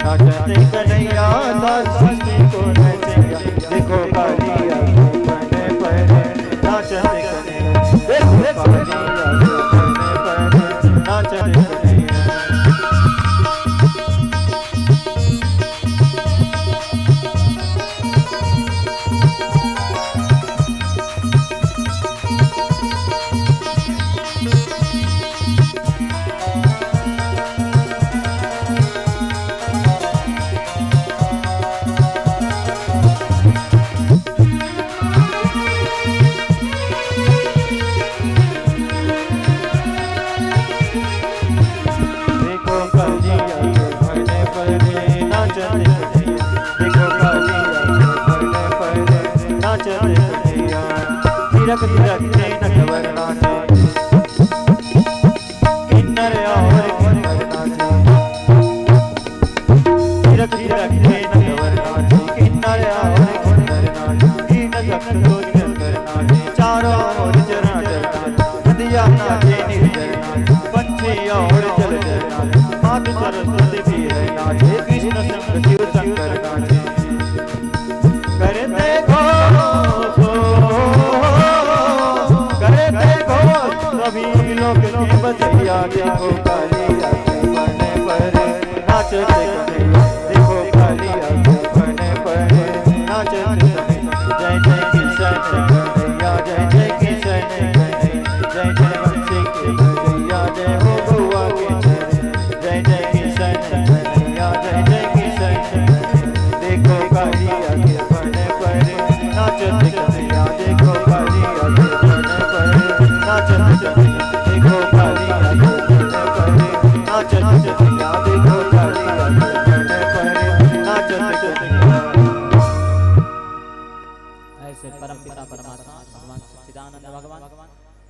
नाचत कन्हैया सारी सृष्टि को नचैया। देखो कालिया के फन पर नाचत कन्हैया, देखो कालिया के फन पर नाचत कन्हैया। तिरक तिरक से नटवर नाचे, किन्नर और किन्नर नाचे। तिरक तिरक से नटवर नाचे, किन्नर और किन्नर नाचे। तीन सख्त निरंतर नाचे, चारों ओर चरण नाचे। नदिया नाचे निर्जर नाचे, पंछी और जलचर नाचे। मात सरस्वती भी है नाचे, कृष्ण संग शिव शंकर नाचे। करते सभी लोग के बचैया। देखो कालिया के फन पर नाचत कन्हैया, देखो कालिया के फन पर नाचत कन्हैया। जय जय किशन कन्हैया, जय जय किशन कन्हैया, जय जय बंसी के कन्हैया, जय हो गौआ के चरण। जय जय किशन कन्हैया, जय जय किशन कन्हैया। देखो कालिया के फन पर नाचत कन्हैया, देखो कालिया के फन पर नाचत कन्हैया। देखो कालिया के फन पर नाचत कन्हैया, देखो कालिया के फन पर नाचत कन्हैया। ऐसे परमपिता परमात्मा भगवान सच्चिदानंद भगवान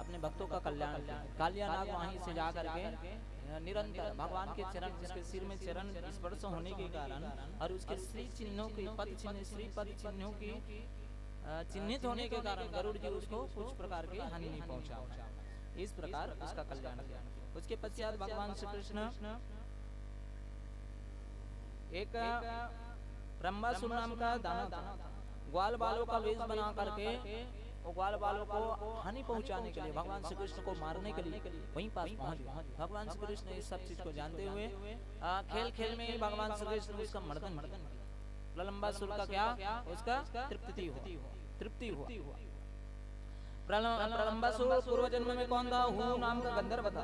अपने भक्तों का कल्याण करें। कालिया नाग वहीं से जा करके निरंतर भगवान के चरण, जिसके सिर में चरण स्पर्श होने के कारण और उसके श्री चिन्हों के पद चिन्ह, श्री पद चिन्हों की चिन्हित होने के कारण गरुड़ जी उसको कुछ प्रकार की हानि नहीं पहुंचा। इस प्रकार उसका कल्याण किया। उसके पश्चात भगवान श्री कृष्ण एक ब्रह्मासुर नाम का दानव था, ग्वाल बालों का वेश बना करके वो ग्वाल बालों को हानि पहुंचाने के लिए, भगवान श्री कृष्ण को मारने के लिए वहीं पास पहुंच गया। भगवान श्री कृष्ण इस सब चीज को जानते हुए खेल खेल में भगवान श्री कृष्ण उसका मर्दन प्रलंबासुर का क्या उसका तृप्ति हुआ। प्रलंबासुर पूर्व जन्म में कौन था? हूँ नाम का गंधर्व था।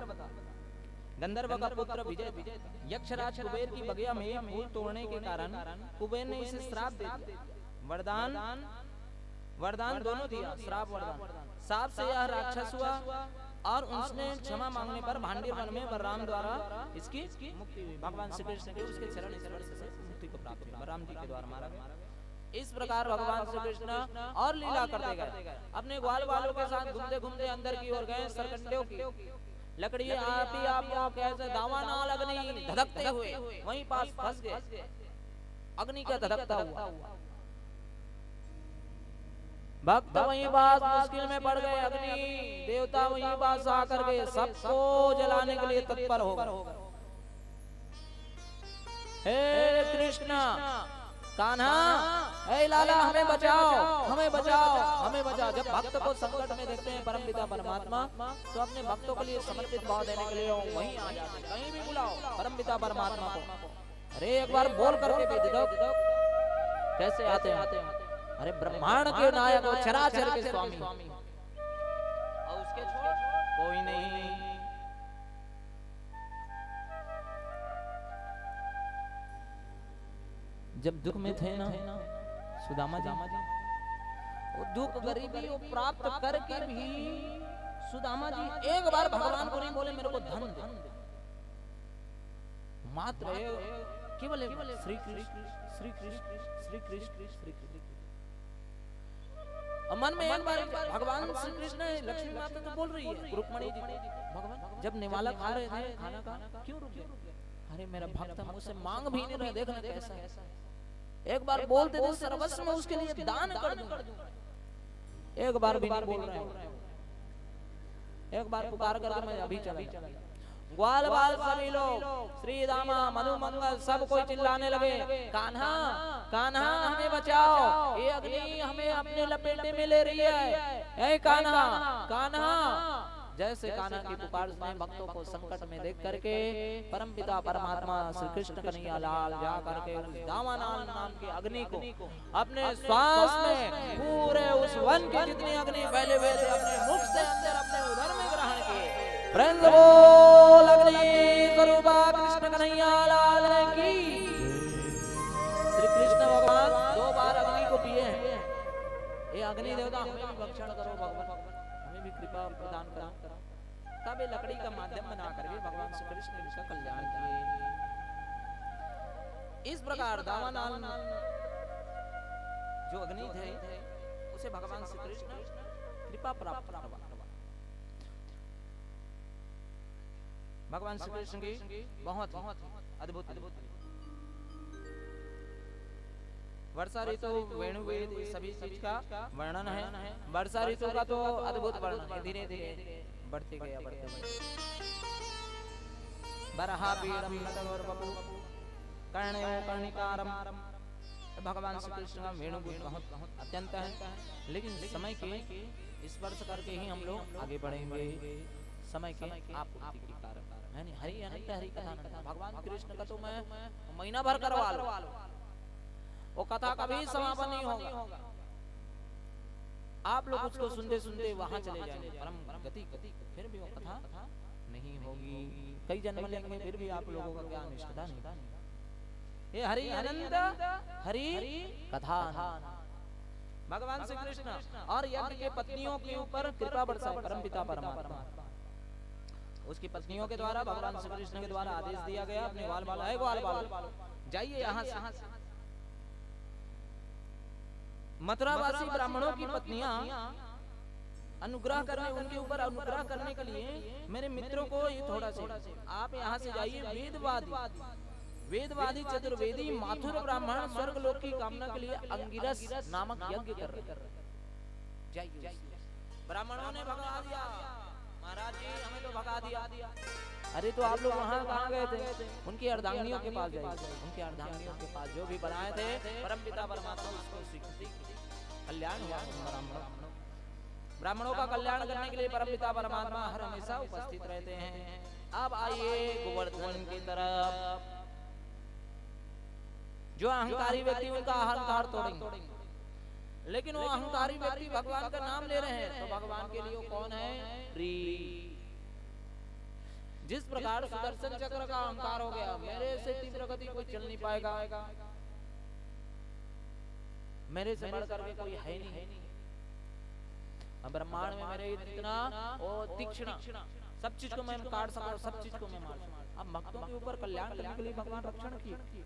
गंधर्व का पुत्र विजय यक्षराज कुबेर की बगिया में फूल तोड़ने के कारण कुबेर ने इसे श्राप दे दिया। वरदान दोनों दिया, श्राप वरदान। साप से यह राक्षस हुआ और उसने क्षमा मांगने पर भांडीर वन में बलराम द्वारा इसकी मुक्ति हुई। भगवान श्री कृष्ण के उसके चरण स्पर्श से मुक्ति को प्राप्त हुई, बलराम जी के द्वारा मारा गया। इस प्रकार भगवान श्री कृष्ण और लीला करते गए। अपने ग्वाल बालों के साथ घूमते घूमते अंदर की ओर गए। सरकंडों की लकड़ी आप कैसे दावानल अग्नि धधकते हुए वहीं पास फंस गए। अग्नि का धधकता हुआ भक्त वहीं पास मुश्किल में पड़ गए। अग्नि देवता वहीं पास आकर के सबको जलाने के लिए तत्पर हो गए। हे कृष्ण, कान्हा, हे लाला, हमें बचाओ, हमें बचाओ, हमें बचाओ। जब भक्त को संकट में देखते हैं परम पिता परमात्मा, तो अपने भक्तों के लिए समर्पित भाव देने के लिए वहीं आ जाते हैं। कहीं भी बुलाओ परम पिता परमात्मा को। अरे एक बार बोल करके भी दो, कैसे आते हैं? अरे ब्रह्मांड के नायक और चराचर के स्वामी, और उसके छोड़ कोई नहीं। जब दुख में थे ना सुदामा जी, वो दुख गरीबी वो प्राप्त करके भी सुदामा जी एक बार भगवान को नहीं बोले मेरे को धन दे, मात्र केवल श्री कृष्ण श्री कृष्ण श्री कृष्ण श्री कृष्ण। मन में एक बार भगवान श्री कृष्ण लक्ष्मी माता तो बोल रही है रुक्मणी जी, भगवान जब निवाला खा रहे थे खाना का क्यों रुक गए? अरे मेरा भक्त मुझसे मांग भी नहीं रहे, देखना कैसा है। एक बार बोलते थे सर्वस्व में उसके लिए दान कर दूं, एक बार भी नहीं बोल रहे। एक बार पुकार करके मैं अभी चला। ग्वाल बाल सभी लोग श्री दामा मधु मंगल सब कोई चिल्लाने लगे, कान्हा कान्हा हमें बचाओ, ये अग्नि हमें अपने लपेटे में ले रही है। ए कान्हा कान्हा। जैसे कान्हा की पुकार सुने भक्तों को संकट में देख करके परम पिता परमात्मा श्री कृष्ण कन्हैया लाल जा करके दावानल नाम की अग्नि को अपने श्वास में पूरे उस वन की जितनी अग्नि पहले हुए थे अपने मुख से अंदर अपने उदर में ग्रहण किए। प्रेम बोल अग्नि स्वरूपा कृष्ण कन्हैया लाल की। श्री कृष्ण भगवान 2 बार अग्नि को पिए हैं। ये अग्नि देवता हमें भी भक्षण करो भगवान, हमें भी कृपा प्रदान करो। तब ये लकड़ी का माध्यम बना करके भगवान श्री कृष्ण ने इसका कल्याण किए। इस प्रकार दावानल जो अग्नि थे उसे भगवान श्री कृष्ण कृपा प्राप्त करवा। भगवान श्री कृष्ण की बहुत अद्भुत वर्षा ऋतु वेणु वेद सभी चीज का वर्णन है। वर्षा ऋतु का तो अद्भुत वर्णन है, धीरे धीरे बढ़ते गया बरहा पीड़म नटवर बपु कर्णयो कर्णिकारम। भगवान श्री कृष्ण का वेणु बहुत अत्यंत है, लेकिन समय के स्पर्श करके ही हम लोग आगे बढ़ेंगे। समय के आपूर्ति के कारण हरि अनंत हरि कथा भगवान कृष्ण का तो मैं महीना भर करवा लूं, वो कथा कभी समापन नहीं होगा। आप लोग उसको सुनते सुनते वहां चले जाएंगे परम गति, फिर भी वो कथा नहीं होगी। कई जन्म लेंगे फिर भी आप लोगों का ज्ञान निष्ठा नहीं। ये हरि अनंत हरि कथा भगवान श्री कृष्ण और यज्ञ के पत्नियों के ऊपर कृपा बरसाए परम पिता परमात्मा। उसकी पत्नियों के द्वारा भगवान श्री कृष्ण के द्वारा आदेश दिया गया अपने ग्वाल बाल जाइए यहाँ से। मथुरावासी ब्राह्मणों की पत्नियां अनुग्रह करने उनके ऊपर अनुग्रह करने के लिए मेरे मित्रों को ये थोड़ा सा आप यहाँ से जाइए। वेदवादी चतुर्वेदी माथुर ब्राह्मण स्वर्ग लोक की कामना के लिए अंगिरस नामक यज्ञ कर रहे। ब्राह्मणों ने भगा दिया, महाराज जी हमें तो भगा दिया। अरे तो आप लोग वहाँ कहाँ गए थे? उनकी अर्धांगिनियों के पास गए। उनकी अर्धांगिनियों के पास जो भी बनाए थे परमपिता परमात्मा उसको स्वीकृति कल्याण हुआ। ब्राह्मणों का कल्याण करने के लिए परमपिता परमात्मा हर हमेशा उपस्थित रहते हैं। अब आइए गोवर्धन की तरफ। जो अहंकारी व्यक्ति उनका अहंकार तोड़ेंगे, लेकिन वो अहंकारी व्यक्ति भगवान का नाम ले रहे हैं तो भगवान के लिए वो कौन है? प्रिय। जिस प्रकार सुदर्शन चक्र का अहंकार हो गया, मेरे से तीव्र गति कोई चल नहीं पाएगा, मेरे से बढ़कर के कोई है नहीं। अब ब्रह्मांड में मेरे इतना और तीक्ष्ण सब चीज को मैं काट सकूं, सब चीज को मैं मार सकूं। अब भक्तों के ऊपर कल्याण करने के लिए भगवान रक्षण किए।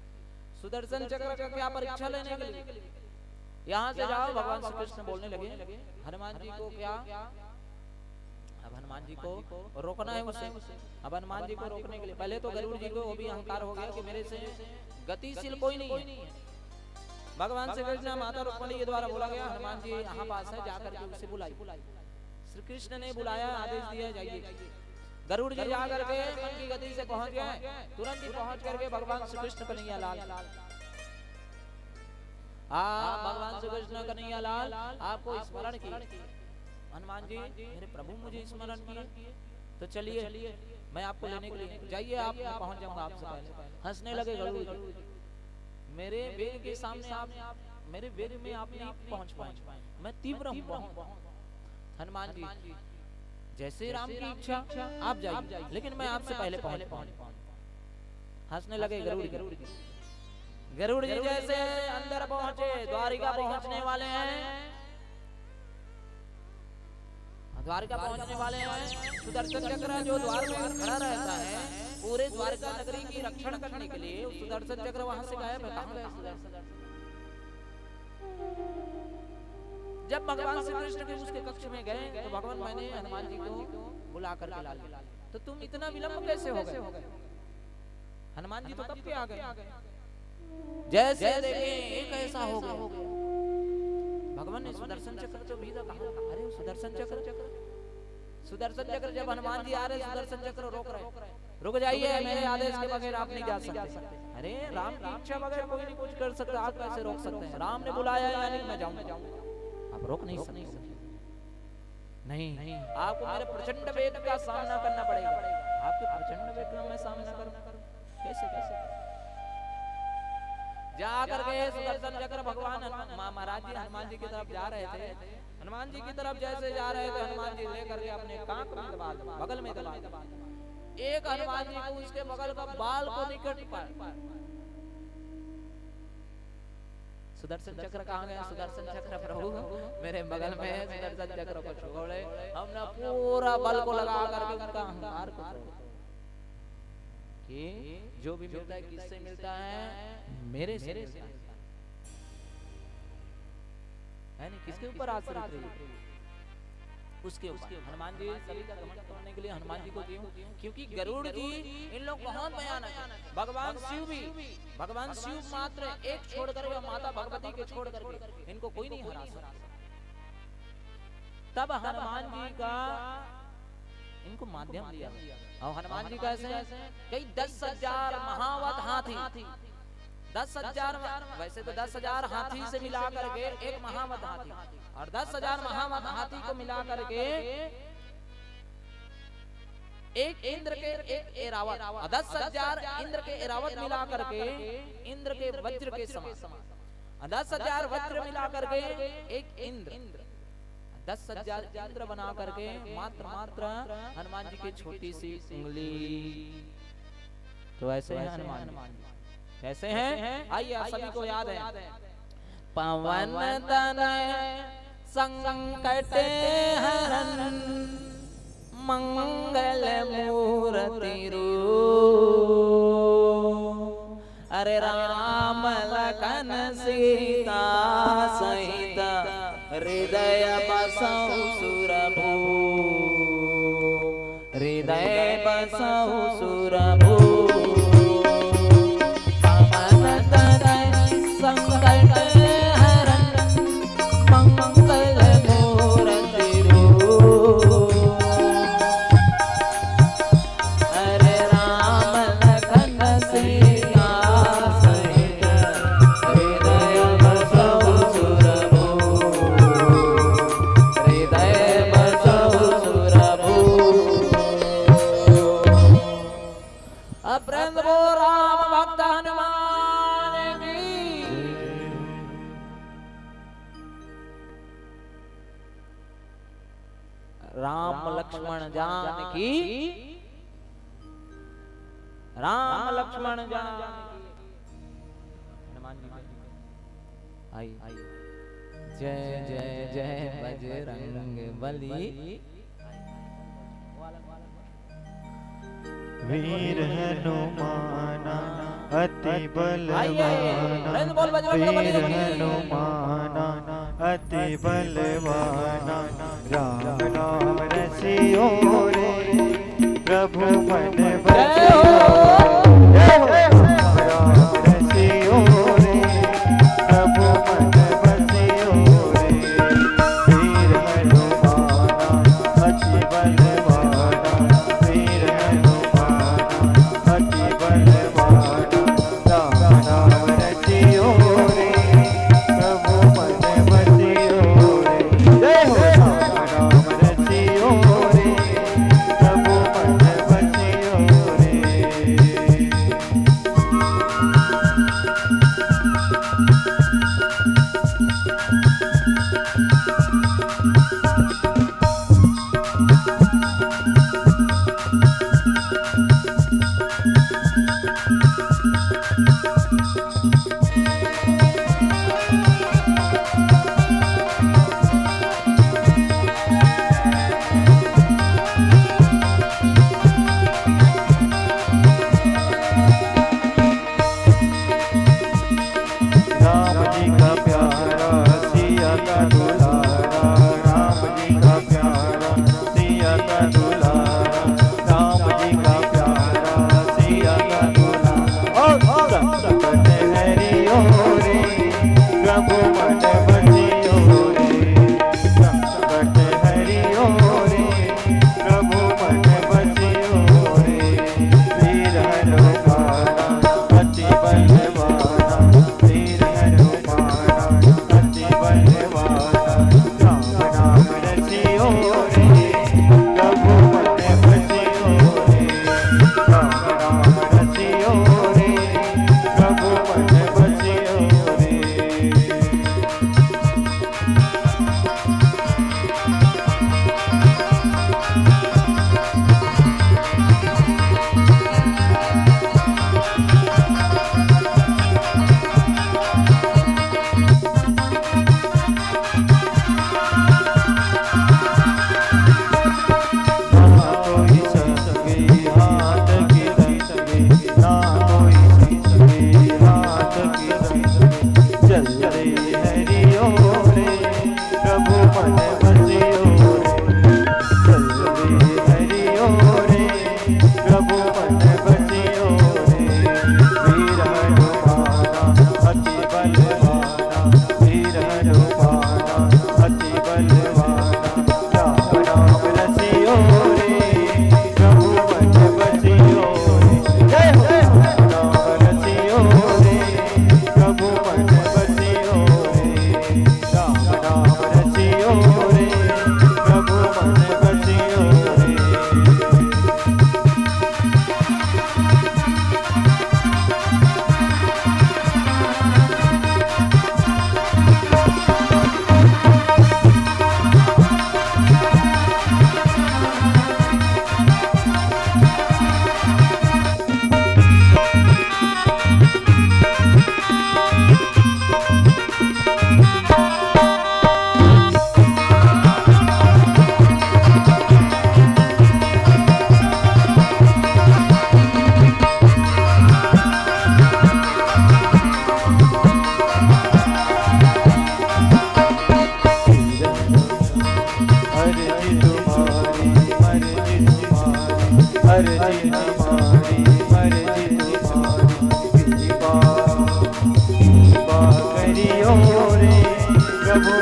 सुदर्शन चक्र का क्या परीक्षा लेने के लिए यहाँ से जाओ। भगवान श्री कृष्ण बोलने लगे हनुमान जी को क्या? अब हनुमान जी को रोकना है उसे। अब हनुमान जी को रोकने के लिए पहले तो गरुड़ जी को वो भी अहंकार हो गया कि मेरे से गतिशील कोई नहीं है। भगवान श्री कृष्ण माता रुक्मिणी के द्वारा बोला गया हनुमान जी यहाँ पास है, जाकर के उसे बुलाइए। श्री कृष्ण ने बुलाया, आदेश दिया जाइए। गरुड़ जी जाकर के मन की गति से पहुंच गए। तुरंत ही पहुंच करके भगवान श्री कृष्ण कन्हैया लाल, भगवान श्री कृष्ण कन्हैया लाल आपको स्मरण किए। हनुमान जी मेरे प्रभु मुझे स्मरण किए, तो चलिए मैं आपको लेने के लिए जाइए, आप पहुंच जाऊंगा आपसे पहले। हंसने लगे गरुड़ जी, मेरे वेग के सामने आप, मेरे वेग में आप नहीं पहुंच पाए, मैं तीव्र हूं। हनुमान जी जैसे राम की इच्छा आप जाइए, लेकिन मैं आपसे पहले पहुंच। हंसने लगे गरुड़ जी। गरुड़ जी जैसे अंदर पहुंचे, द्वारिका पहुंचने वाले हैं, द्वारिका पहुंचने वाले हैं। सुदर्शन चक्र जो द्वार में खड़ा रहता है पूरे द्वारका नगरी की रक्षण करने के लिए, सुदर्शन चक्र वहां से गायब है। कहां गया सुदर्शन? जब भगवान श्री कृष्ण के उसके कक्ष में गए तो भगवान मैंने हनुमान जी को बुला कर के ला लिया। तो तुम इतना विलंब कैसे हो गए? हनुमान जी तो कब के आ गए? जैसे देखे एक ऐसा हो गया। भगवान ने सुदर्शन चक्र तो भी कहा, अरे सुदर्शन चक्र जब हनुमान जी आ रहे, सुदर्शन चक्र रोक रहे, रुक जाइए, मेरे आदेश के बगैर आप नहीं जा सकते। अरे राम की इच्छा बगैर कोई नहीं कुछ कर सकता, आप कैसे रोक सकते हैं? राम ने बुलाया है यानी मैं जाऊंगा, आप रोक नहीं सकते। नहीं, आपको मेरे प्रचंड वेग का सामना करना पड़ेगा। आपके प्रचंड वेग का मैं सामना करूं कैसे? जा करके सुदर्शन चक्र भगवान महाराज जी हनुमान जी की तरफ जा रहे थे। हनुमान जी की तरफ जैसे जा रहे थे, हनुमान जी लेकर के अपने कांख में दबा, बगल में दबा, एक हनुमान जी को उसके बगल का बाल को निकट पाया। सुदर्शन चक्र कहाँ गया? सुदर्शन चक्र प्रभु मेरे बगल में है, सुदर्शन चक्र को छोड़े, हमने पूरा बल को लगा करके उनका अहंकार को कि जो भी मिलता है किससे मिलता है? मेरे से मिलता है नहीं, किसके ऊपर आश्रित रही? उसके ऊपर। हनुमान जी सभी का दमन करने के लिए हनुमान जी को क्योंकि गरुड़ जी इन लोग बहुत भयानक है। भगवान शिव मात्र एक छोड़ करके, माता भगवती के छोड़ करके इनको कोई नहीं हरा सकता। तब हनुमान जी का इनको माध्यम दिया। और हनुमान जी कैसे? कई 10,000 महावत हाथी, 10,000 वैसे तो 10,000 हाथी से मिला करके एक महावत हाथी, और 10,000 महावत हाथी को मिला करके एक इंद्र के एक एरावत, 10,000 इंद्र के एरावत मिला करके इंद्र के वज्र के समान, 10,000 वज्र मिला करके एक इंद्र, 10,000 इंद्र बना करके मात्र हनुमान जी की छोटी सी उंगली। तो ऐसे है हनुमान जी, कैसे हैं? आइए सभी को याद है। पवन तनय संकट हरन मंगल मूर्ति रूप, अरे राम लखन सीता सहित हृदय बसहु सुरभू, हृदय बसहु सुरभू। लक्ष्मण जानकी, राम लक्ष्मण जानकी। हनुमान जी आई जय जय जय बजरंग बली। वीर हनुमाना अति आइए, बलवाना, बोल बजरंग बली वीर की। हनुमाना अति बलवाना, राम नाम रसियो रे प्रभु मन बसियो, राम रसियो रे प्रभु मन बसियो रे, वीर हनुमाना अति बलवाना, वीर हनुमाना अति बलवाना, राम नाम रसियो रे प्रभु मन बसियो रे, जय हो राम नाम रसियो रे प्रभु मन बसियो रे। राम जी का प्यारा सिया का दुलारा, राम जी का प्यारा सिया का दुलारा, राम जी का प्यारा सिया का दुलारा, संकट हरियो रे प्रभु मन बसियो रे, संकट हरियो रे प्रभु मन बसियो रे, वीर हनुमाना अति बलवाना, वीर हनुमाना अति बलवाना, राम नाम रसियो रे प्रभु मन बसियो रे, राम नाम रसियो रे प्रभु मन बसियो रे। ना कोई संगी हाथ की संगी, ना कोई संगी हाथ की संगी, चल रे हरियो रे प्रभु मन बसियो रे, चल रे हरियो रे प्रभु मन बसियो रे, वीर हनुमाना अति बलवाना, वीर हनुमाना अति बलवाना, राम नाम रसियो रे प्रभु मन बसियो रे, जय हो राम नाम रसियो रे प्रभु मन बसियो रे, राम नाम रसियो रे प्रभु मन बसियो रे। अर्जी तुम्हारी मर्जी तुम्हारी, अर्जी हमारी मर्जी तुम्हारी, कृपा कृपा करियो रे प्रभु